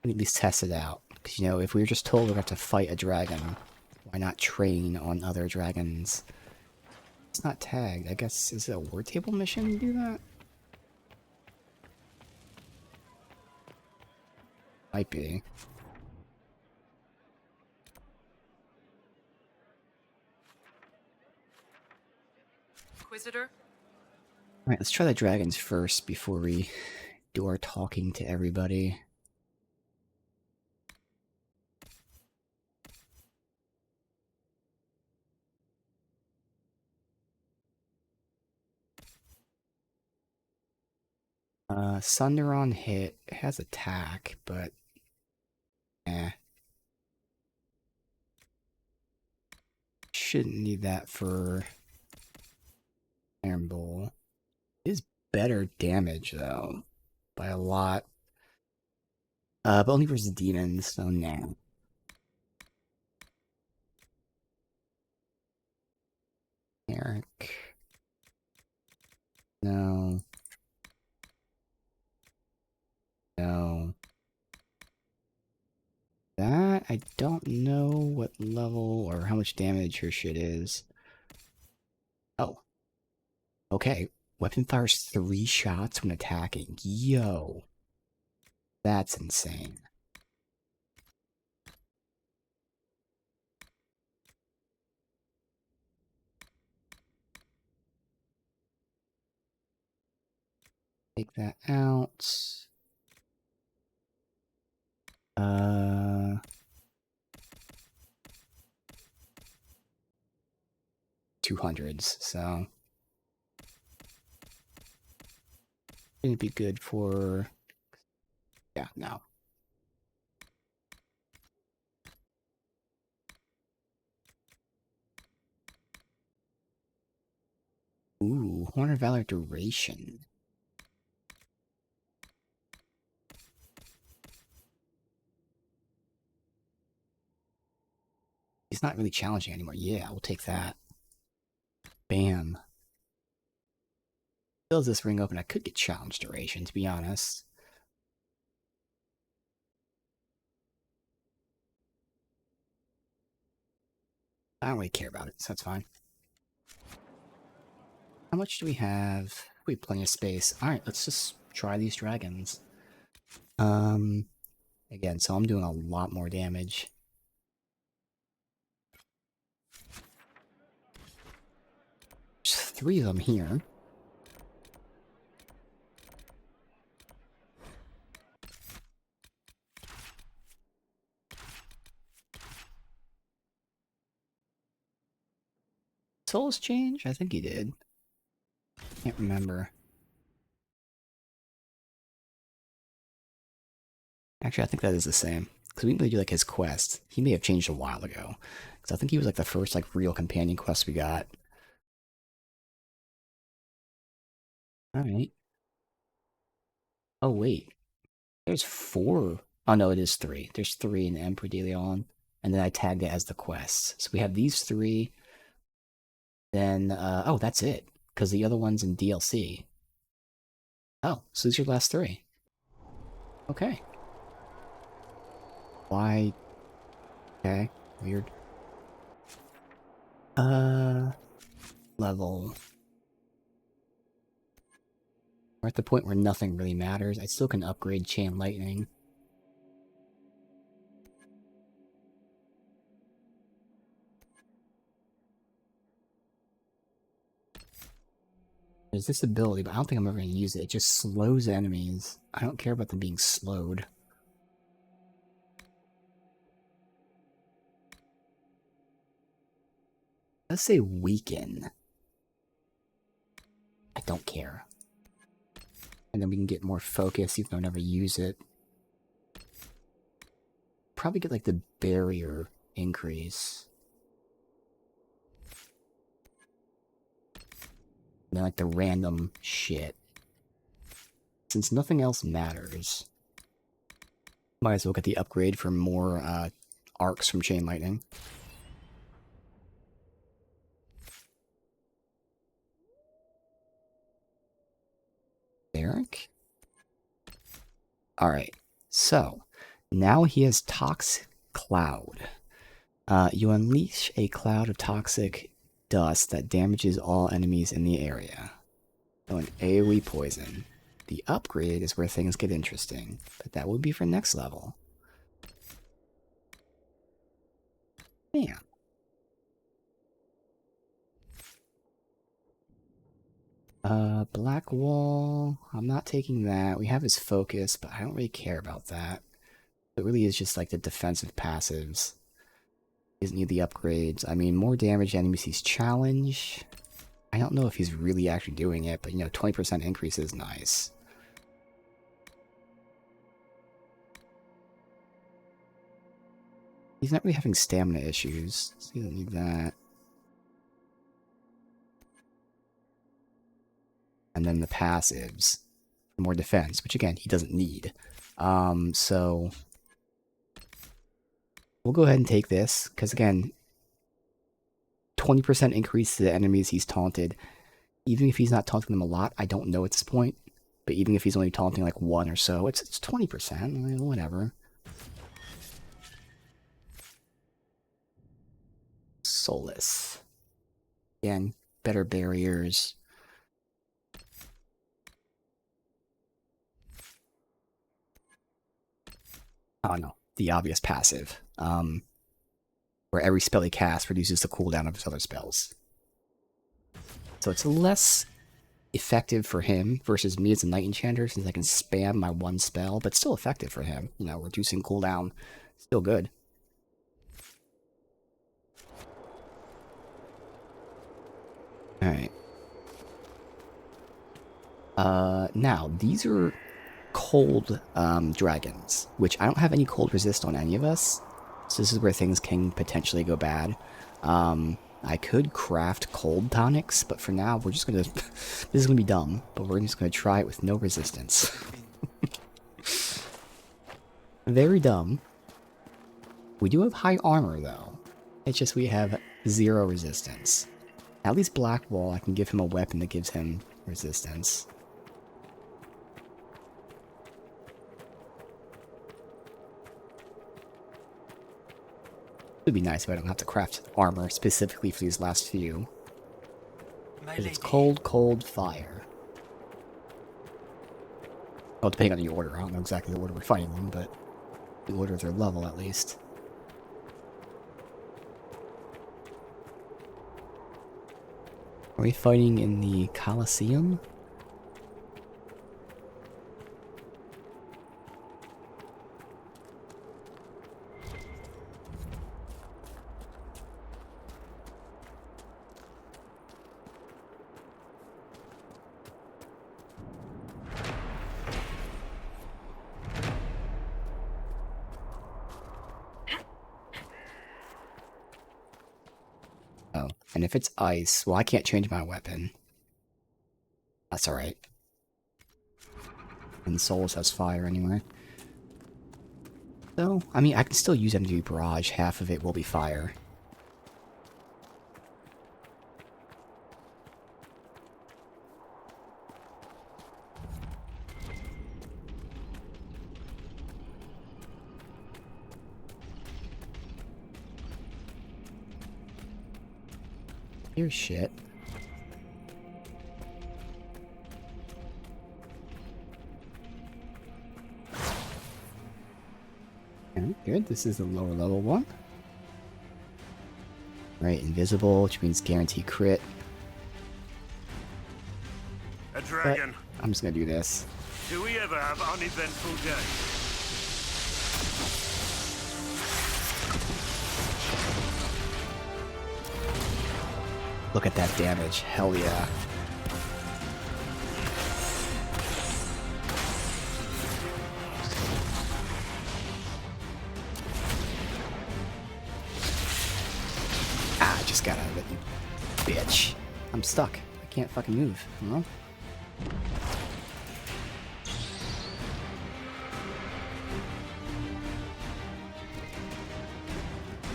At least test it out. Because, you know, if we were just told we're going to have to fight a dragon, why not train on other dragons? It's not tagged. I guess, is it a war table mission to do that? Might be. Inquisitor? Alright, let's try the dragons first before we do our talking to everybody. Sunderon hit. It has attack, but... Shouldn't need that for... Iron Bowl. It is better damage, though. By a lot. But only versus demons, so nah. Eric. No. No. That, I don't know what level or how much damage her shit is. Oh. Okay. Weapon fires 3 shots when attacking. Yo. That's insane. Take that out. 200s, so... It'd be good for... Yeah, no. Ooh, Horn of Valor duration. He's not really challenging anymore. Yeah, we'll take that. Bam. Fills this ring open. I could get challenge duration, to be honest. I don't really care about it, so that's fine. How much do we have? We have plenty of space. Alright, let's just try these dragons. Again, so I'm doing a lot more damage. There's 3 of them here. Souls change? I think he did. Can't remember. Actually, I think that is the same. Because we didn't do like his quest. He may have changed a while ago. Because I think he was like the first like real companion quest we got. Alright. Oh wait. There's 4. Oh no, it is 3. There's 3 in Emperor de Leon. And then I tagged it as the quest. So we have these 3. Then, oh, that's it. Because the other one's in DLC. Oh, so these are your last 3. Okay. Why? Okay, weird. Level. We're at the point where nothing really matters. I still can upgrade Chain Lightning. There's this ability, but I don't think I'm ever going to use it. It just slows enemies. I don't care about them being slowed. Let's say weaken. I don't care. And then we can get more focus, even though I never use it. Probably get like the barrier increase. And then like the random shit. Since nothing else matters, might as well get the upgrade for more arcs from Chain Lightning. Eric? Alright, so now he has Toxic Cloud. You unleash a cloud of toxic dust that damages all enemies in the area. So an AoE poison. The upgrade is where things get interesting, but that would be for next level. Bam. Black Wall. I'm not taking that. We have his focus, but I don't really care about that. It really is just like the defensive passives. He doesn't need the upgrades. I mean, more damage enemies he's challenge. I don't know if he's really actually doing it, but you know, 20% increase is nice. He's not really having stamina issues, so he doesn't need that. And then the passives. More defense, which again, he doesn't need. So we'll go ahead and take this, because again, 20% increase to the enemies he's taunted. Even if he's not taunting them a lot, I don't know at this point. But even if he's only taunting like 1 or so, it's 20%, I mean, whatever. Solace. Again, better barriers. Oh no, the obvious passive. Where every spell he casts reduces the cooldown of his other spells. So it's less effective for him versus me as a Night Enchanter, since I can spam my 1 spell, but still effective for him. You know, reducing cooldown, still good. Alright. Now, these are cold dragons, which I don't have any cold resist on any of us. So this is where things can potentially go bad. I could craft cold tonics, but for now, we're just gonna... this is gonna be dumb, but we're just gonna try it with no resistance. Very dumb. We do have high armor, though. It's just we have 0 resistance. At least Blackwall, I can give him a weapon that gives him resistance. It would be nice if I don't have to craft armor specifically for these last few. Because it's cold, cold, fire. Well, depending on the order. I don't know exactly the order we're fighting them, but the order of their level at least. Are we fighting in the Colosseum? Oh, and if it's ice, well, I can't change my weapon. That's alright. And Souls has fire anyway. So, I mean, I can still use MW Barrage. Half of it will be fire. Here's shit. Okay, good. This is the lower level one. Right, invisible, which means guarantee crit. A dragon. But I'm just gonna do this. Do we ever have uneventful days? Look at that damage. Hell yeah. Ah, I just got out of it, you bitch. I'm stuck. I can't fucking move. Huh?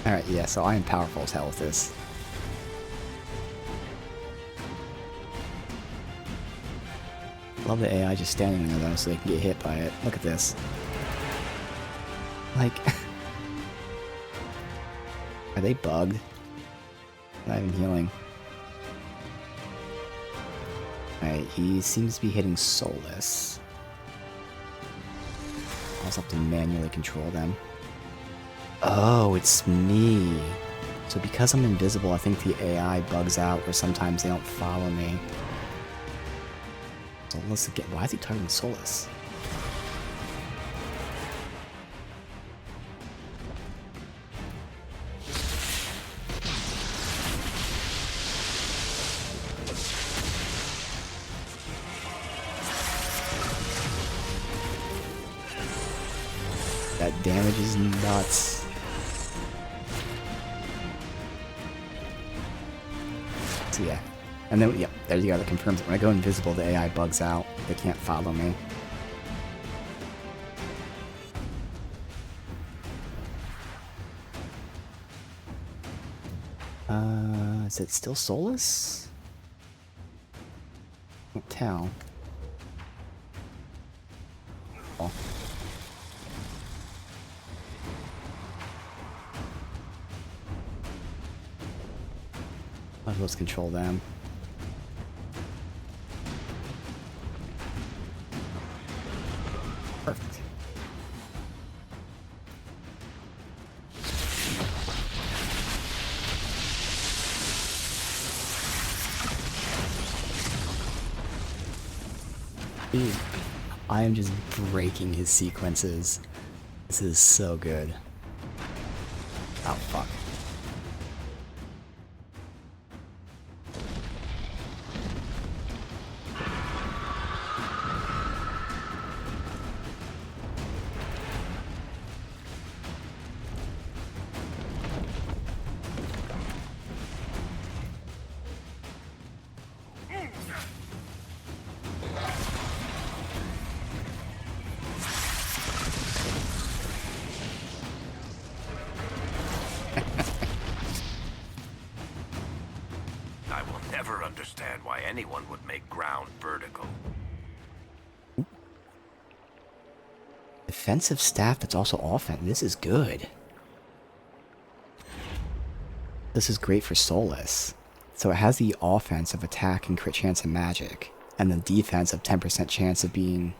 Alright, yeah, so I am powerful as hell with this. Love the AI just standing there though, so they can get hit by it. Look at this. Like... Are they bugged? Not even healing. Alright, he seems to be hitting Soulless. I'll also have to manually control them. Oh, it's me. So because I'm invisible, I think the AI bugs out, or sometimes they don't follow me. Soulless again. Why is he targeting Soulless? That damage is nuts. So yeah. And then, yep, there you go, that confirms it. When I go invisible, the AI bugs out. They can't follow me. Is it still Soulless? Can't tell. Oh. Let's control them. Perfect. Dude, I am just breaking his sequences. This is so good. Oh, fuck. understand why anyone would make ground vertical. Defensive staff that's also offensive. This is good. This is great for Soulless. So it has the offense of attack and crit chance and magic, and the defense of 10% chance of being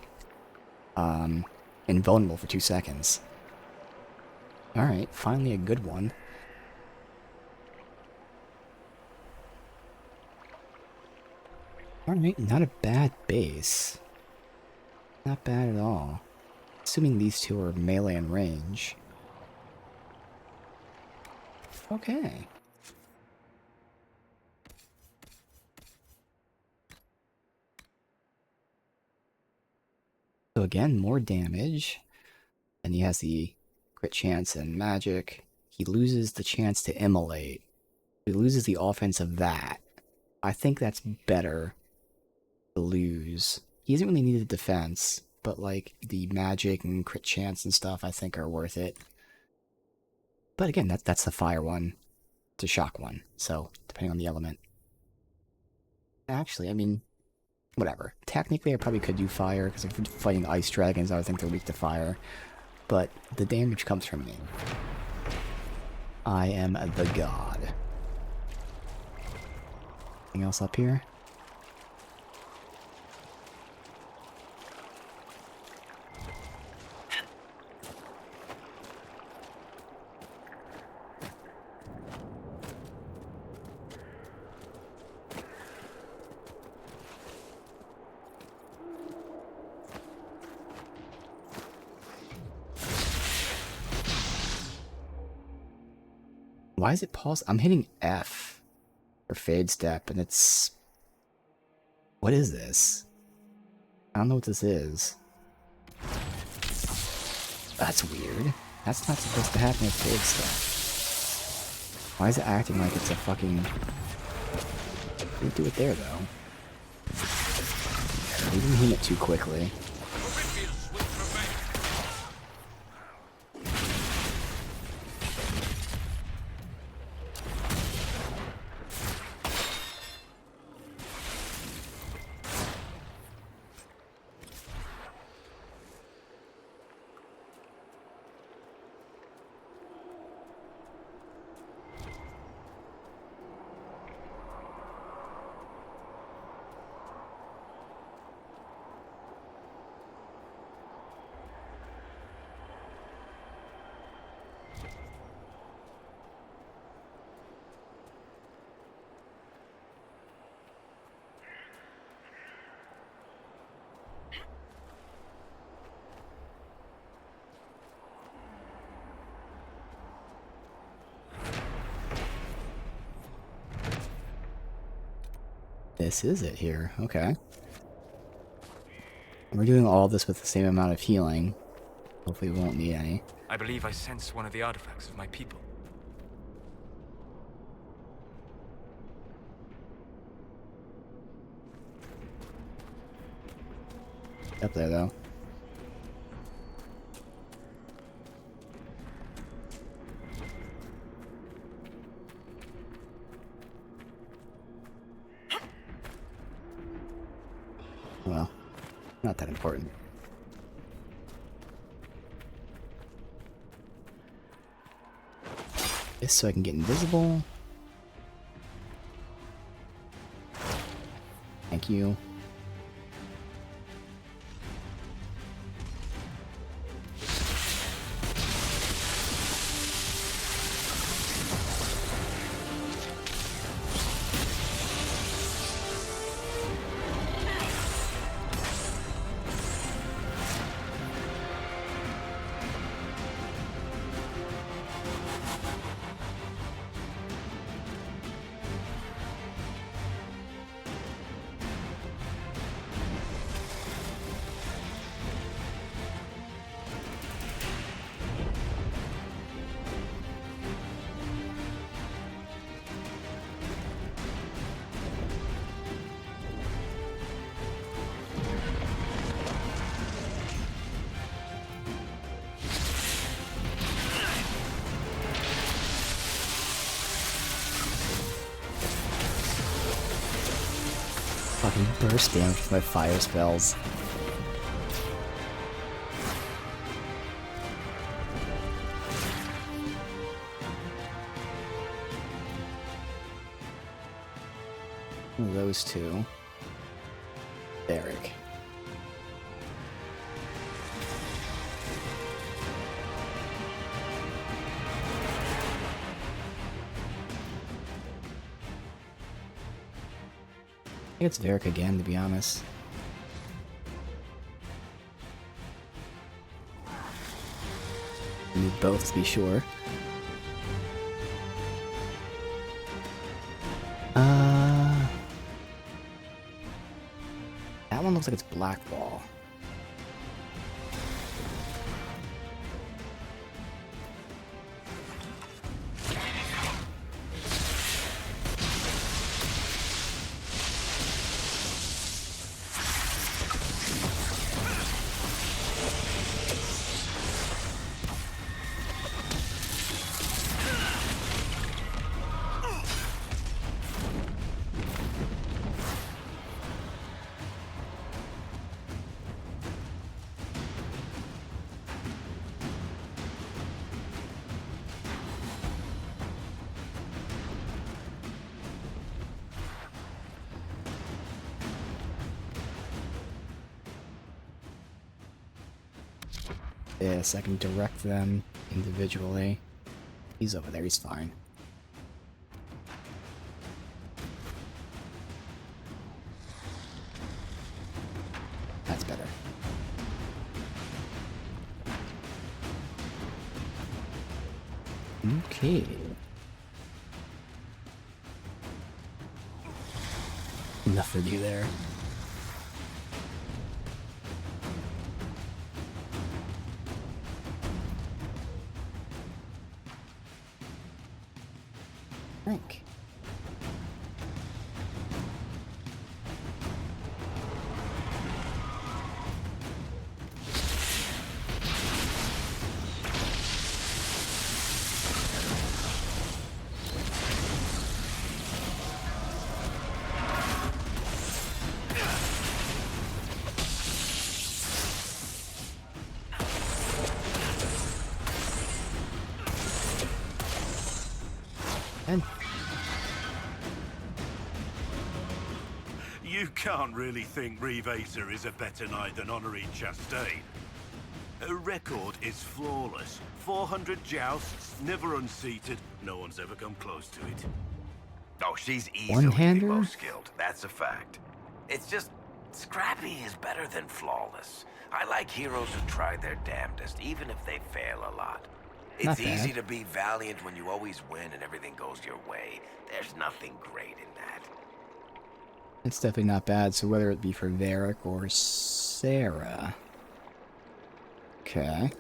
invulnerable for 2 seconds. Alright, finally a good one. Alright, not a bad base. Not bad at all. Assuming these two are melee and range. Okay. So again, more damage. And he has the crit chance and magic. He loses the chance to immolate. He loses the offense of that. I think that's better to lose. He doesn't really need the defense, but like the magic and crit chance and stuff I think are worth it. But again, that's the fire one. It's a shock one, so depending on the element. Actually, I mean, whatever. Technically I probably could do fire, because if we're fighting ice dragons I would think they're weak to fire. But the damage comes from me. I am the god. Anything else up here? Why is it paused? I'm hitting F for fade step, and it's... What is this? I don't know what this is. That's weird. That's not supposed to happen with fade step. Why is it acting like it's a fucking... Didn't do it there, though. Maybe I'm hitting it too quickly. This is it here. Okay. We're doing all this with the same amount of healing. Hopefully we won't need any. I believe I sense one of the artifacts of my people. Up there, though. Well, not that important. This so I can get invisible. Thank you. Burst damage with my fire spells. Those two. Derek. I think it's Varric again, to be honest. Need both to be sure. That one looks like it's Blackwall. Yes, I can direct them individually. He's over there, he's fine. That's better. Okay. Enough for you there. Think. You can't really think Revaser is a better knight than Honorine Chastain. Her record is flawless. 400 jousts, never unseated. No one's ever come close to it. Oh, she's easily the One-hander? most skilled. That's a fact. It's just, scrappy is better than flawless. I like heroes who try their damnedest, even if they fail a lot. Not It's easy bad. to be valiant when you always win and everything goes your way. There's nothing great in that. It's definitely not bad, so whether it be for Varric or Sarah. Okay.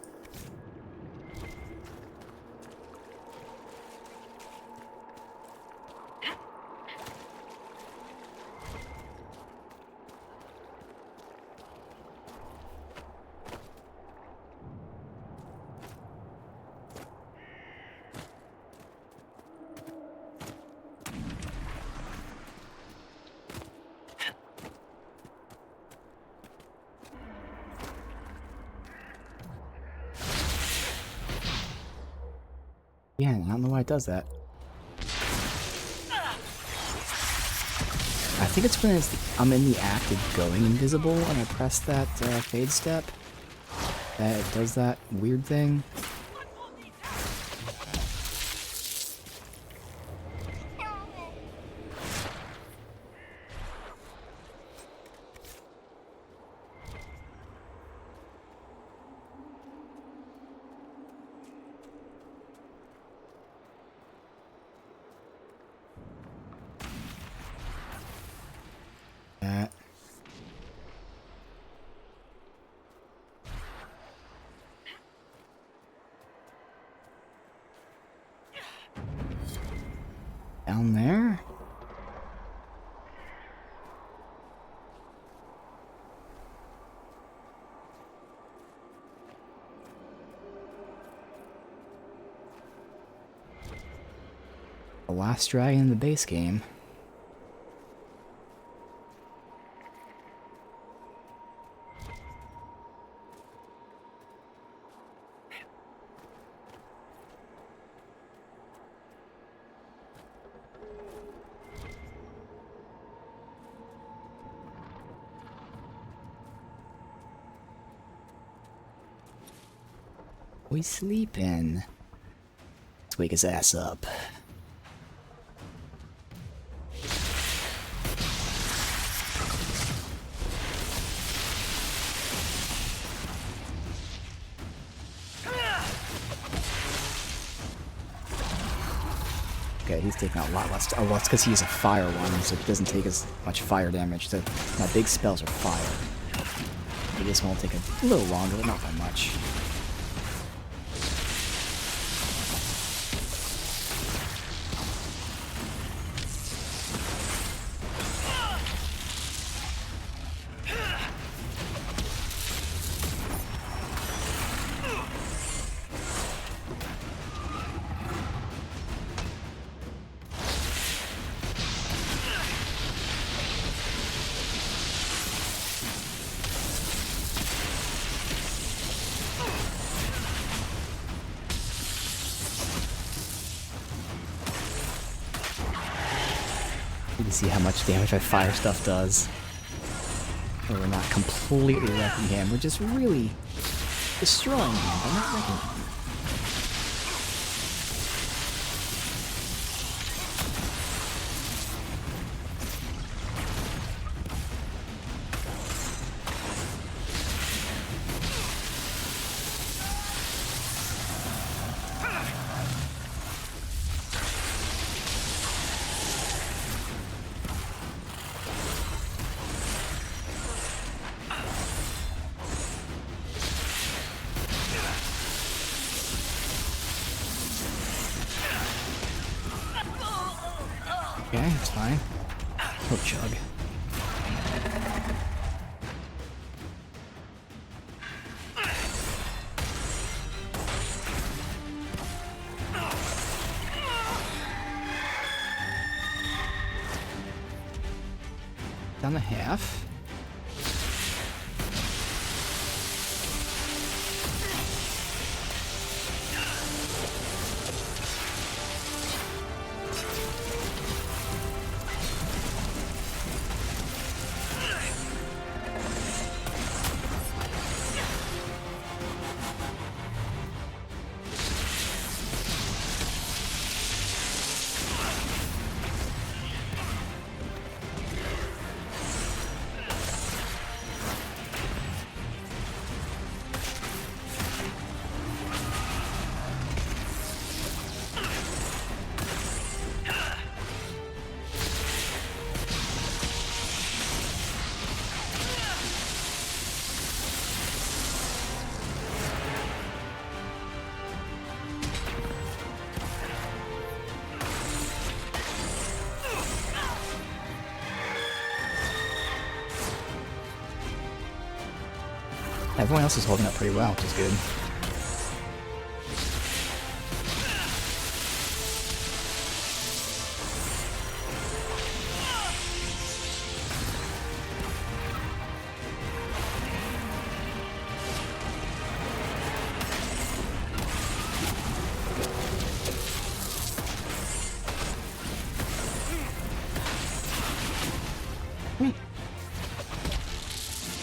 Yeah, I don't know why it does that. I think it's when I'm in the act of going invisible and I press that fade step that it does that weird thing. That. Down there? The last dragon in the base game. We sleeping. Let's wake his ass up. Okay, he's taking a lot less. Oh, well, it's because he's a fire one, so he doesn't take as much fire damage. So my big spells are fire. Maybe this one will take a little longer, but not by much. You can see how much damage my fire stuff does. But we're not completely wrecking him, we're just really destroying him, but not wrecking him. Okay, it's fine. Oh, chug. Down the half. Everyone else is holding up pretty well, which is good.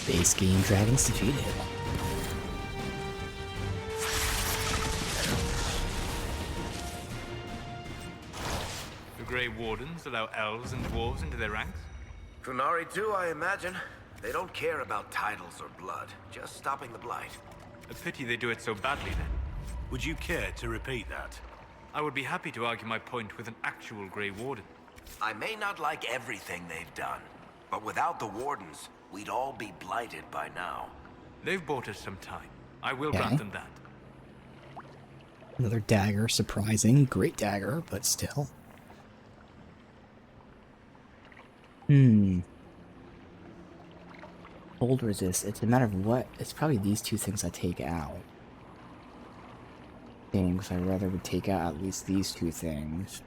Base game dragons defeated. The Grey Wardens allow elves and dwarves into their ranks? Kunari too, I imagine. They don't care about titles or blood, just stopping the blight. A pity they do it so badly, then. Would you care to repeat that? I would be happy to argue my point with an actual Grey Warden. I may not like everything they've done, but without the Wardens, we'd all be blighted by now. They've bought us some time. I will Okay. grant them that. Another dagger, surprising. Great dagger, but still. Hold resist. It's a matter of what. It's probably these two things I take out. Because I'd rather would take out at least these two things.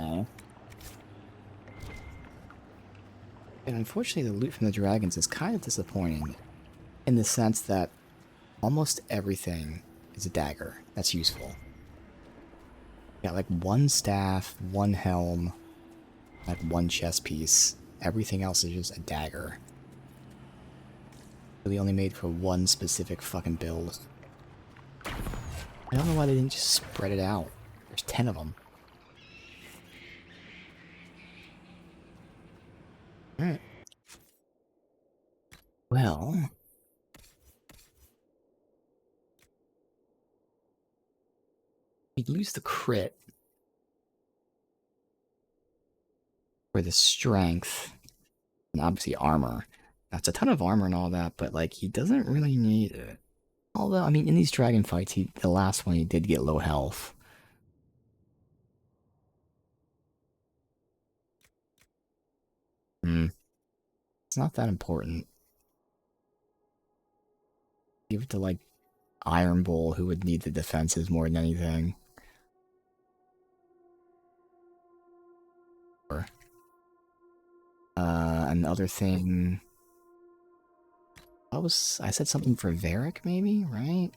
Okay. And unfortunately, the loot from the dragons is kind of disappointing. In the sense that almost everything is a dagger that's useful. Got like one staff, one helm, like one chest piece. Everything else is just a dagger. Really only made for one specific fucking build. I don't know why they didn't just spread it out. There's 10 of them. Alright. Well... we'd lose the crit. For the strength. And obviously armor. That's a ton of armor and all that, but like, he doesn't really need it. Although, I mean, in these dragon fights, the last one he did get low health. It's not that important. Give it to, like, Iron Bull, who would need the defenses more than anything. Or, another thing... I said something for Varric, maybe, right?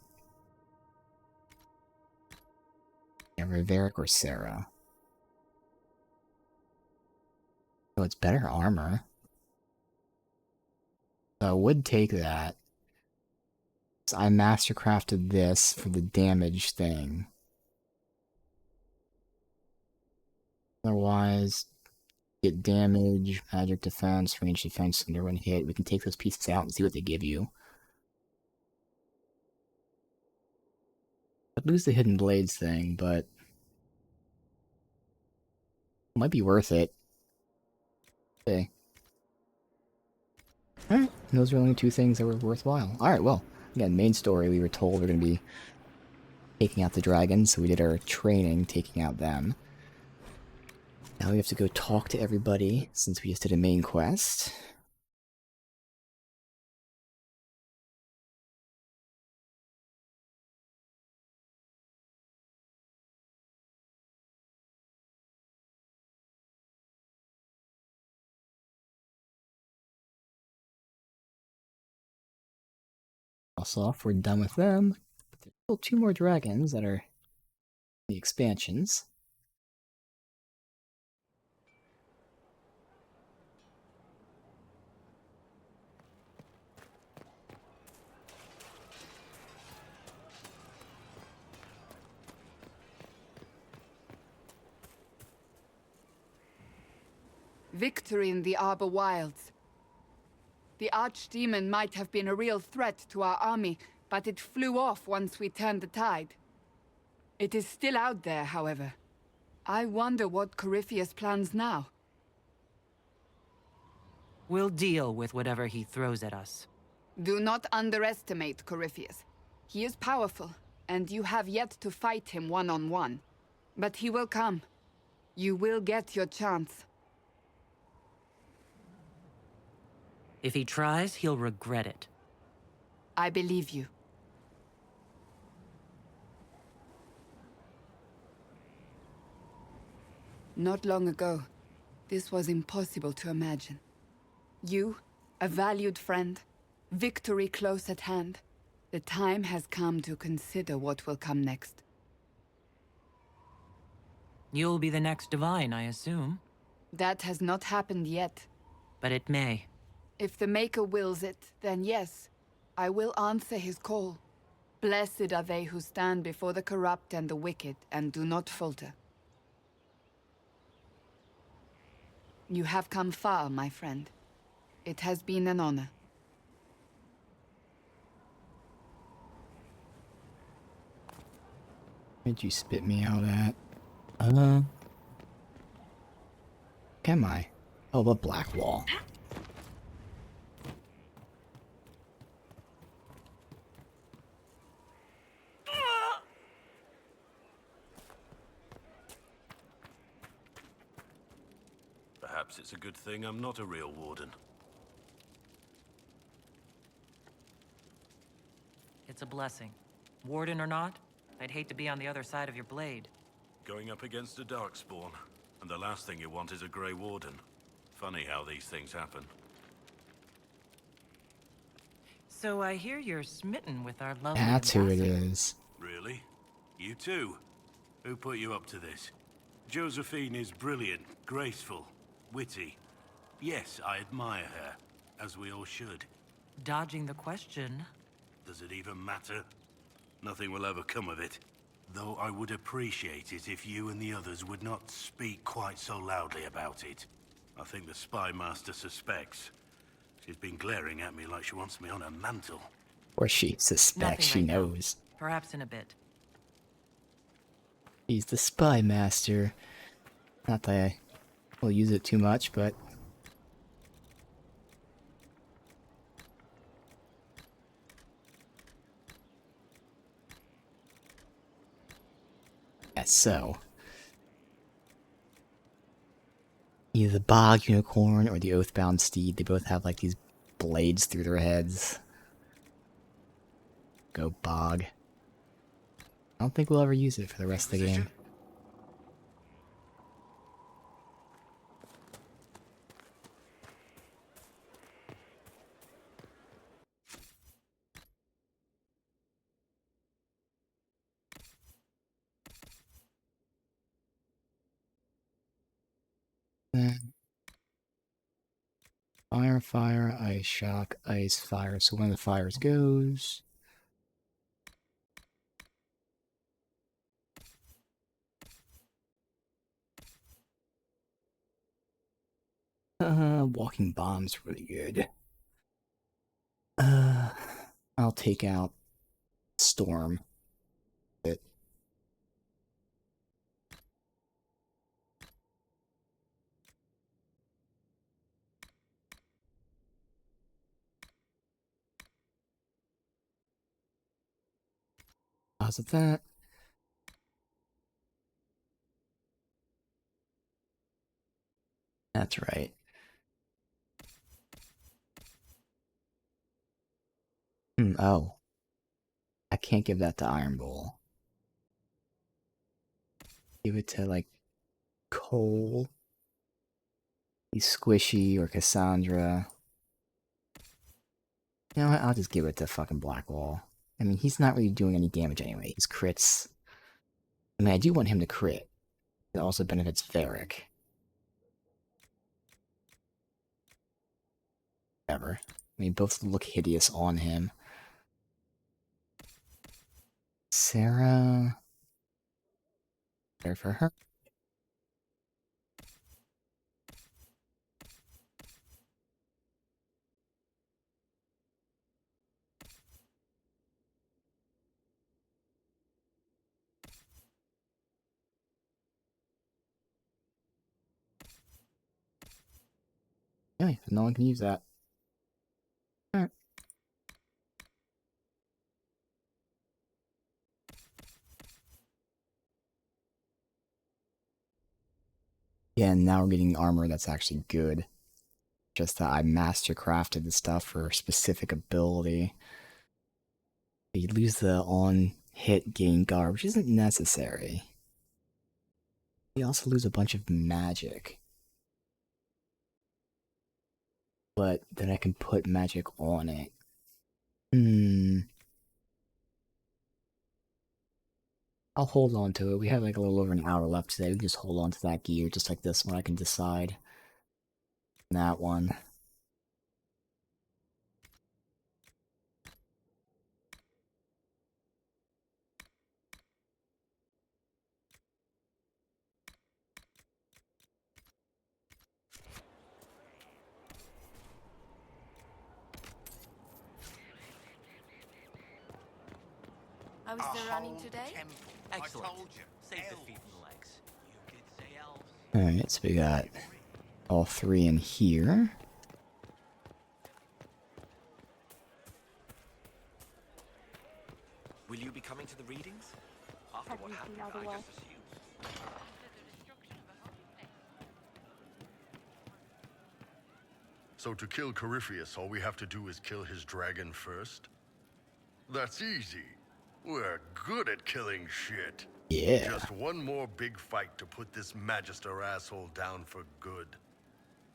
Yeah, Varric or Sarah. So it's better armor. So I would take that. So I mastercrafted this for the damage thing. Otherwise, get damage, magic defense, range defense, under one hit. We can take those pieces out and see what they give you. I'd lose the hidden blades thing, but it might be worth it. Okay. Alright, those are only two things that were worthwhile. Alright, well, again, main story, we were told we're going to be taking out the dragons, so we did our training taking out them. Now we have to go talk to everybody, since we just did a main quest. Also, if we're done with them, there's still 2 more dragons that are the expansions. Victory in the Arbor Wilds. The Archdemon might have been a real threat to our army, but it flew off once we turned the tide. It is still out there, however. I wonder what Corypheus plans now. We'll deal with whatever he throws at us. Do not underestimate Corypheus. He is powerful, and you have yet to fight him one-on-one. But he will come. You will get your chance. If he tries, he'll regret it. I believe you. Not long ago, this was impossible to imagine. You, a valued friend, victory close at hand. The time has come to consider what will come next. You'll be the next Divine, I assume. That has not happened yet. But it may. If the Maker wills it, then yes, I will answer his call. Blessed are they who stand before the corrupt and the wicked, and do not falter. You have come far, my friend. It has been an honor. Where'd you spit me out at? Am I? Oh, the black wall. Perhaps it's a good thing I'm not a real warden. It's a blessing. Warden or not, I'd hate to be on the other side of your blade. Going up against a darkspawn, and the last thing you want is a Grey Warden. Funny how these things happen. So I hear you're smitten with our lovely That's who it ambassador. is. Really? You too? Who put you up to this? Josephine is brilliant, graceful, witty. Yes, I admire her, as we all should. Dodging the question. Does it even matter? Nothing will ever come of it. Though I would appreciate it if you and the others would not speak quite so loudly about it. I think the spy master suspects. She's been glaring at me like she wants me on her mantle. Or she suspects, she knows. Perhaps in a bit. He's the spy master. Not that I will use it too much, but... yeah, so... either the Bog Unicorn or the Oathbound Steed, they both have like these blades through their heads. Go Bog. I don't think we'll ever use it for the rest of the game. Fire, fire, ice shock, ice, fire. So one of the fires goes. Walking bomb's really good. I'll take out Storm. But how's it that? That's right. Oh. I can't give that to Iron Bull. Give it to, like, Cole. He's Squishy or Cassandra. You know what? I'll just give it to fucking Blackwall. I mean, he's not really doing any damage anyway. His crits. I mean, I do want him to crit. It also benefits Varric. Whatever. I mean, both look hideous on him. Sarah. There for her. Okay, no one can use that. Alright. Yeah, and now we're getting armor that's actually good. Just that I mastercrafted the stuff for a specific ability. You lose the on-hit gain guard, which isn't necessary. You also lose a bunch of magic. But then I can put magic on it. I'll hold on to it. We have like a little over an hour left today. We can just hold on to that gear, just like this one. I can decide. That one. How is the running today? Excellent. Save the feet and legs. You could say elves. Alright, so we got all three in here. Will you be coming to the readings? After what happened, I just assumed. So to kill Corypheus, all we have to do is kill his dragon first? That's easy. We're good at killing shit. Yeah. Just one more big fight to put this Magister asshole down for good.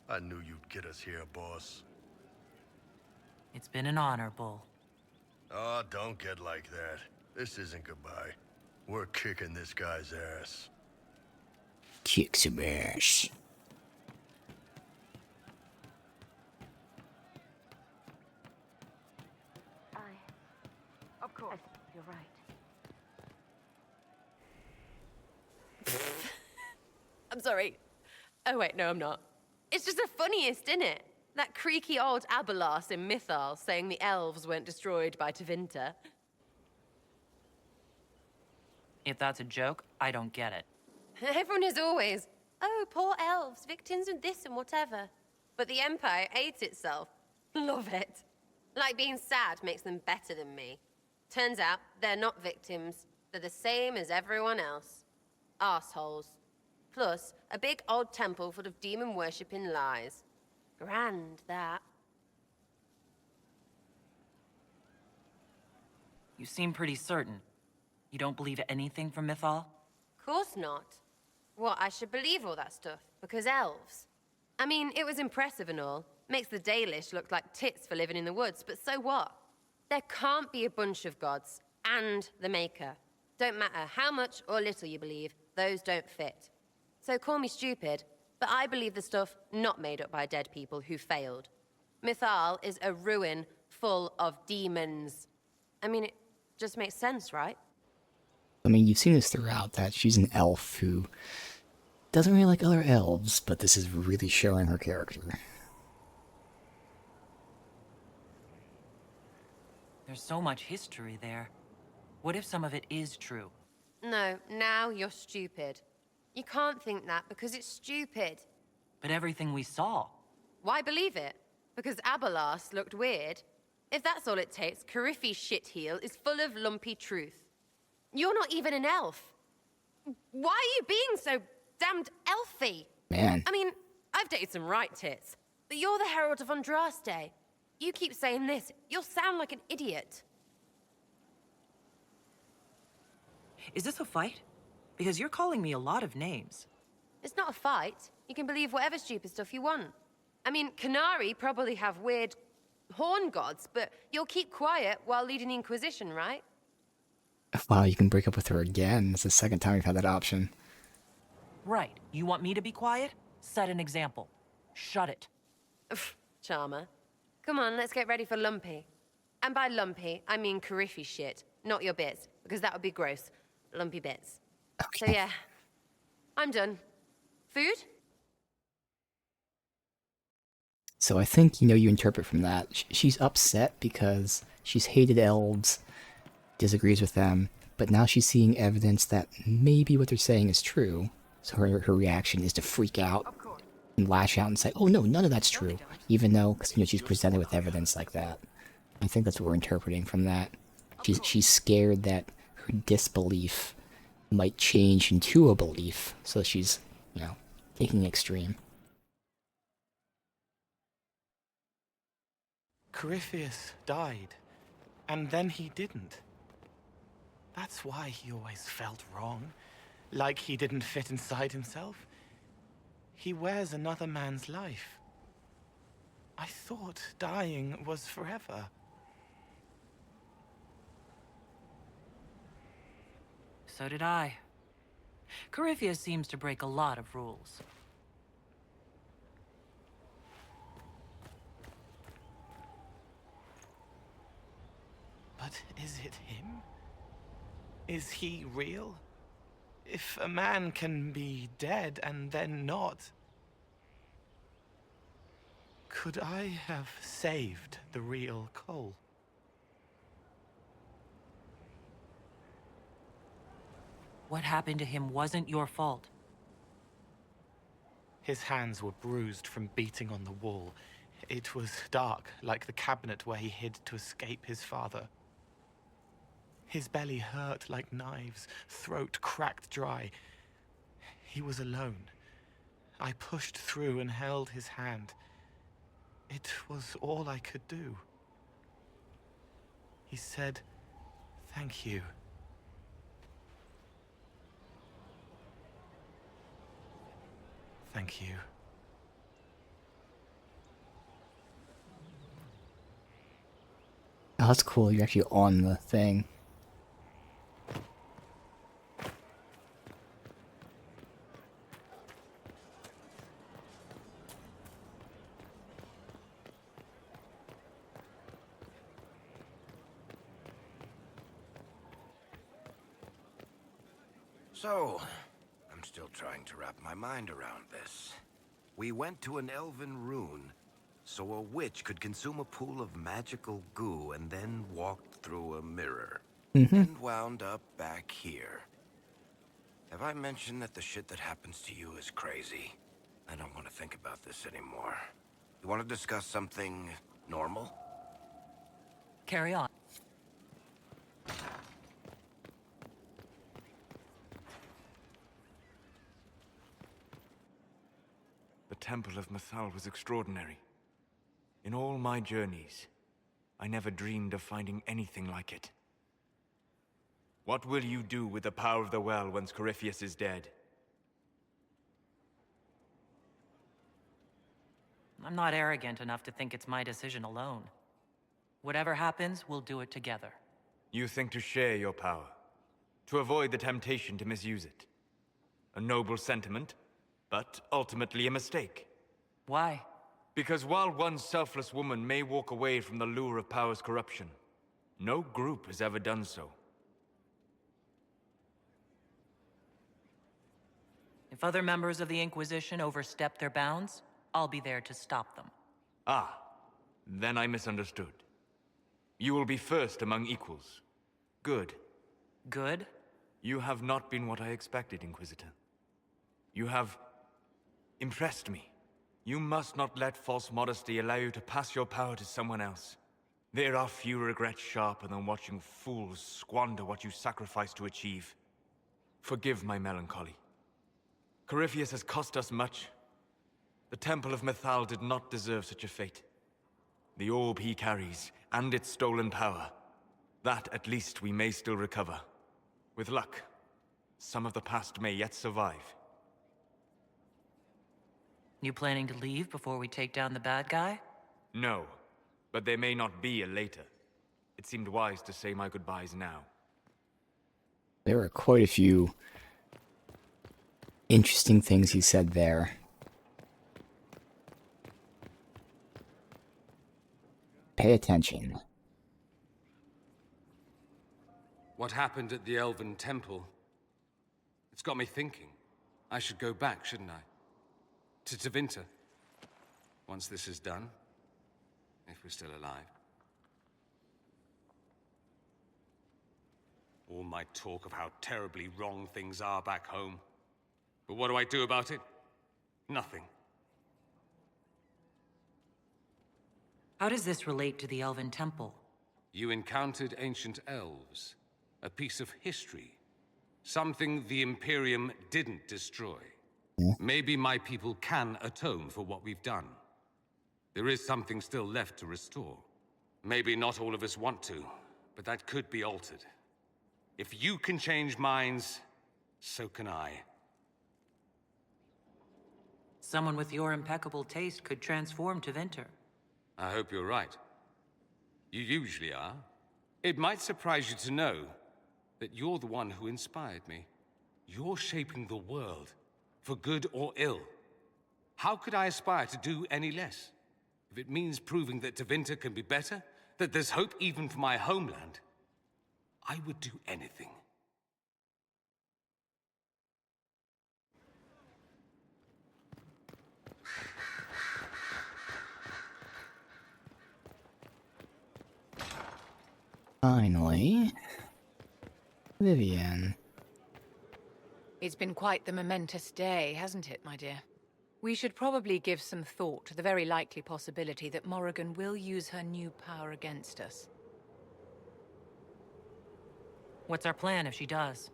I knew you'd get us here, boss. It's been an honor, Bull. Oh, don't get like that. This isn't goodbye. We're kicking this guy's ass. Kick some ass. course, you're right. I'm sorry. Oh wait, no, I'm not. It's just the funniest, isn't it? That creaky old Abelas in Mythal saying the elves weren't destroyed by Tevinter. If that's a joke, I don't get it. Everyone is always, oh, poor elves, victims of this and whatever. But the Empire hates itself. Love it. Like being sad makes them better than me. Turns out they're not victims. They're the same as everyone else. Arseholes. Plus, a big old temple full of demon-worshipping lies. Grand, that. You seem pretty certain. You don't believe anything from Mythal? Course not. What, I should believe all that stuff? Because elves? I mean, it was impressive and all. Makes the Dalish look like tits for living in the woods, but so what? There can't be a bunch of gods, and the Maker. Don't matter how much or little you believe, those don't fit. So call me stupid, but I believe the stuff not made up by dead people who failed. Mythal is a ruin full of demons. I mean, it just makes sense, right? I mean, you've seen this throughout, that she's an elf who doesn't really like other elves, but this is really showing her character. There's so much history there. What if some of it is true? No, now you're stupid. You can't think that because it's stupid. But everything we saw. Why believe it? Because Abelas looked weird? If that's all it takes, Cariffi's shitheel is full of lumpy truth. You're not even an elf. Why are you being so damned elfy? Man. I mean, I've dated some right tits, but you're the Herald of Andraste. You keep saying this, you'll sound like an idiot. Is this a fight? Because you're calling me a lot of names. It's not a fight. You can believe whatever stupid stuff you want. I mean, Canary probably have weird horn gods, but you'll keep quiet while leading the Inquisition, right? Wow, you can break up with her again. It's the second time you've had that option. Right. You want me to be quiet? Set an example. Shut it. Charmer. Come on, let's get ready for Lumpy. And by Lumpy, I mean Cariffi shit, not your bits, because that would be gross. Lumpy bits. Okay. So yeah, I'm done. Food? So I think, you interpret from that, she's upset because she's hated elves, disagrees with them, but now she's seeing evidence that maybe what they're saying is true, so her reaction is to freak out and lash out and say, oh no, none of that's true, even though, because she's presented with evidence like that. I think that's what we're interpreting from that. She's scared that her disbelief might change into a belief, so she's, taking extreme. Corypheus died, and then he didn't. That's why he always felt wrong, like he didn't fit inside himself. He wears another man's life. I thought dying was forever. So did I. Corypheus seems to break a lot of rules. But is it him? Is he real? If a man can be dead and then not, could I have saved the real Cole? What happened to him wasn't your fault. His hands were bruised from beating on the wall. It was dark, like the cabinet where he hid to escape his father. His belly hurt like knives, throat cracked dry. He was alone. I pushed through and held his hand. It was all I could do. He said, "Thank you." Thank you. Oh, that's cool. You're actually on the thing. So, I'm still trying to wrap my mind around this. We went to an elven rune, so a witch could consume a pool of magical goo and then walked through a mirror. And wound up back here. Have I mentioned that the shit that happens to you is crazy? I don't want to think about this anymore. You want to discuss something normal? Carry on. The Temple of Mythal was extraordinary. In all my journeys, I never dreamed of finding anything like it. What will you do with the power of the well once Corypheus is dead? I'm not arrogant enough to think it's my decision alone. Whatever happens, we'll do it together. You think to share your power, to avoid the temptation to misuse it. A noble sentiment, but ultimately a mistake. Why? Because while one selfless woman may walk away from the lure of power's corruption, no group has ever done so. If other members of the Inquisition overstep their bounds, I'll be there to stop them. Ah, then I misunderstood. You will be first among equals. Good. Good? You have not been what I expected, Inquisitor. You have impressed me. You must not let false modesty allow you to pass your power to someone else. There are few regrets sharper than watching fools squander what you sacrifice to achieve. Forgive my melancholy. Corypheus has cost us much. The Temple of Mythal did not deserve such a fate. The orb he carries, and its stolen power, that at least we may still recover. With luck, some of the past may yet survive. You planning to leave before we take down the bad guy? No, but there may not be a later. It seemed wise to say my goodbyes now. There are quite a few interesting things he said there. Pay attention. What happened at the Elven Temple? It's got me thinking. I should go back, shouldn't I? To Tevinter. Once this is done. If we're still alive. All my talk of how terribly wrong things are back home. But what do I do about it? Nothing. How does this relate to the Elven Temple? You encountered ancient elves. A piece of history. Something the Imperium didn't destroy. Maybe my people can atone for what we've done. There is something still left to restore. Maybe not all of us want to, but that could be altered. If you can change minds, so can I. Someone with your impeccable taste could transform Tevinter. I hope you're right. You usually are. It might surprise you to know that you're the one who inspired me. You're shaping the world, for good or ill. How could I aspire to do any less? If it means proving that Tevinter can be better, that there's hope even for my homeland, I would do anything. Finally, Vivienne. It's been quite the momentous day, hasn't it, my dear? We should probably give some thought to the very likely possibility that Morrigan will use her new power against us. What's our plan if she does?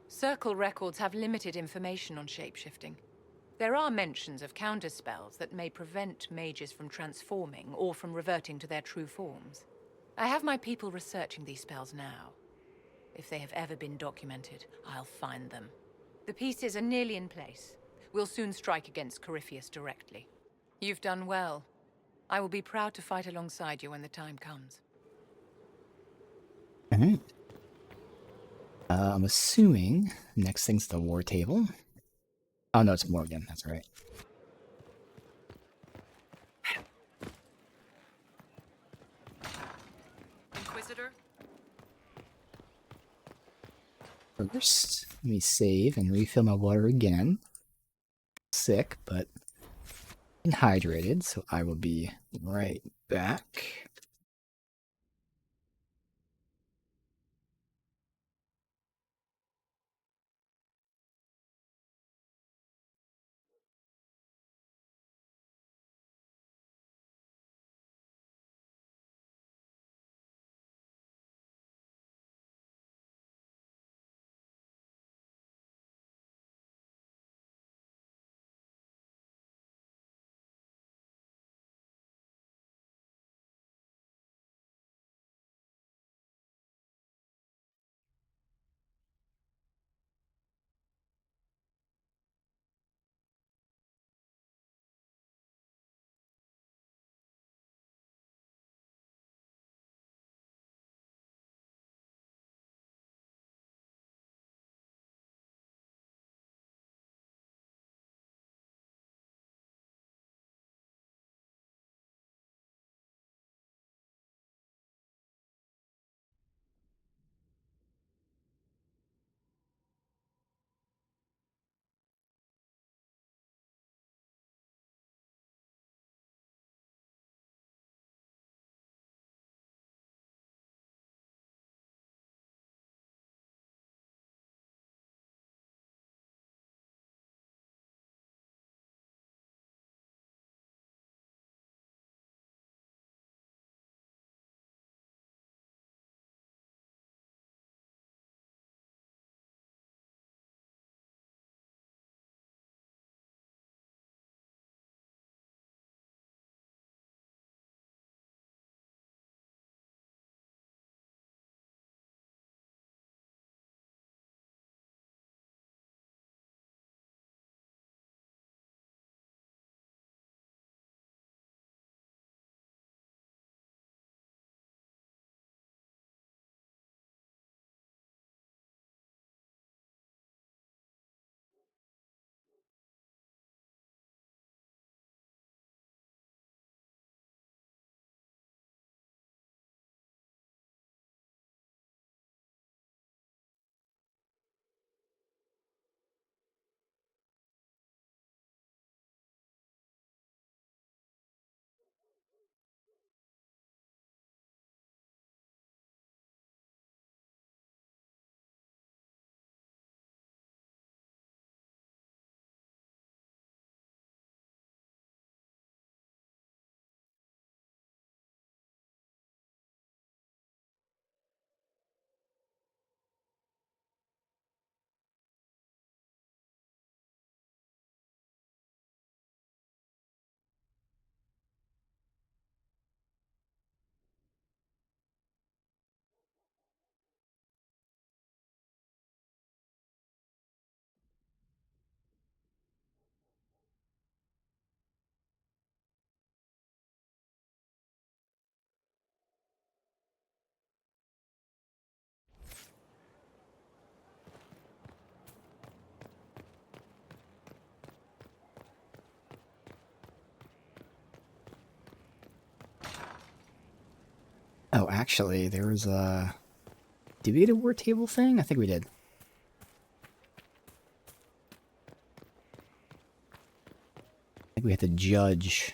Circle records have limited information on shapeshifting. There are mentions of counterspells that may prevent mages from transforming or from reverting to their true forms. I have my people researching these spells now. If they have ever been documented, I'll find them. The pieces are nearly in place. We'll soon strike against Corypheus directly. You've done well. I will be proud to fight alongside you when the time comes. Alright. I'm assuming next thing's the war table. Oh no, it's Morgan, that's right. Inquisitor? First, let me save and refill my water again. Sick, but hydrated, so I will be right back. Oh, actually, there was a... Did we get a war table thing? I think we did. I think we had to judge.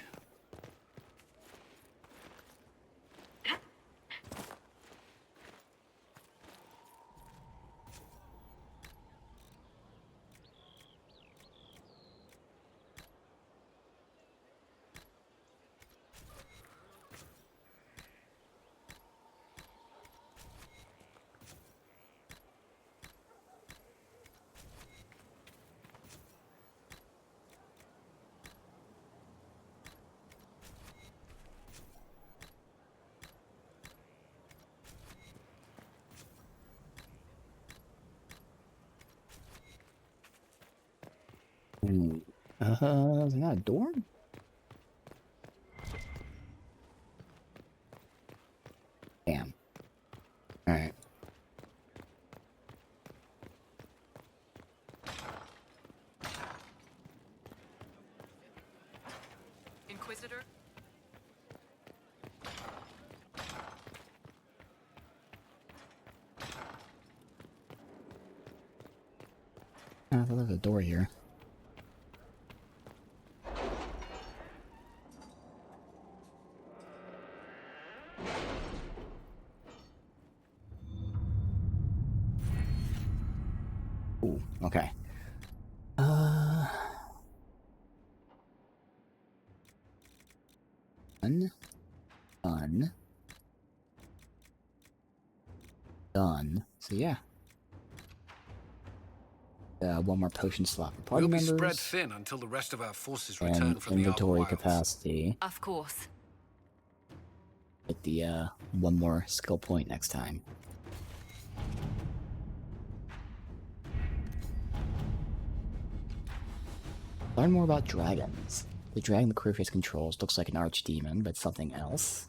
Ooh. Is that a door? Damn. Alright. Inquisitor? I thought there was a door here. Ooh, okay. Done. So yeah. One more potion slot for party We'll be members. spread thin until the rest of our forces return And from the Arbor inventory Wilds. capacity. Of course. Get the one more skill point next time. Learn more about dragons. The dragon the Corypheus controls looks like an archdemon, but something else.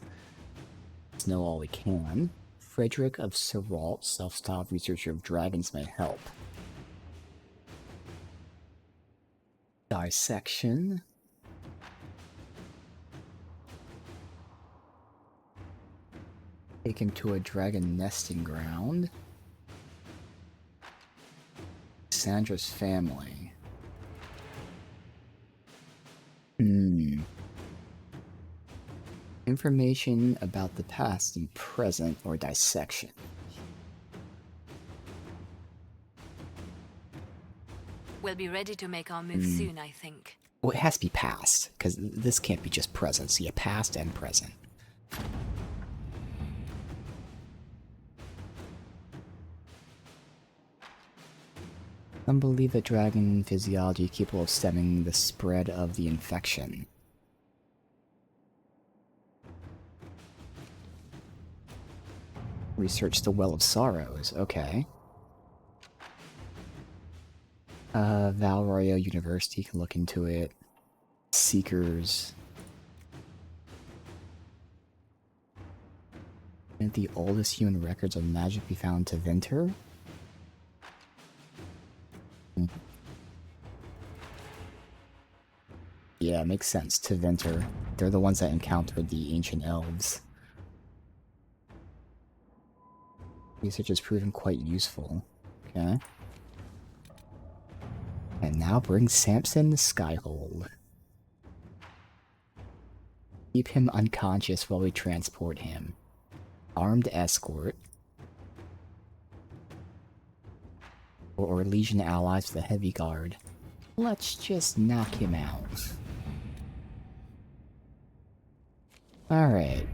Let's know all we can. Frederick of Seralt, self-styled researcher of dragons, may help. Dissection. Take him to a dragon nesting ground. Sandra's family. Information about the past and present, or dissection. We'll be ready to make our move soon, I think. Well, it has to be past, because this can't be just present. So yeah, past and present. Some believe that dragon physiology is capable of stemming the spread of the infection. Research the Well of Sorrows, okay. Valroyo University can look into it. Seekers. Can the oldest human records of magic be found to Venter? Yeah, makes sense. To Venter. They're the ones that encountered the ancient elves. Research has proven quite useful. Okay. And now bring Samson to Skyhold. Keep him unconscious while we transport him. Armed escort. Or Legion allies with a heavy guard. Let's just knock him out. Alright.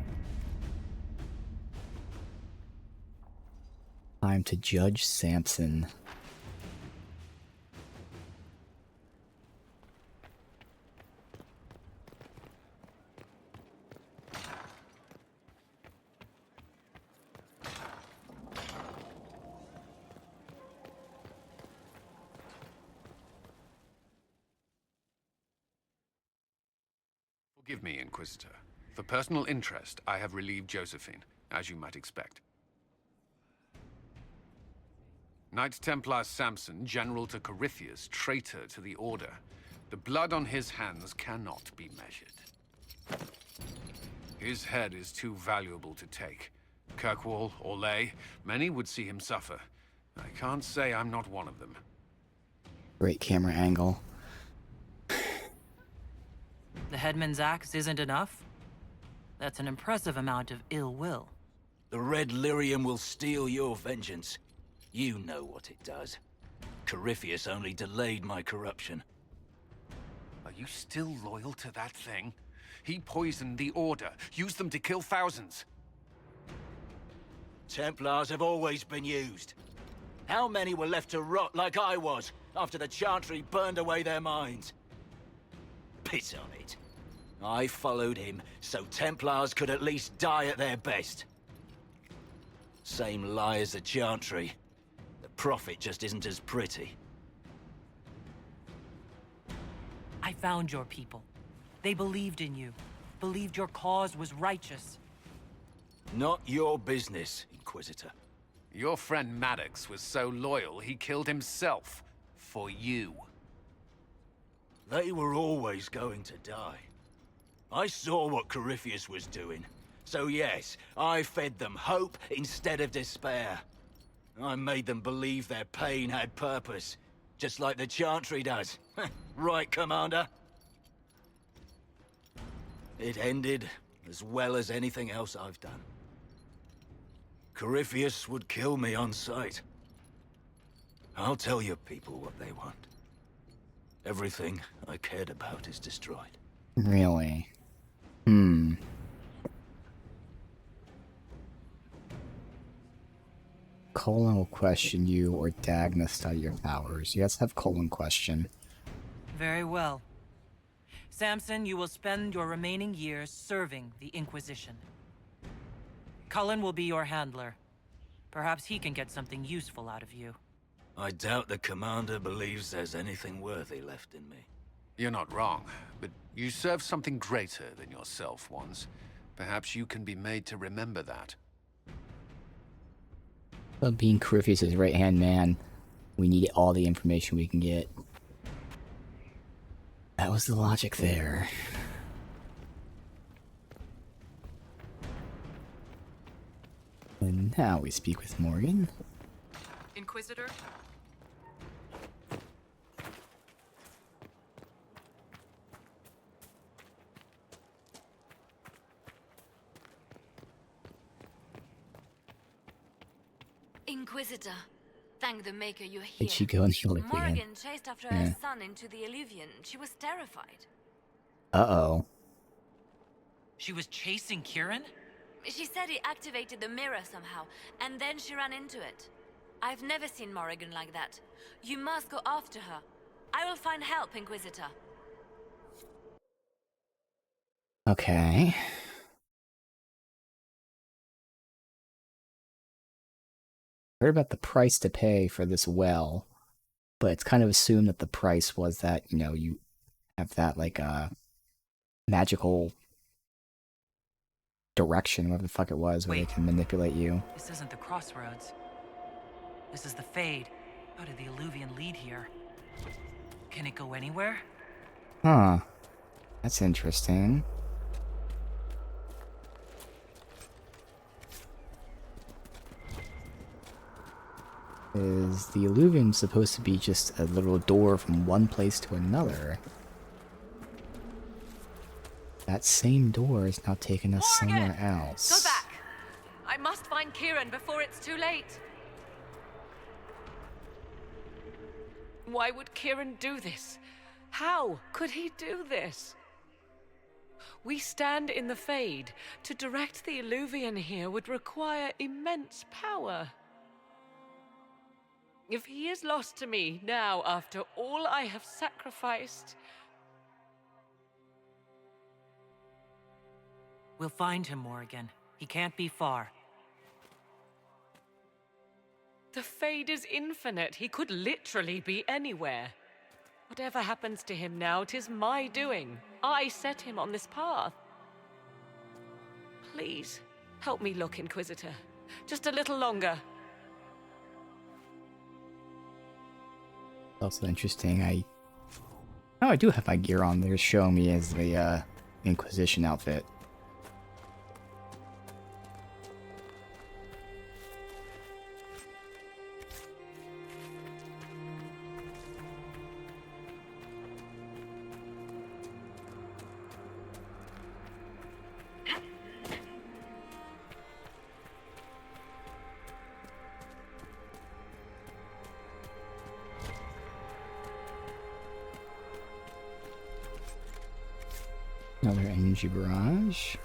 Time to judge Samson. Forgive me, Inquisitor. For personal interest, I have relieved Josephine, as you might expect. Knight Templar Samson, General to Corypheus, traitor to the Order. The blood on his hands cannot be measured. His head is too valuable to take. Kirkwall, Orlais, many would see him suffer. I can't say I'm not one of them. Great camera angle. The headman's axe isn't enough? That's an impressive amount of ill will. The Red Lyrium will steal your vengeance. You know what it does. Corypheus only delayed my corruption. Are you still loyal to that thing? He poisoned the Order, used them to kill thousands. Templars have always been used. How many were left to rot like I was, after the Chantry burned away their minds? Piss on it. I followed him, so Templars could at least die at their best. Same lie as the Chantry. The Prophet just isn't as pretty. I found your people. They believed in you. Believed your cause was righteous. Not your business, Inquisitor. Your friend Maddox was so loyal, he killed himself. For you. They were always going to die. I saw what Corypheus was doing. So yes, I fed them hope instead of despair. I made them believe their pain had purpose. just like the Chantry does. Right, Commander? It ended as well as anything else I've done. Corypheus would kill me on sight. I'll tell your people what they want. Everything I cared about is destroyed. Really? Colin will question you, or Dag must study your powers. Yes, have Colin question. Very well. Samson, you will spend your remaining years serving the Inquisition. Cullen will be your handler. Perhaps he can get something useful out of you. I doubt the Commander believes there's anything worthy left in me. You're not wrong, but you served something greater than yourself once. Perhaps you can be made to remember that. But being Corypheus' right-hand man, we need all the information we can get. That was the logic there. And now we speak with Morgan. Inquisitor? Inquisitor, thank the Maker you're here. Did she go in the Olympian? Morgan chased after her son into the Illuvian. She was terrified. Uh-oh. She was chasing Kieran? She said he activated the mirror somehow, and then she ran into it. I've never seen Morrigan like that. You must go after her. I will find help, Inquisitor. Okay. Heard about the price to pay for this well, but it's kind of assumed that the price was that, you know, you have that, like, magical direction, whatever the fuck it was, where they can manipulate you. This isn't the crossroads. This is the Fade. How did the Illuvian lead here? Can it go anywhere? Huh. That's interesting. Is the Illuvian supposed to be just a little door from one place to another? That same door is now taking us somewhere else. Go back! I must find Kieran before it's too late. Why would Kieran do this? How could he do this? We stand in the Fade. To direct the Illuvian here would require immense power. If he is lost to me now, after all I have sacrificed... We'll find him, Morrigan. He can't be far. The Fade is infinite. He could literally be anywhere. Whatever happens to him now, 'tis my doing. I set him on this path. Please, help me look, Inquisitor. Just a little longer. Also interesting, I do have my gear on. They're showing me as the Inquisition outfit. Another energy barrage.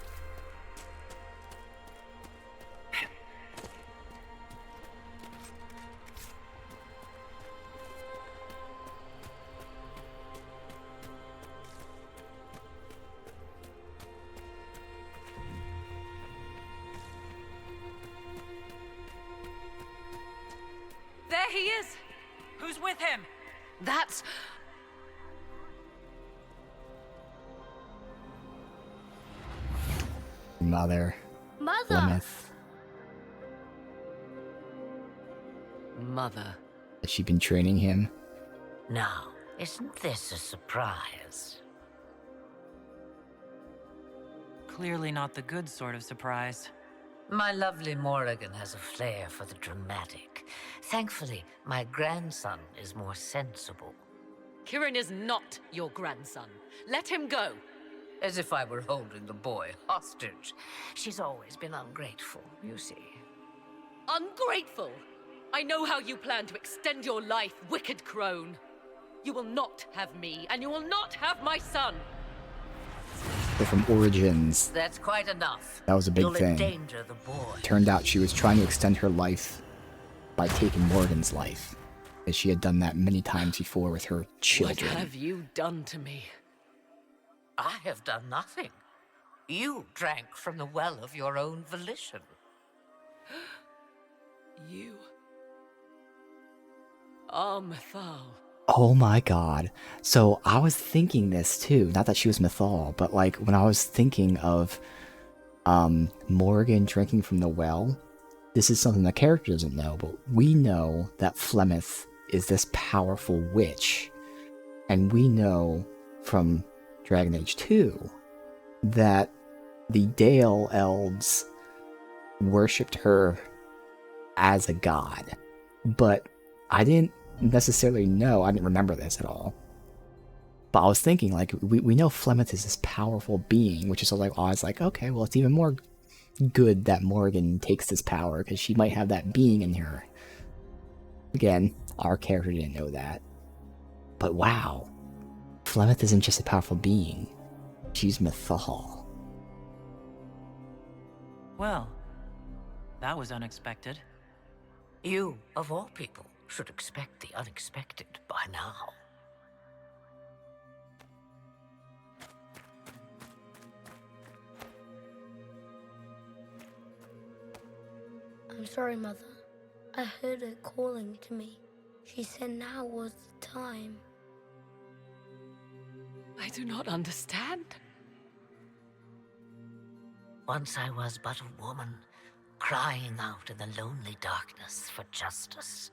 There he is! Who's with him? That's... Mother. Plymouth. Mother. Has she been training him? Now, isn't this a surprise? Clearly not the good sort of surprise. My lovely Morrigan has a flair for the dramatic. Thankfully, my grandson is more sensible. Kirin is not your grandson. Let him go. As if I were holding the boy hostage. She's always been ungrateful, you see. Ungrateful? I know how you plan to extend your life, wicked crone. You will not have me, and you will not have my son. They're from Origins. That's quite enough. That was a big You'll thing. endanger the boy. Turned out she was trying to extend her life by taking Morgan's life, as she had done that many times before with her children. What have you done to me? I have done nothing. You drank from the well of your own volition. You are Mythal. Oh my god. So I was thinking this too. Not that she was Mythal, but like when I was thinking of Morgan drinking from the well, this is something the character doesn't know, but we know that Flemeth is this powerful witch. And we know from Dragon Age 2 that the Dale elves worshipped her as a god. But I didn't necessarily know, I didn't remember this at all. But I was thinking, like, we know Flemeth is this powerful being, which is like, I was like, okay, well, it's even more good that Morgan takes this power, because she might have that being in her. Again, our character didn't know that. But wow, Flemeth isn't just a powerful being. She's Mythal. Well, that was unexpected. You, of all people, should expect the unexpected by now. I'm sorry, Mother. I heard her calling to me. She said now was the time. I do not understand. Once I was but a woman, crying out in the lonely darkness for justice.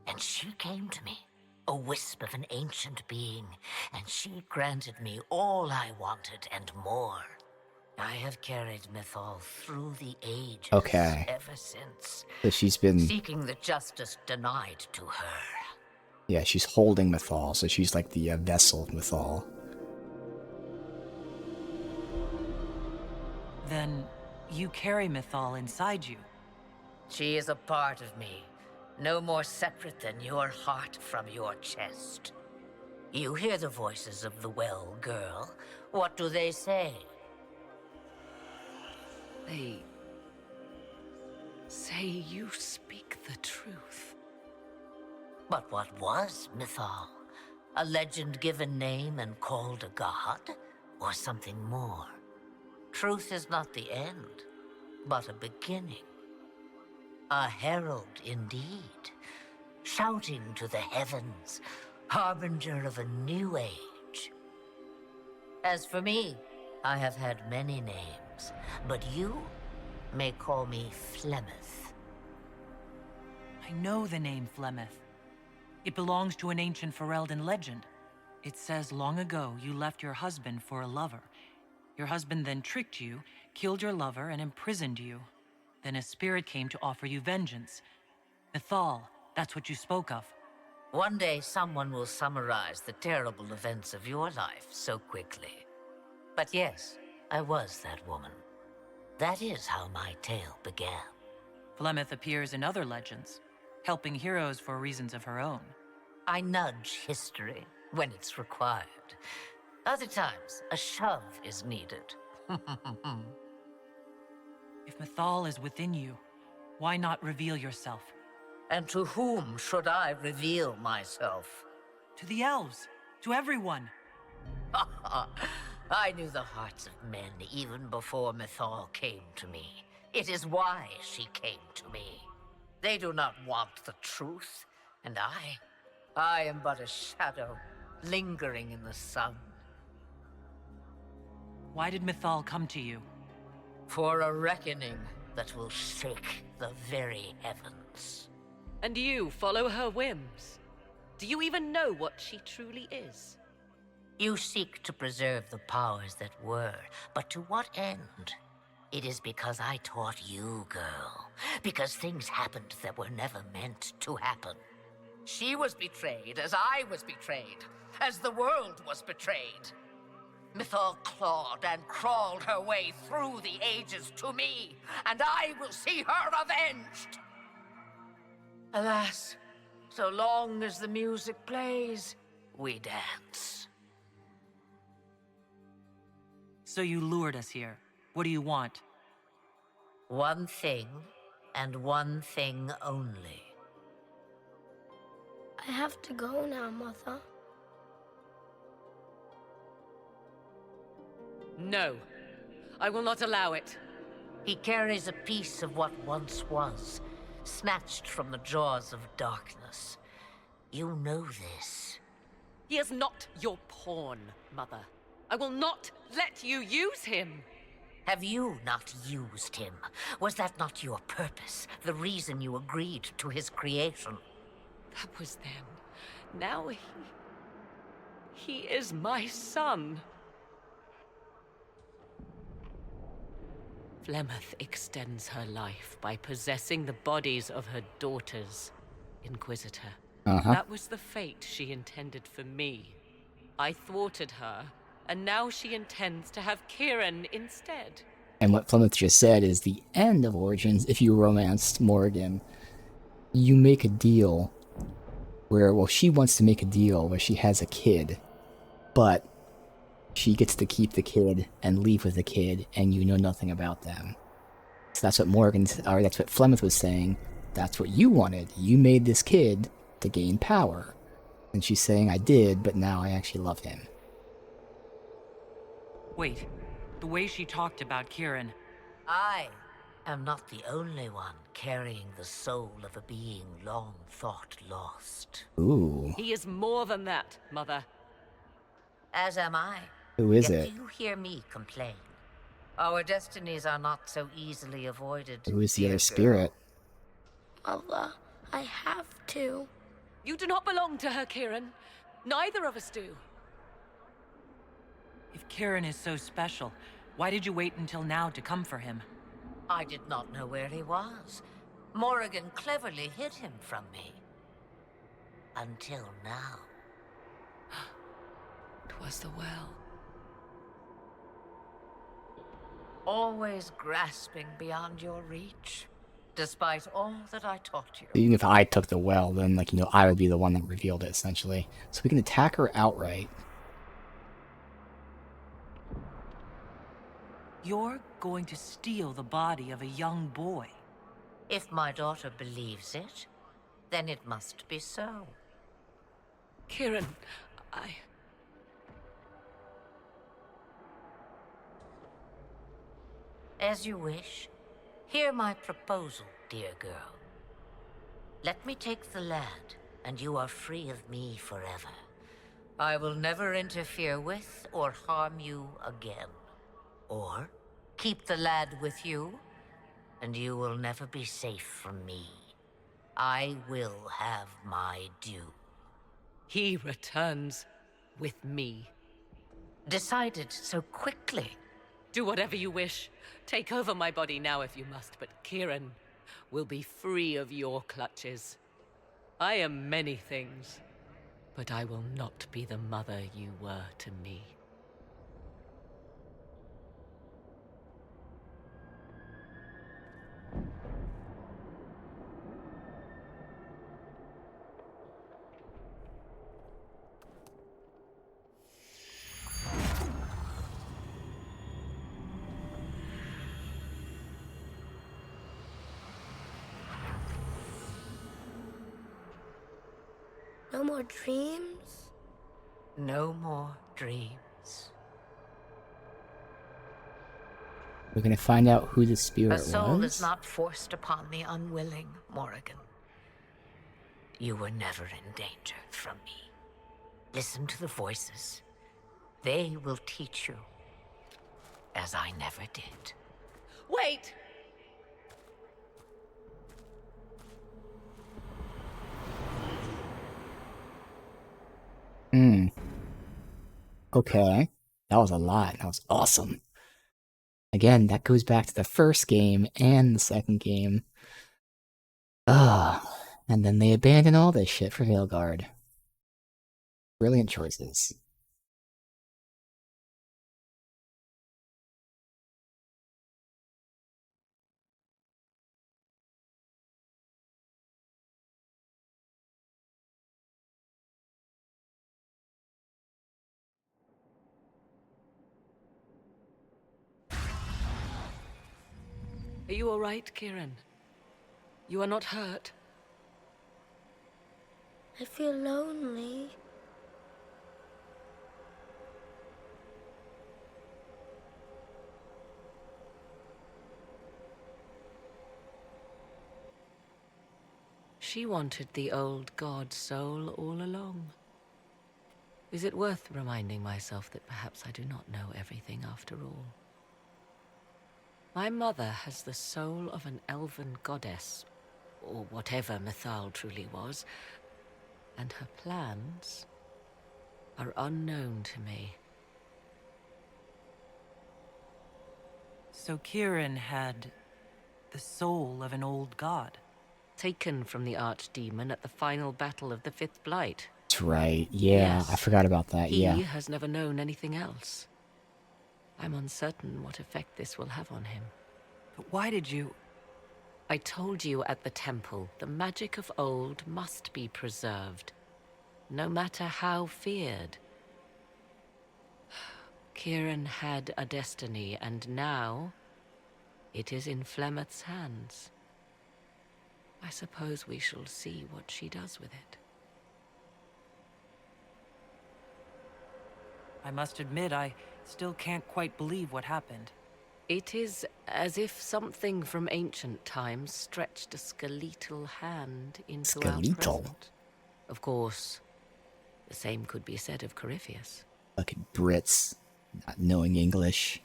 And she came to me, a wisp of an ancient being, and she granted me all I wanted and more. I have carried Mythal through the ages ever since. So she's been... seeking the justice denied to her. Yeah, she's holding Mythal, so she's like the vessel of Mythal. Then you carry Mythal inside you. She is a part of me, no more separate than your heart from your chest. You hear the voices of the well, girl. What do they say? They say you speak the truth. But what was Mythal? A legend given name and called a god? Or something more? Truth is not the end, but a beginning. A herald indeed, shouting to the heavens, harbinger of a new age. As for me, I have had many names, but you may call me Flemeth. I know the name Flemeth. It belongs to an ancient Ferelden legend. It says long ago you left your husband for a lover. Your husband then tricked you, killed your lover, and imprisoned you. Then a spirit came to offer you vengeance. Mythal, that's what you spoke of. One day someone will summarize the terrible events of your life so quickly. But yes, I was that woman. That is how my tale began. Flemeth appears in other legends, helping heroes for reasons of her own. I nudge history when it's required. Other times, a shove is needed. If Mythal is within you, why not reveal yourself? And to whom should I reveal myself? To the elves, to everyone. I knew the hearts of men even before Mythal came to me. It is why she came to me. They do not want the truth, and I am but a shadow, lingering in the sun. Why did Mythal come to you? For a reckoning that will shake the very heavens. And you follow her whims? Do you even know what she truly is? You seek to preserve the powers that were, but to what end? It is because I taught you, girl. Because things happened that were never meant to happen. She was betrayed as I was betrayed, as the world was betrayed. Mythal clawed and crawled her way through the ages to me, and I will see her avenged. Alas, so long as the music plays, we dance. So you lured us here. What do you want? One thing, and one thing only. I have to go now, Mother. No, I will not allow it. He carries a piece of what once was, snatched from the jaws of darkness. You know this. He is not your pawn, Mother. I will not let you use him. Have you not used him? Was that not your purpose? The reason you agreed to his creation? That was then. Now he is my son. Flemeth extends her life by possessing the bodies of her daughters, Inquisitor. That was the fate she intended for me. I thwarted her, and now she intends to have Kieran instead. And what Plymouth just said is the end of Origins. If you romanced Morrigan, you make a deal where, well, she wants to make a deal where she has a kid, but she gets to keep the kid and leave with the kid, and you know nothing about them. So that's what that's what Flemeth was saying. That's what you wanted. You made this kid to gain power. And she's saying, I did, but now I actually love him. Wait, the way she talked about Kieran... I am not the only one carrying the soul of a being long thought lost. Ooh. He is more than that, Mother. As am I. Who is Yet it? You hear me complain. Our destinies are not so easily avoided. Who is the dear other girl. spirit? Mother, I have to. You do not belong to her, Kieran. Neither of us do. If Kieran is so special, why did you wait until now to come for him? I did not know where he was. Morrigan cleverly hid him from me. Until now. 'Twas the well. Always grasping beyond your reach, despite all that I taught you. Even if I took the well, then, like, you know, I would be the one that revealed it, essentially. So we can attack her outright. You're going to steal the body of a young boy. If my daughter believes it, then it must be so. Kieran, As you wish. Hear my proposal, dear girl. Let me take the lad, and you are free of me forever. I will never interfere with or harm you again. Or keep the lad with you, and you will never be safe from me. I will have my due. He returns with me. Decided so quickly. Do whatever you wish. Take over my body now if you must, but Kieran will be free of your clutches. I am many things, but I will not be the mother you were to me. No more dreams? No more dreams. We're gonna find out who the spirit A soul was. is not forced upon the unwilling, Morrigan. You were never in danger from me. Listen to the voices. They will teach you, as I never did. Wait! Okay. That was a lot. That was awesome. Again, that goes back to the first game and the second game. And then they abandon all this shit for Veilguard. Brilliant choices. Are you all right, Kieran? You are not hurt? I feel lonely. She wanted the old god soul all along. Is it worth reminding myself that perhaps I do not know everything after all? My mother has the soul of an elven goddess, or whatever Mythal truly was, and her plans are unknown to me. So Kieran had the soul of an old god. Taken from the archdemon at the final battle of the Fifth Blight. That's right, yeah, Yes. I forgot about that, He yeah. has never known anything else. I'm uncertain what effect this will have on him. But why did you... I told you at the temple, the magic of old must be preserved, no matter how feared. Kieran had a destiny, and now it is in Flemeth's hands. I suppose we shall see what she does with it. I must admit, I still can't quite believe what happened. It is as if something from ancient times stretched a skeletal hand into our Skeletal? present. Of course, the same could be said of Corypheus. Fucking Brits, not knowing English.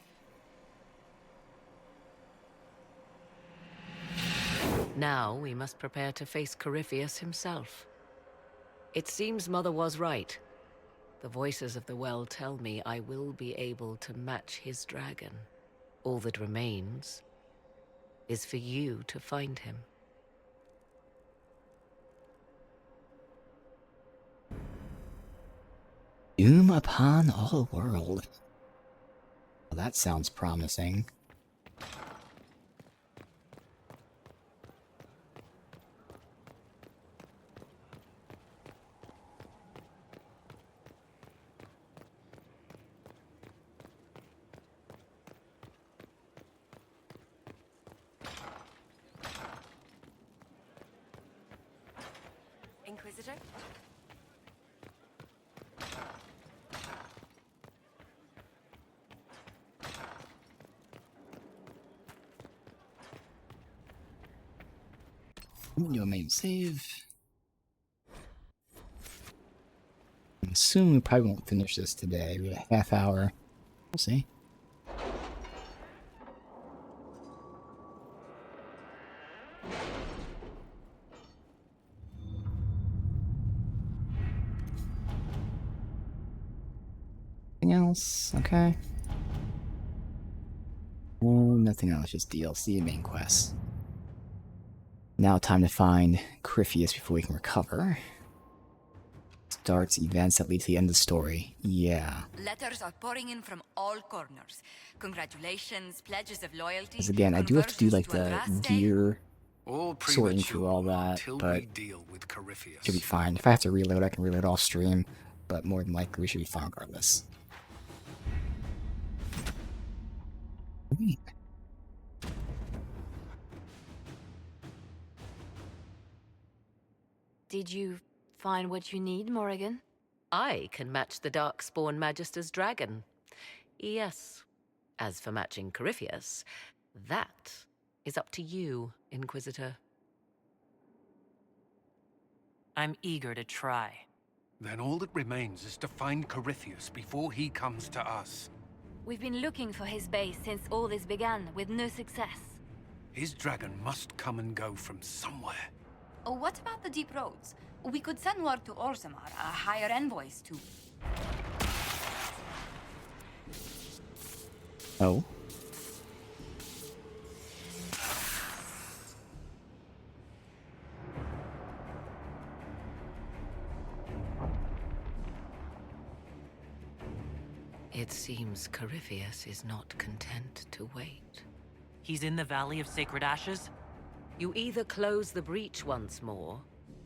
Now we must prepare to face Corypheus himself. It seems Mother was right. The voices of the well tell me I will be able to match his dragon. All that remains is for you to find him. Doom upon all world. Well, that sounds promising. Inquisitor? Your main save. I'm assuming we probably won't finish this today. We have a half hour. We'll see. Anything else? Okay. Nothing else, just DLC and main quests. Now time to find Corypheus before we can recover. Starts events that lead to the end of the story. Yeah. Letters are pouring in from all corners. Congratulations, pledges of loyalty. Because again, I do have to do like the conversions to gear All sorting through all that, till but we deal with Corypheus. should be fine. If I have to reload, I can reload off stream, but more than likely we should be fine regardless. Sweet. Did you find what you need, Morrigan? I can match the Darkspawn Magister's dragon. Yes. As for matching Corypheus, that is up to you, Inquisitor. I'm eager to try. Then all that remains is to find Corypheus before he comes to us. We've been looking for his base since all this began, with no success. His dragon must come and go from somewhere. Oh, what about the deep roads? We could send word to Orzammar, hire envoys to... Oh. It seems Corypheus is not content to wait. He's in the Valley of Sacred Ashes? You either close the breach once more,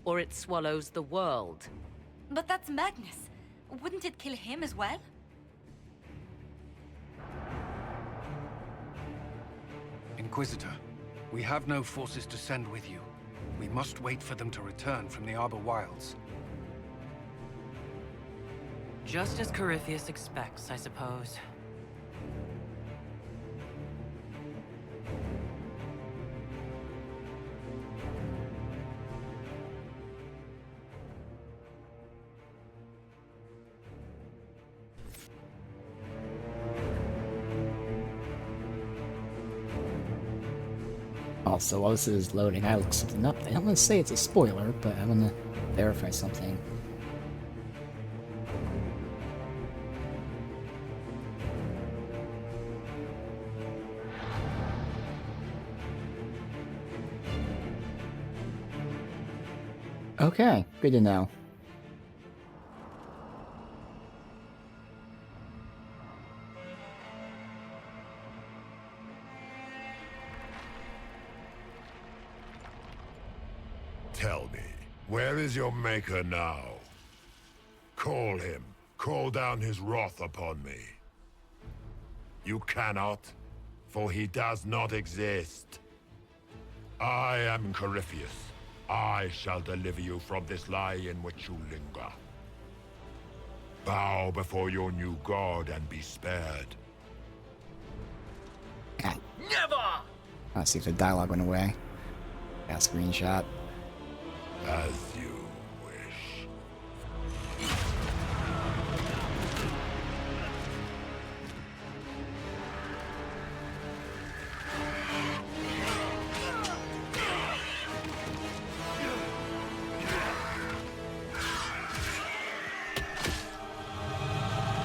or it swallows the world. But that's madness. Wouldn't it kill him as well? Inquisitor, we have no forces to send with you. We must wait for them to return from the Arbor Wilds. Just as Corypheus expects, I suppose. Also, while this is loading, I looked something up. I don't want to say it's a spoiler, but I want to verify something. Okay, good to know. Tell me, where is your maker now? Call him. Call down his wrath upon me. You cannot, for he does not exist. I am Corypheus. I shall deliver you from this lie in which you linger. Bow before your new god and be spared. Never! Let's see if the dialogue went away. Got a screenshot. As you wish.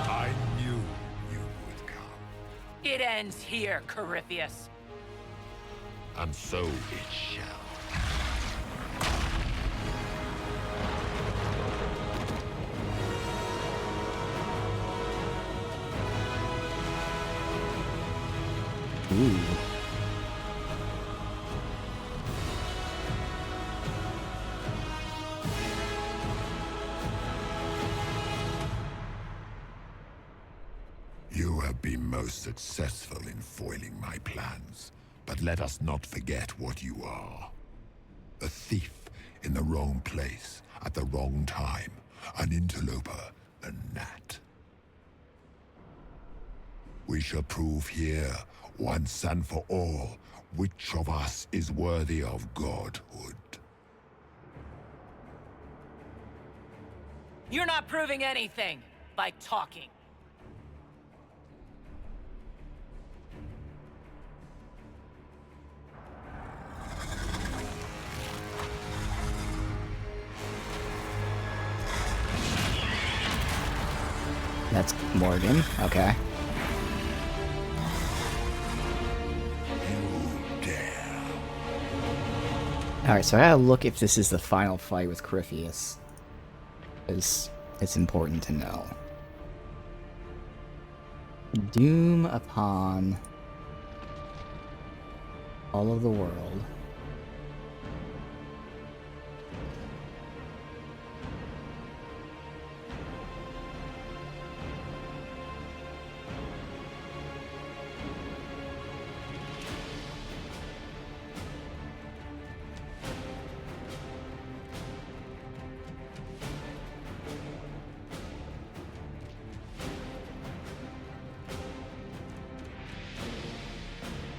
I knew you would come. It ends here, Corypheus. And so it shall. Ooh. You have been most successful in foiling my plans, but let us not forget what you are. A thief in the wrong place at the wrong time, an interloper, a gnat. We shall prove here, once and for all, which of us is worthy of godhood. You're not proving anything by talking. That's Morgan. Okay. Alright, so I gotta look if this is the final fight with Corypheus. Because it's important to know. Doom upon all of the world.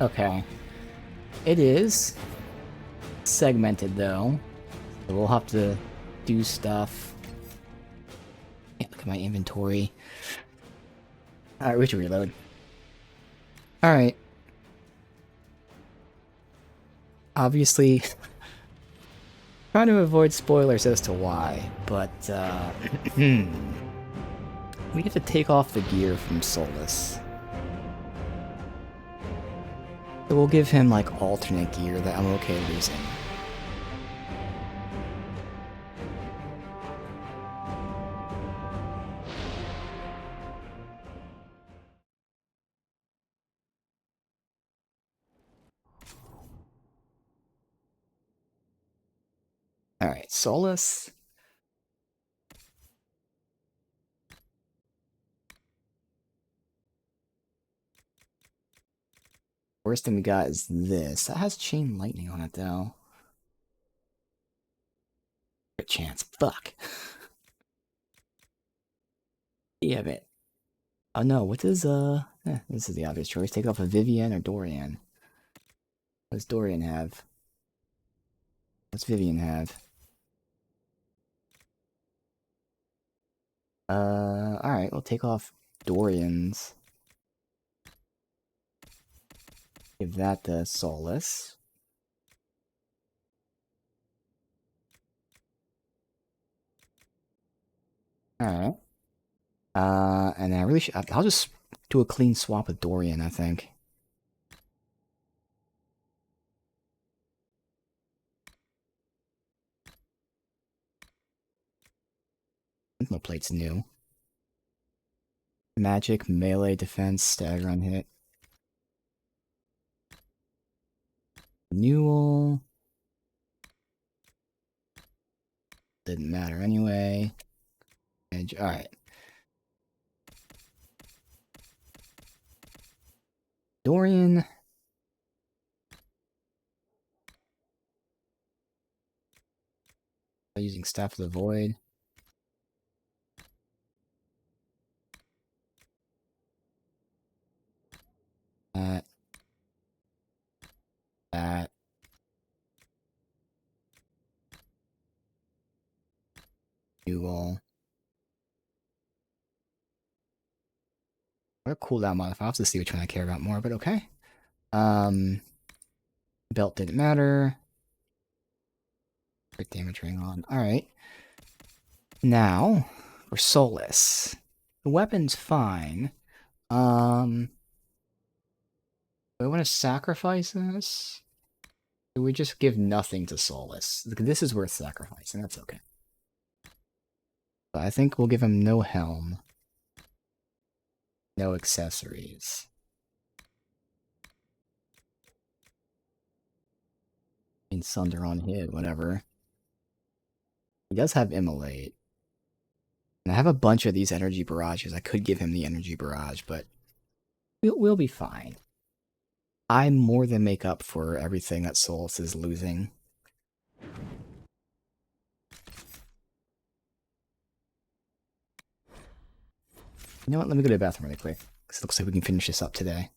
Okay. It is segmented though. So we'll have to do stuff. Yeah, look at my inventory. Alright, we should reload. Alright. Obviously, trying to avoid spoilers as to why, but we have to take off the gear from Solus. So we'll give him like alternate gear that I'm okay losing. Alright, Solus. Worst thing we got is this. That has chain lightning on it, though. Good chance. Fuck. Damn it. Oh no, what does, this is the obvious choice. Take off a Vivian or Dorian. What does Dorian have? What's Vivian have? Alright, we'll take off Dorian's. Give that to Solus. Alright. And I really should, I'll just do a clean swap with Dorian, I think. My plate's new. Magic, melee, defense, stagger on hit. Newell. Didn't matter anyway. Alright. Dorian. Using Staff of the Void. That. That. Newell. What a cooldown modifier. I'll have to see which one I care about more, but okay. Belt didn't matter. Crit damage ring on. Alright. Now, for Solus. The weapon's fine. Do I want to sacrifice this? Do we just give nothing to Solus? This is worth sacrificing, that's okay. But I think we'll give him no helm. No accessories. Sunder on hit, whatever. He does have Immolate. And I have a bunch of these energy barrages. I could give him the energy barrage, but we'll be fine. I more than make up for everything that Solus is losing. You know what? Let me go to the bathroom really quick, because it looks like we can finish this up today.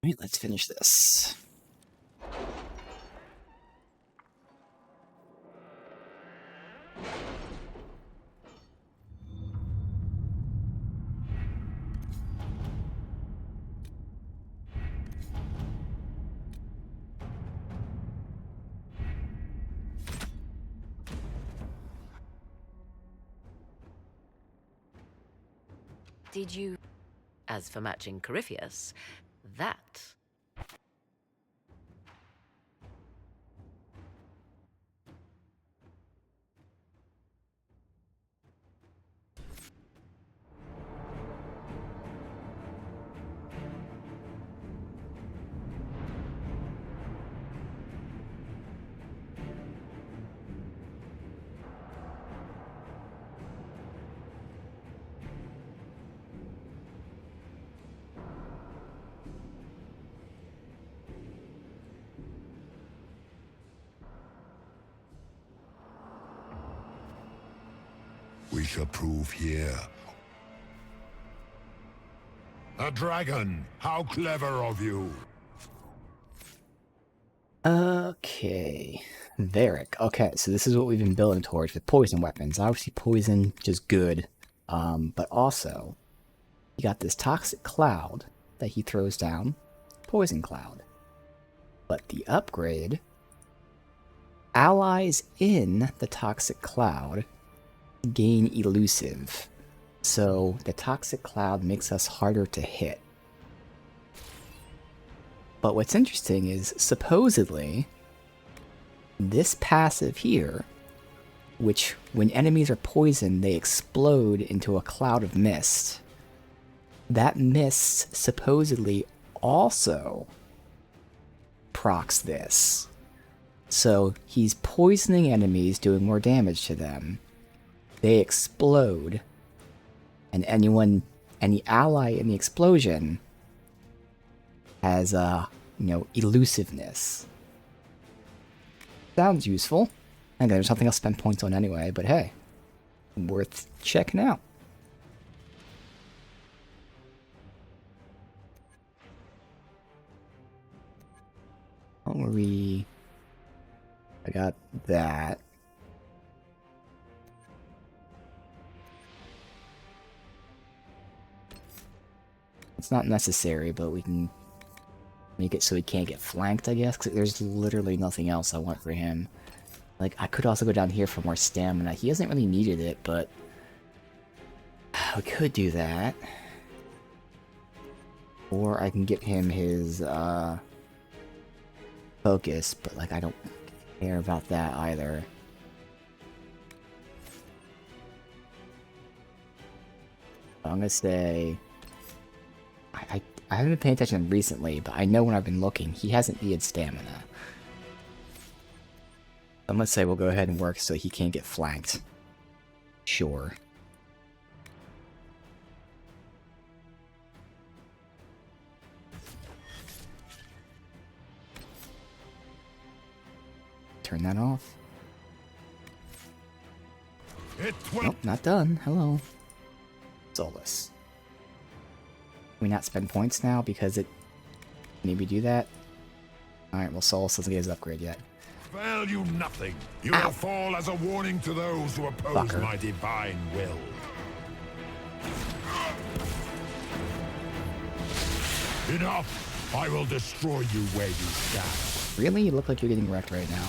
Alright, let's finish this. Did you... As for matching Corypheus, that... We shall prove here. A dragon! How clever of you! Okay. Varric. Okay, so this is what we've been building towards with poison weapons. Obviously poison, just good. But also, you got this toxic cloud that he throws down. Poison cloud. But the upgrade, allies in the toxic cloud gain elusive. So the toxic cloud makes us harder to hit. But what's interesting is, supposedly, this passive here, which when enemies are poisoned, they explode into a cloud of mist. That mist supposedly also procs this. So he's poisoning enemies, doing more damage to them. They explode, and any ally in the explosion has elusiveness. Sounds useful. And there's something else to spend points on anyway, but hey, worth checking out. What were we? I got that. It's not necessary, but we can make it so he can't get flanked, I guess, because there's literally nothing else I want for him. Like, I could also go down here for more stamina. He hasn't really needed it, but we could do that. Or I can get him his focus, but like I don't care about that either. I'm gonna say I haven't been paying attention recently, but I know when I've been looking, he hasn't needed stamina. And let's say we'll go ahead and work so he can't get flanked. Sure. Turn that off. Nope, not done. Hello. Solus. Can we not spend points now because it... Maybe do that? Alright, well Solus doesn't get his upgrade yet. Value nothing. You will fall as a warning to those who oppose my divine will. Enough! I will destroy you where you stand. Really? You look like you're getting wrecked right now.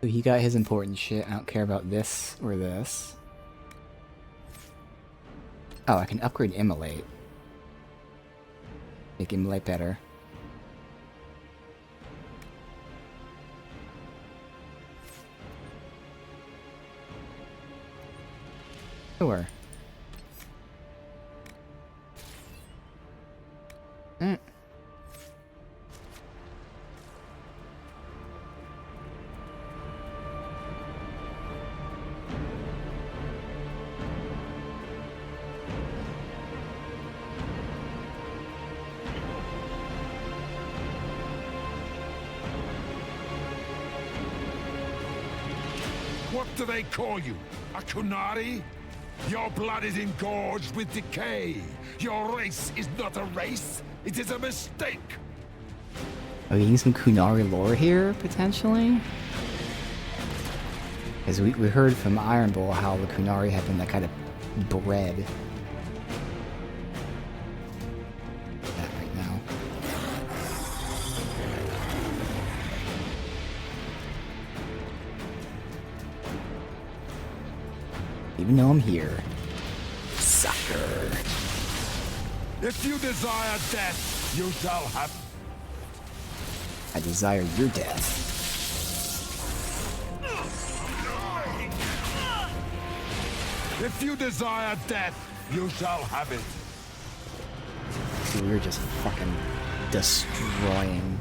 So he got his important shit. I don't care about this or this. Oh, I can upgrade Immolate. Make Immolate better. Sure. What do they call you? A Kunari? Your blood is engorged with decay. Your race is not a race. It is a mistake. Are we getting some Kunari lore here, potentially? Because we heard from Iron Bull how the Kunari have been that kind of bred. That right now. Even though I'm here. Sucker. If you desire death, you shall have. I desire your death. If you desire death, you shall have it. So we're just fucking destroying.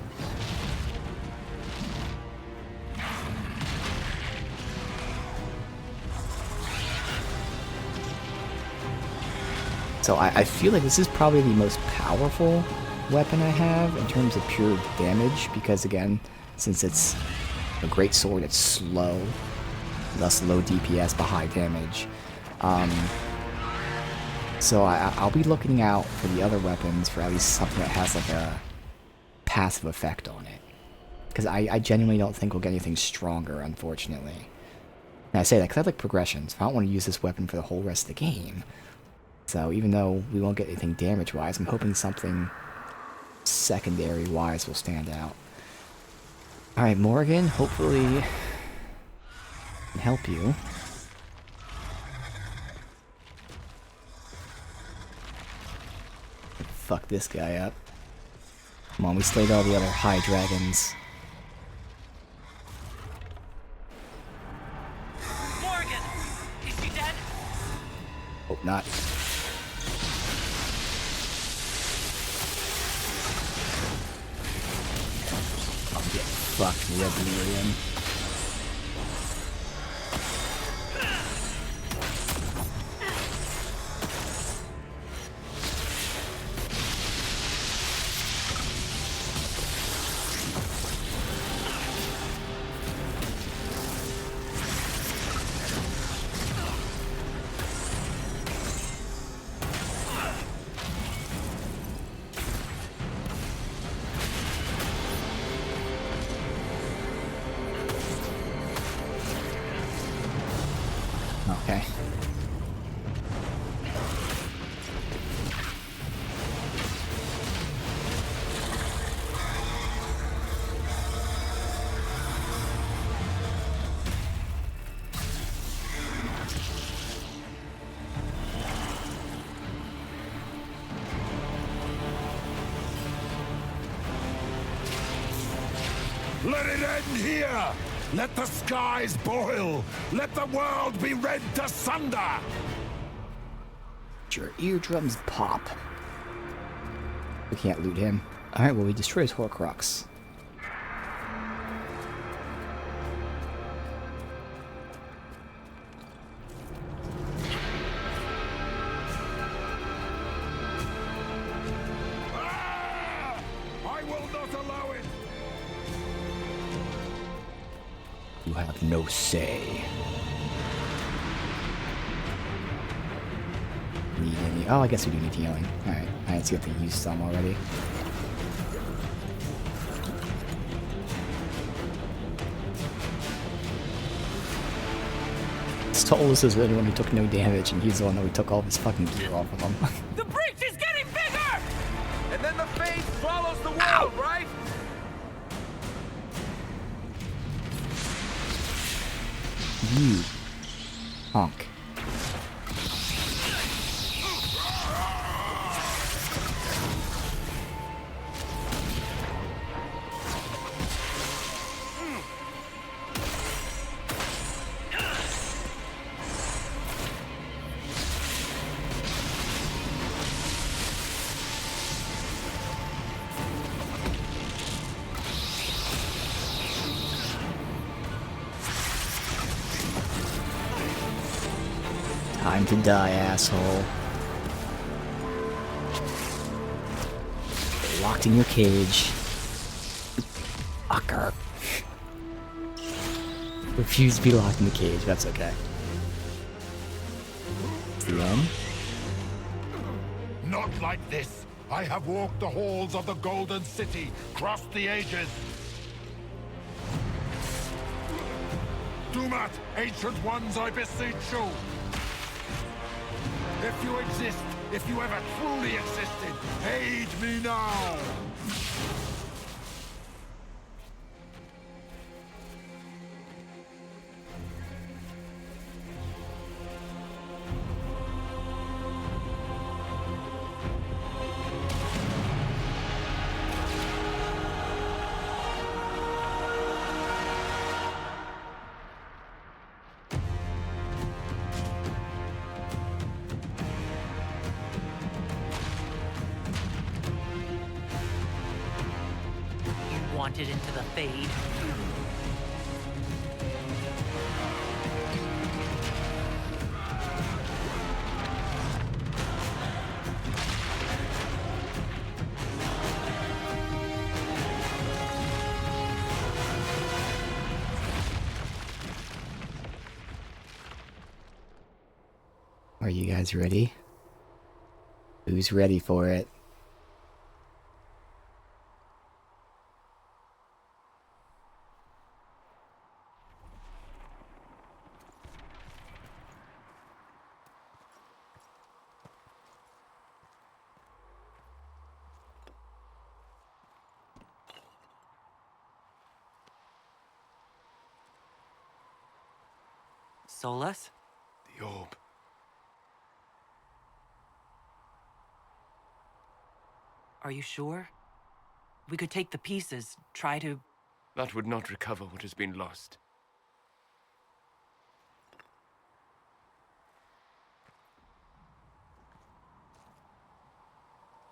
So I feel like this is probably the most powerful weapon I have in terms of pure damage, because again, since it's a great sword, it's slow, thus low DPS but high damage. So I'll be looking out for the other weapons for at least something that has like a passive effect on it, because I genuinely don't think we'll get anything stronger, unfortunately. And I say that because I like progressions. I don't want to use this weapon for the whole rest of the game. So even though we won't get anything damage-wise, I'm hoping something secondary-wise will stand out. Alright, Morgan, hopefully I can help you. Fuck this guy up. Come on, we slayed all the other high dragons. Morgan! Is she dead? Hope not. Get fucked, Red Delirium. Okay. Let it end here! Let the skies boil! Let the world be rent asunder! Your eardrums pop. We can't loot him. Alright, well, we destroy his Horcrux. I will not allow it! You have no say. Need any? Oh, I guess we do need healing. Alright, I didn't see if they used some already. Stolus is the one who took no damage, and he's the one that we took all of his fucking gear off of him. The breach is getting bigger! And then the fate follows the world, right? You honk. Time to die, asshole. You're locked in your cage. Fucker. Refuse to be locked in the cage. That's okay. It's the end. Not like this. I have walked the halls of the Golden City, crossed the ages. Dumat, ancient ones, I beseech you. If you exist, if you ever truly existed, aid me now. Wanted into the Fade. Are you guys ready? Who's ready for it? Solus? The orb. Are you sure? We could take the pieces, try to... That would not recover what has been lost.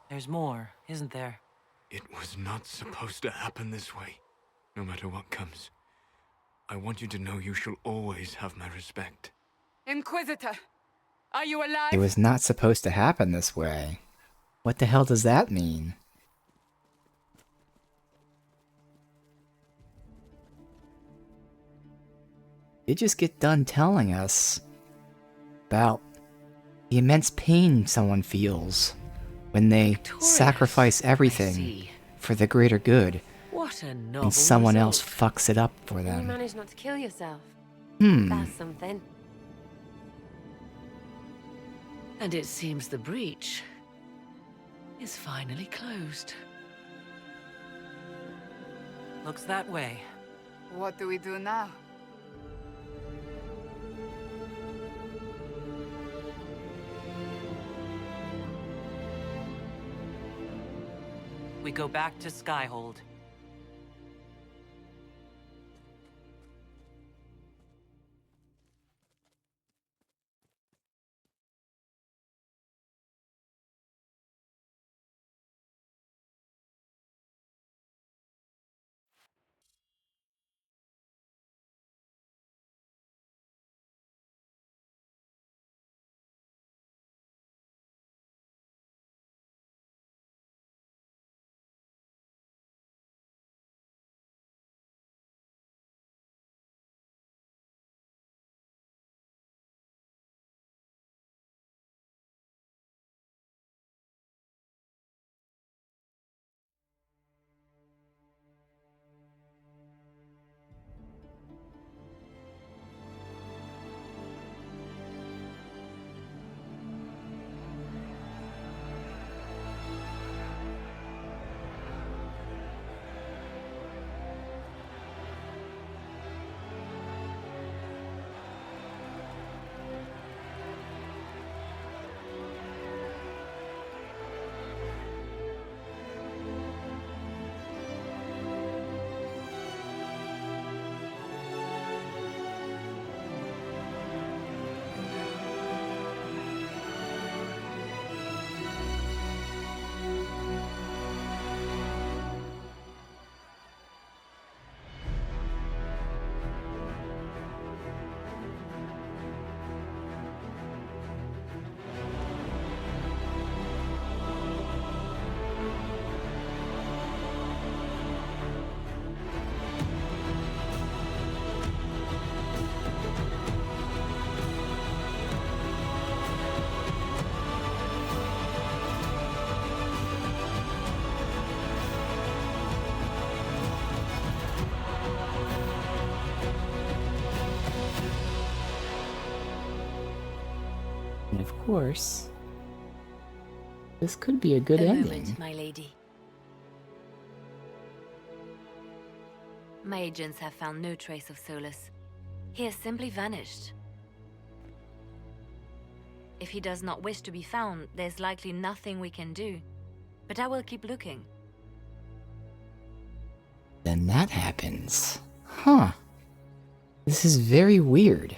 There's more, isn't there? It was not supposed to happen this way. No matter what comes, I want you to know you shall always have my respect. Inquisitor, are you alive? It was not supposed to happen this way. What the hell does that mean? They just get done telling us about the immense pain someone feels when they sacrifice everything for the greater good, What a novel and someone result. else fucks it up for You them. managed not to kill yourself. Hmm. That's something. And it seems the breach is finally closed. Looks that way. What do we do now? We go back to Skyhold. And of course, this could be a good A ending. moment, my lady. My agents have found no trace of Solus. He has simply vanished. If he does not wish to be found, there's likely nothing we can do. But I will keep looking. Then that happens. Huh. This is very weird.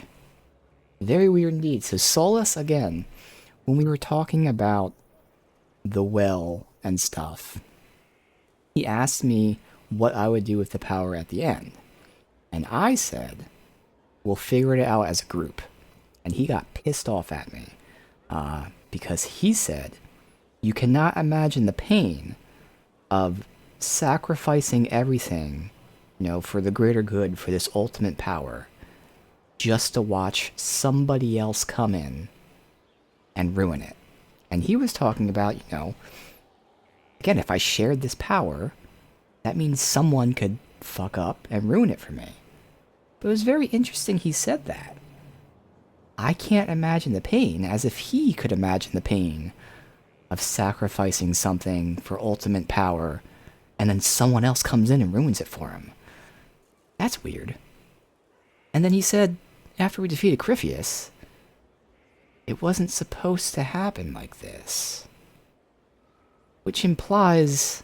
Very weird indeed. So Solus, again, when we were talking about the well and stuff, he asked me what I would do with the power at the end. And I said, we'll figure it out as a group. And he got pissed off at me. Because he said, you cannot imagine the pain of sacrificing everything, for the greater good, for this ultimate power, just to watch somebody else come in and ruin it. And he was talking about, again, if I shared this power, that means someone could fuck up and ruin it for me. But it was very interesting he said that. I can't imagine the pain, as if he could imagine the pain of sacrificing something for ultimate power, and then someone else comes in and ruins it for him. That's weird. And then he said, after we defeated Corypheus, it wasn't supposed to happen like this. Which implies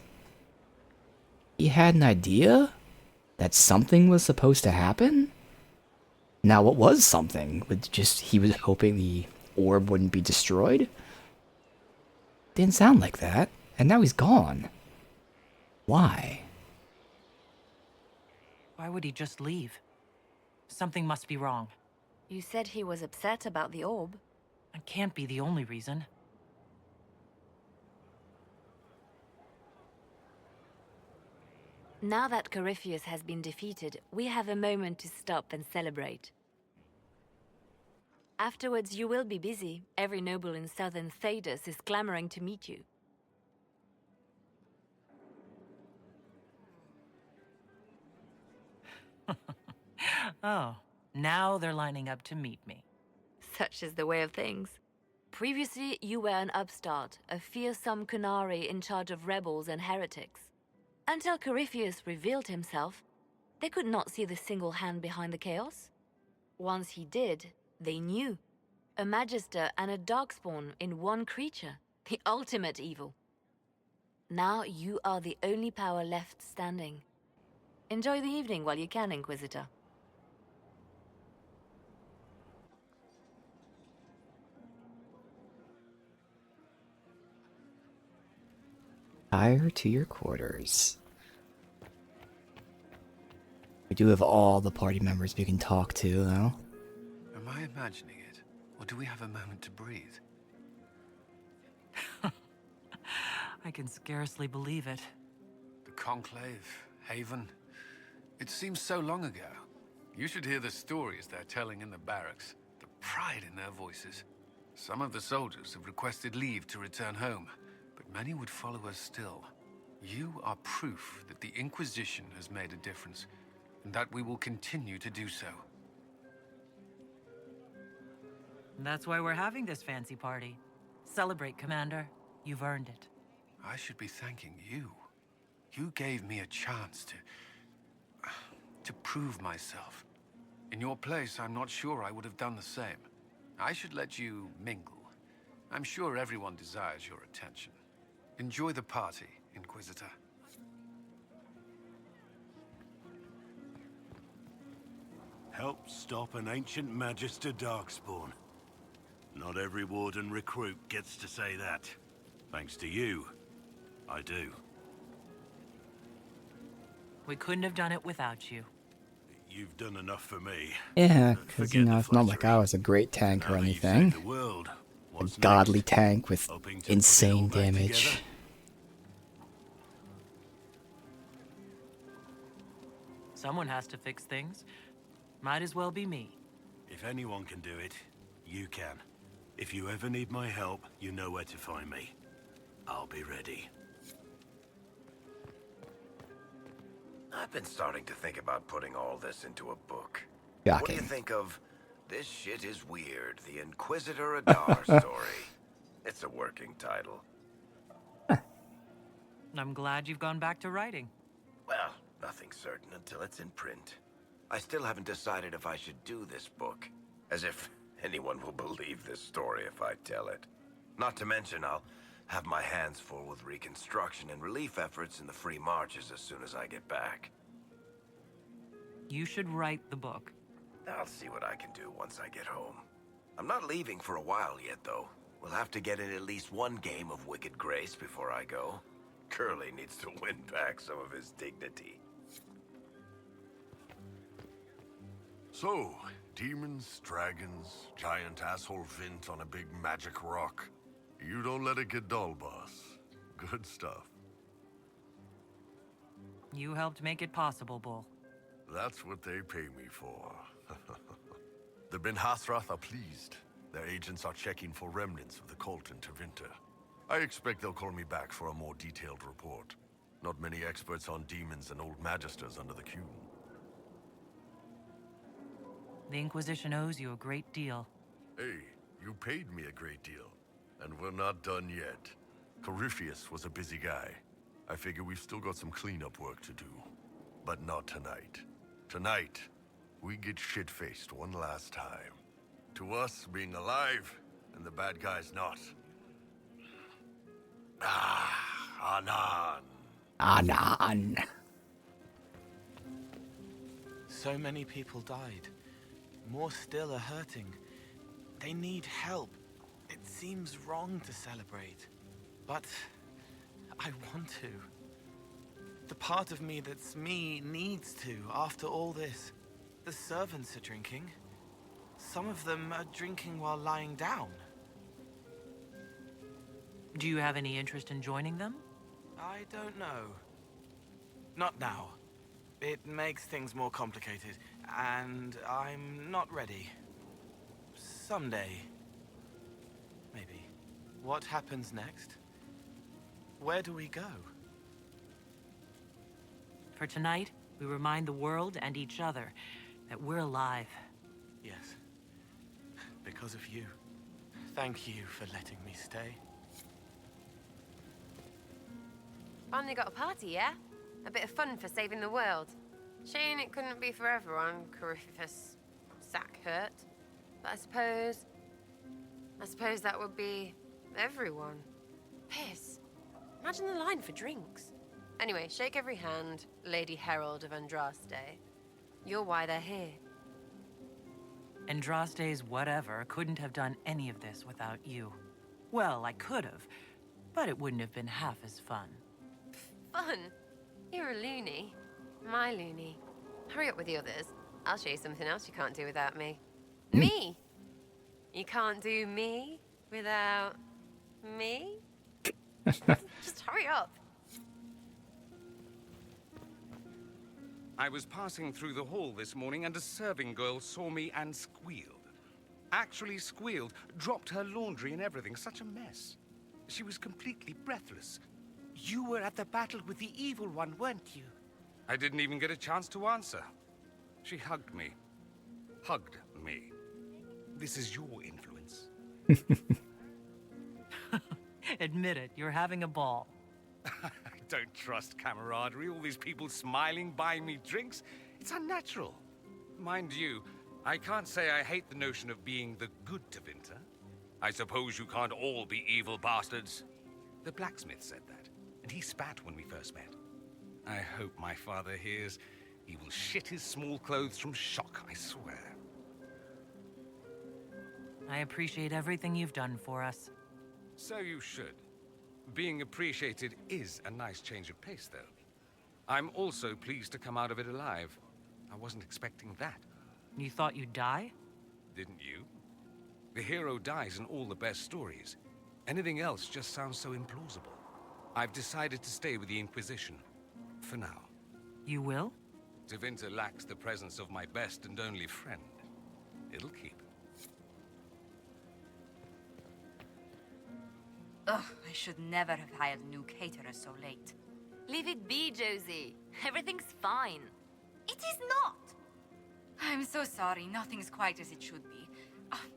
he had an idea that something was supposed to happen? Now, what was something? He was hoping the orb wouldn't be destroyed? Didn't sound like that. And now he's gone. Why? Why would he just leave? Something must be wrong. You said he was upset about the orb. It can't be the only reason. Now that Corypheus has been defeated, we have a moment to stop and celebrate. Afterwards, you will be busy. Every noble in southern Thedas is clamoring to meet you. Oh, now they're lining up to meet me. Such is the way of things. Previously, you were an upstart, a fearsome Kunari in charge of rebels and heretics. Until Corypheus revealed himself, they could not see the single hand behind the chaos. Once he did, they knew. A Magister and a Darkspawn in one creature, the ultimate evil. Now you are the only power left standing. Enjoy the evening while you can, Inquisitor. Retire to your quarters. We do have all the party members we can talk to, though. Am I imagining it? Or do we have a moment to breathe? I can scarcely believe it. The Conclave, Haven. It seems so long ago. You should hear the stories they're telling in the barracks. The pride in their voices. Some of the soldiers have requested leave to return home, but many would follow us still. You are proof that the Inquisition has made a difference, and that we will continue to do so. That's why we're having this fancy party. Celebrate, Commander. You've earned it. I should be thanking you. You gave me a chance to prove myself. In your place, I'm not sure I would have done the same. I should let you mingle. I'm sure everyone desires your attention. Enjoy the party, Inquisitor. Help stop an ancient Magister Darkspawn. Not every Warden recruit gets to say that. Thanks to you, I do. We couldn't have done it without you. You've done enough for me. Yeah, because, it's not like I was a great tank or anything. A godly tank with insane damage. Someone has to fix things. Might as well be me. If anyone can do it, you can. If you ever need my help, you know where to find me. I'll be ready. I've been starting to think about putting all this into a book. Shocking. What do you think of This shit is weird. The Inquisitor Adar story. It's a working title. I'm glad you've gone back to writing. Well, nothing's certain until it's in print. I still haven't decided if I should do this book. As if anyone will believe this story if I tell it. Not to mention, I'll have my hands full with reconstruction and relief efforts in the free marches as soon as I get back. You should write the book. I'll see what I can do once I get home. I'm not leaving for a while yet, though. We'll have to get in at least one game of Wicked Grace before I go. Curly needs to win back some of his dignity. So, demons, dragons, giant asshole Vint on a big magic rock. You don't let it get dull, boss. Good stuff. You helped make it possible, Bull. That's what they pay me for. The Ben Hasrath are pleased. Their agents are checking for remnants of the cult in Tevinter. I expect they'll call me back for a more detailed report. Not many experts on demons and old magisters under the Q. The Inquisition owes you a great deal. Hey, you paid me a great deal. And we're not done yet. Corypheus was a busy guy. I figure we've still got some cleanup work to do. But not tonight. Tonight, we get shit-faced one last time. To us, being alive, and the bad guys not. Anan. Anan. So many people died. More still are hurting. They need help. It seems wrong to celebrate, but I want to. The part of me that's me needs to, after all this. The servants are drinking. Some of them are drinking while lying down. Do you have any interest in joining them? I don't know. Not now. It makes things more complicated, and I'm not ready. Someday. Maybe. What happens next? Where do we go? For tonight, we remind the world and each other that we're alive. Yes. Because of you. Thank you for letting me stay. Finally got a party, yeah? A bit of fun for saving the world. Shame it couldn't be for everyone, Corypheus sack hurt. But I suppose that would be everyone. Piss. Imagine the line for drinks. Anyway, shake every hand, Lady Herald of Andraste. You're why they're here. Andraste's whatever couldn't have done any of this without you. Well, I could have, but it wouldn't have been half as fun. Fun? You're a loony. My loony. Hurry up with the others. I'll show you something else you can't do without me. Me? You can't do me without me? Just hurry up. I was passing through the hall this morning and a serving girl saw me and squealed. Actually squealed, dropped her laundry and everything. Such a mess. She was completely breathless. You were at the battle with the evil one, weren't you? I didn't even get a chance to answer. She hugged me. Hugged me. This is your influence. Admit it, you're having a ball. I don't trust camaraderie. All these people smiling, buying me drinks. It's unnatural. Mind you, I can't say I hate the notion of being the good Tevinter. I suppose you can't all be evil bastards. The blacksmith said that, and he spat when we first met. I hope my father hears. He will shit his small clothes from shock, I swear. I appreciate everything you've done for us. So you should. Being appreciated is a nice change of pace, though. I'm also pleased to come out of it alive. I wasn't expecting that. You thought you'd die? Didn't you? The hero dies in all the best stories. Anything else just sounds so implausible. I've decided to stay with the Inquisition. For now. You will? Tevinter lacks the presence of my best and only friend. It'll keep. Ugh, I should never have hired a new caterer so late. Leave it be, Josie. Everything's fine. It is not! I'm So sorry, nothing's quite as it should be.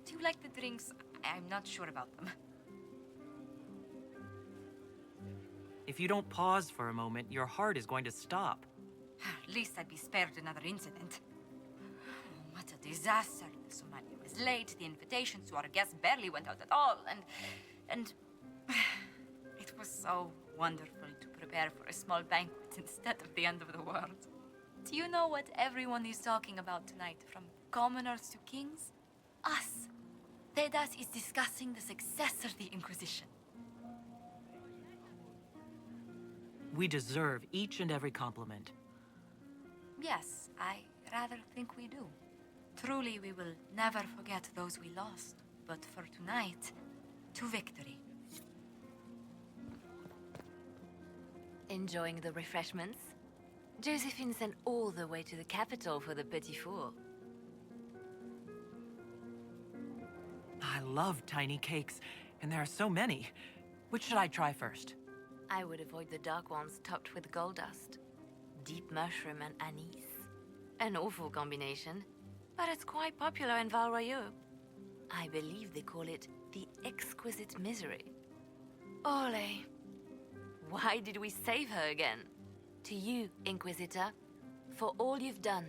Do you like the drinks? I'm not sure about them. If you don't pause for a moment, your heart is going to stop. At least I'd be spared another incident. What a disaster. The Somalia was late, the invitations to our guests barely went out at all, and it was so wonderful to prepare for a small banquet instead of the end of the world. Do you know what everyone is talking about tonight, from commoners to kings? Us. Thedas is discussing the success of the Inquisition. We deserve each and every compliment. Yes, I rather think we do. Truly, we will never forget those we lost. But for tonight, to victory. Enjoying the refreshments? Josephine sent all the way to the capital for the petit four. I love tiny cakes, and there are so many. Which should I try first? I would avoid the dark ones topped with gold dust. Deep mushroom and anise. An awful combination, but it's quite popular in Val Royeaux. I believe they call it the exquisite misery. Ole. Why did we save her again? To you, Inquisitor, for all you've done.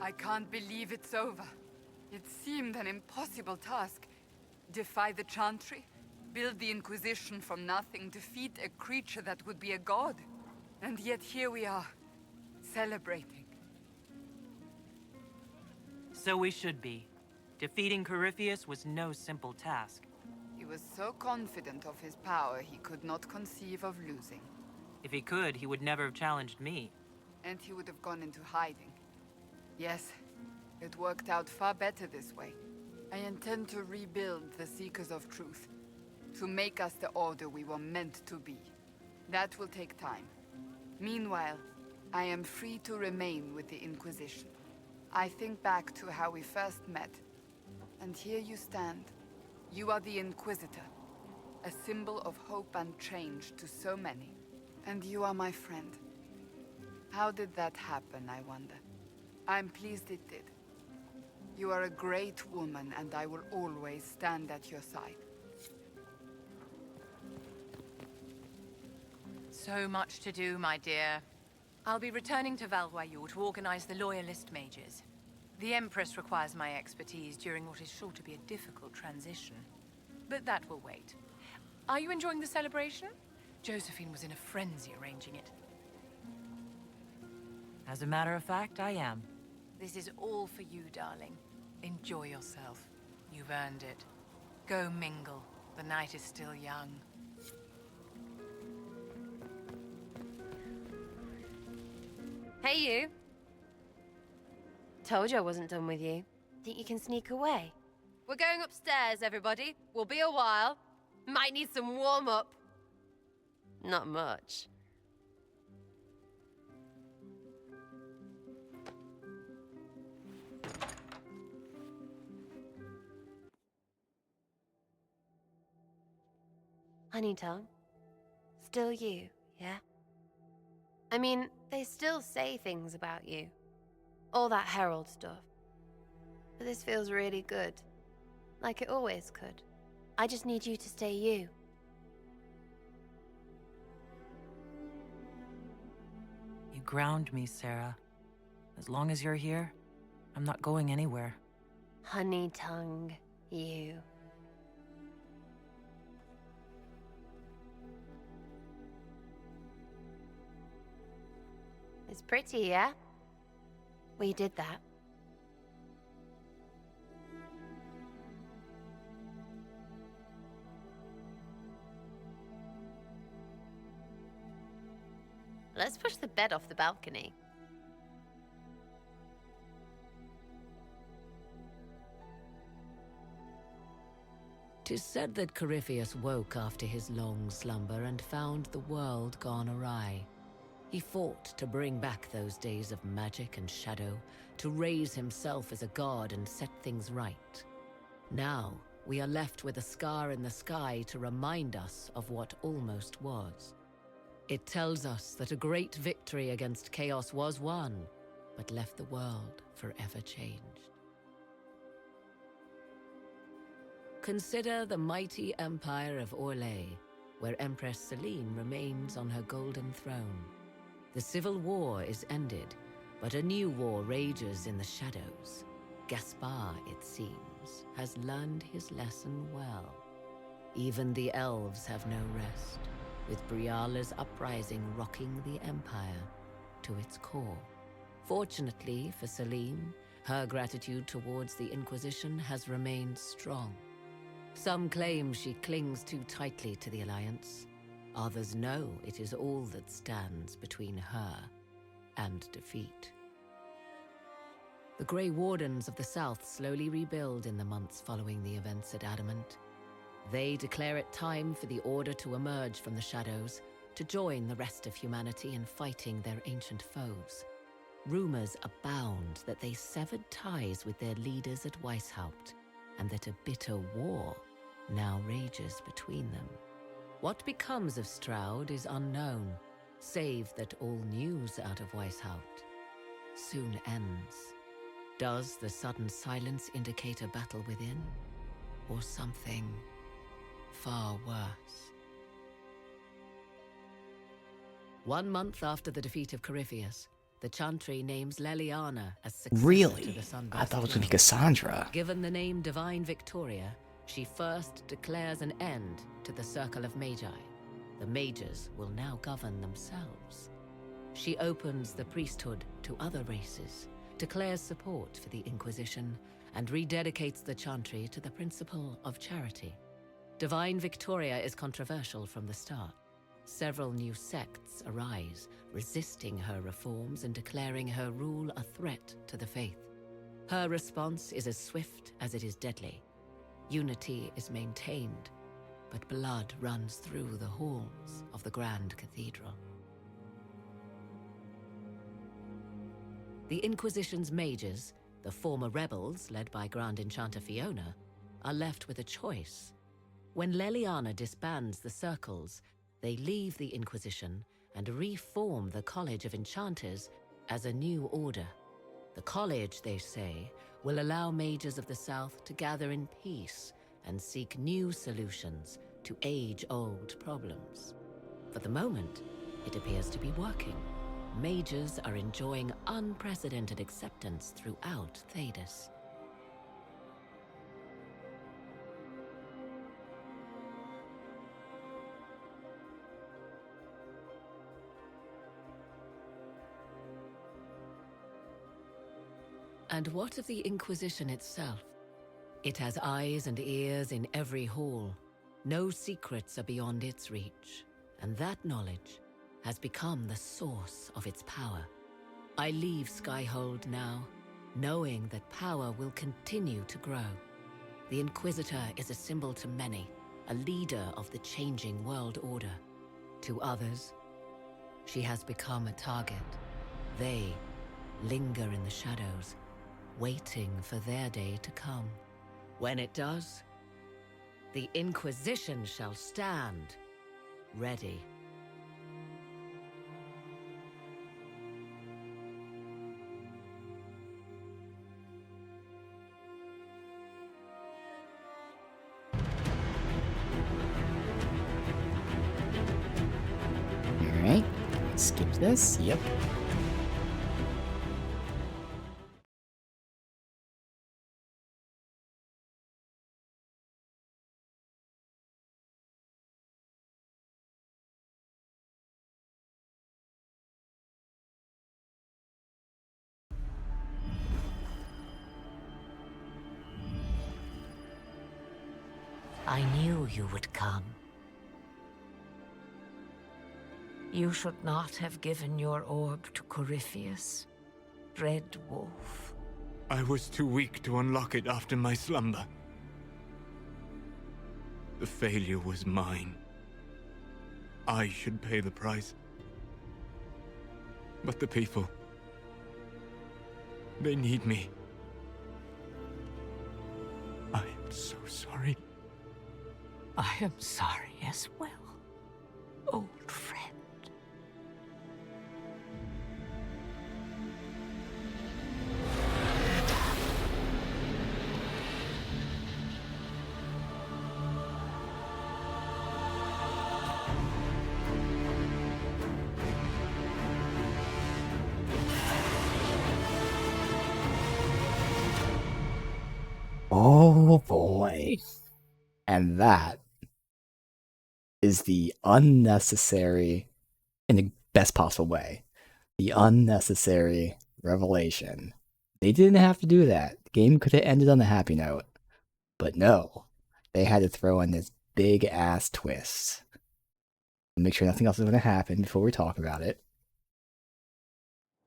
I can't believe it's over. It seemed an impossible task. Defy the Chantry, build the Inquisition from nothing, defeat a creature that would be a god. And yet here we are, celebrating. So we should be. Defeating Corypheus was no simple task. He was so confident of his power, he could not conceive of losing. If he could, he would never have challenged me. And he would have gone into hiding. Yes, it worked out far better this way. I intend to rebuild the Seekers of Truth, to make us the Order we were meant to be. That will take time. Meanwhile, I am free to remain with the Inquisition. I think back to how we first met, and here you stand. You are the Inquisitor, a symbol of hope and change to so many. And you are my friend. How did that happen, I wonder? I'm pleased it did. You are a great woman, and I will always stand at your side. So much to do, my dear. I'll be returning to Val Royeaux to organize the Loyalist Mages. The Empress requires my expertise during what is sure to be a difficult transition. But that will wait. Are you enjoying the celebration? Josephine was in a frenzy arranging it. As a matter of fact, I am. This is all for you, darling. Enjoy yourself. You've earned it. Go mingle. The night is still young. Hey, you. Told you I wasn't done with you. Think you can sneak away? We're going upstairs, everybody. We'll be a while. Might need some warm-up. Not much. Honey Tongue, still you, yeah? I mean, they still say things about you. All that Herald stuff. But this feels really good. Like it always could. I just need you to stay you. You ground me, Sarah. As long as you're here, I'm not going anywhere. Honey Tongue, you. It's pretty, yeah? We did that. Let's push the bed off the balcony. Tis said that Corypheus woke after his long slumber and found the world gone awry. He fought to bring back those days of magic and shadow, to raise himself as a god and set things right. Now, we are left with a scar in the sky to remind us of what almost was. It tells us that a great victory against chaos was won, but left the world forever changed. Consider the mighty empire of Orlais, where Empress Celine remains on her golden throne. The civil war is ended, but a new war rages in the shadows. Gaspar, it seems, has learned his lesson well. Even the elves have no rest, with Briala's uprising rocking the empire to its core. Fortunately for Celine, her gratitude towards the Inquisition has remained strong. Some claim she clings too tightly to the Alliance. Others know it is all that stands between her and defeat. The Grey Wardens of the South slowly rebuild in the months following the events at Adamant. They declare it time for the Order to emerge from the shadows, to join the rest of humanity in fighting their ancient foes. Rumors abound that they severed ties with their leaders at Weishaupt, and that a bitter war now rages between them. What becomes of Stroud is unknown, save that all news out of Weishaupt soon ends. Does the sudden silence indicate a battle within, or something far worse? 1 month after the defeat of Corypheus, the Chantry names Leliana as successor to Really? the Sunburst I thought it was going to be throne. Cassandra. Given the name Divine Victoria, she first declares an end to the Circle of Magi. The Mages will now govern themselves. She opens the priesthood to other races, declares support for the Inquisition, and rededicates the Chantry to the principle of charity. Divine Victoria is controversial from the start. Several new sects arise, resisting her reforms and declaring her rule a threat to the faith. Her response is as swift as it is deadly. Unity is maintained, but blood runs through the halls of the Grand Cathedral. The Inquisition's mages, the former rebels led by Grand Enchanter Fiona, are left with a choice. When Leliana disbands the circles, they leave the Inquisition and reform the College of Enchanters as a new order. The college, they say, will allow mages of the South to gather in peace and seek new solutions to age-old problems. For the moment, it appears to be working. Mages are enjoying unprecedented acceptance throughout Thedas. And what of the Inquisition itself? It has eyes and ears in every hall. No secrets are beyond its reach, and that knowledge has become the source of its power. I leave Skyhold now, knowing that power will continue to grow. The Inquisitor is a symbol to many, a leader of the changing world order. To others, she has become a target. They linger in the shadows, waiting for their day to come. When it does, the Inquisition shall stand ready. Alright, skip this. Yep. I knew you would come. You should not have given your orb to Corypheus, Red Wolf. I was too weak to unlock it after my slumber. The failure was mine. I should pay the price. But the people... they need me. I am so sorry. I am sorry as well, old friend. Oh boy. And that is the unnecessary, in the best possible way, the unnecessary revelation. They didn't have to do that. The game could have ended on a happy note. But no, they had to throw in this big ass twist. Make sure nothing else is going to happen before we talk about it.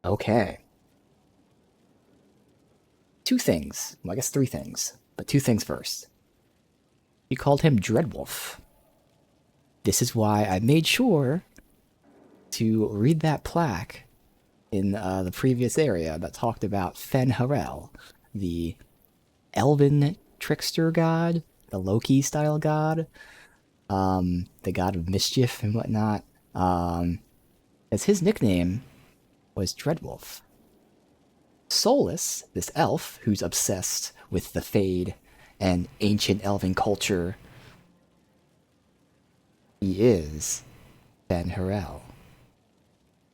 Okay. Two things. Well, I guess three things. But two things first. We called him Dreadwolf. This is why I made sure to read that plaque in the previous area that talked about Fen-Harel, the elven trickster god, the Loki-style god, the god of mischief and whatnot, as his nickname was Dreadwolf. Solus, this elf who's obsessed with the Fade and ancient elven culture, he is Fen-Harel,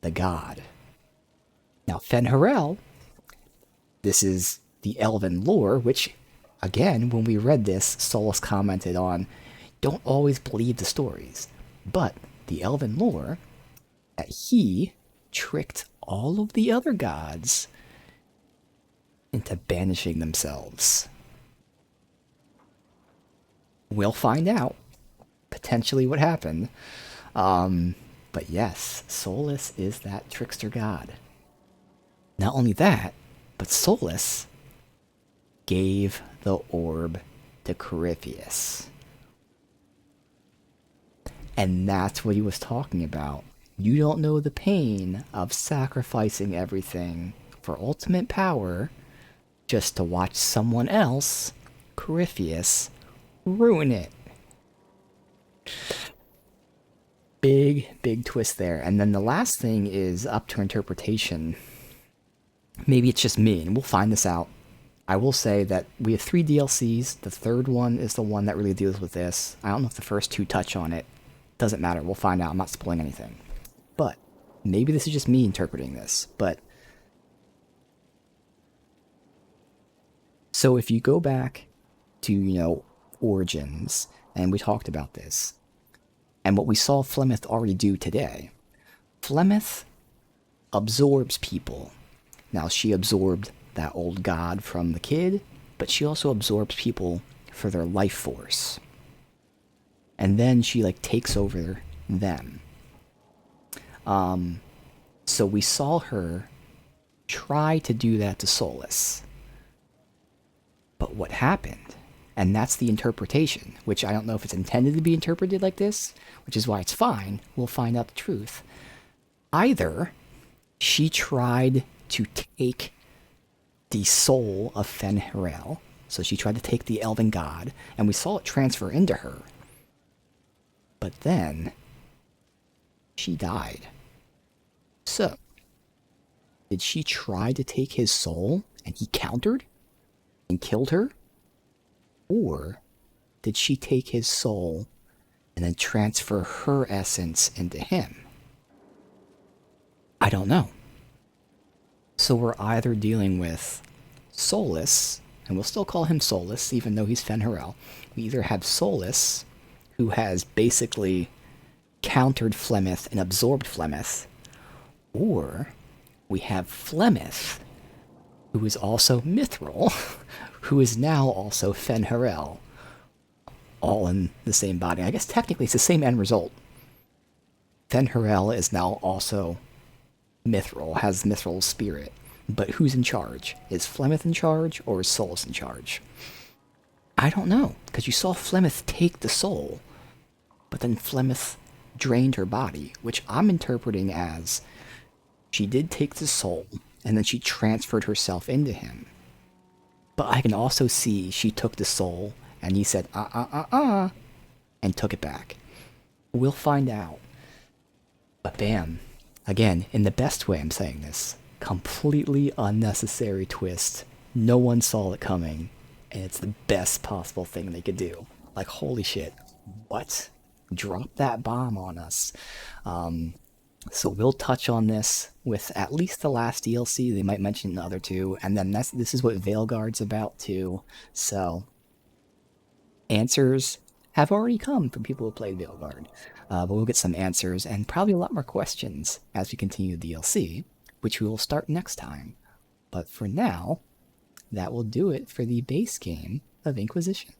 the god. Now, Fen-Harel, this is the elven lore, which, again, when we read this, Solus commented on, don't always believe the stories, but the elven lore that he tricked all of the other gods into banishing themselves. We'll find out potentially what happened. But yes, Solus is that trickster god. Not only that, but Solus gave the orb to Corypheus. And that's what he was talking about. You don't know the pain of sacrificing everything for ultimate power just to watch someone else, Corypheus, ruin it. Big twist there. And then the last thing is up to interpretation. Maybe it's just me, and we'll find this out. I will say that we have 3 DLCs. The third one is the one that really deals with this. I don't know if the first 2 touch on it. Doesn't matter. We'll find out. I'm not spoiling anything. But maybe this is just me interpreting this. But so if you go back to, Origins, and we talked about this, and what we saw Flemeth already do today, Flemeth absorbs people. Now, she absorbed that old god from the kid, but she also absorbs people for their life force. And then she, takes over them. So we saw her try to do that to Solus. But what happened? And that's the interpretation, which I don't know if it's intended to be interpreted like this, which is why it's fine. We'll find out the truth. Either she tried to take the soul of Fen-Harel, so she tried to take the elven god, and we saw it transfer into her. But then she died. So, did she try to take his soul and he countered and killed her? Or did she take his soul and then transfer her essence into him? I don't know. So we're either dealing with Solus, and we'll still call him Solus, even though he's Fen-Harel. We either have Solus, who has basically countered Flemeth and absorbed Flemeth, or we have Flemeth, who is also Mithril, who is now also Fen-Harel, all in the same body. I guess technically it's the same end result. Fen-Harel is now also Mithril, has Mithril's spirit. But who's in charge? Is Flemeth in charge, or is Solus in charge? I don't know, because you saw Flemeth take the soul, but then Flemeth drained her body, which I'm interpreting as she did take the soul, and then she transferred herself into him. But I can also see she took the soul, and he said, and took it back. We'll find out. But bam. Again, in the best way I'm saying this. Completely unnecessary twist. No one saw it coming, and it's the best possible thing they could do. Holy shit. What? Drop that bomb on us. So we'll touch on this with at least the last DLC. They might mention the other two, and then this is what Veilguard's about too. So answers have already come from people who played Veilguard, but we'll get some answers and probably a lot more questions as we continue the DLC, which we will start next time. But for now, that will do it for the base game of Inquisition.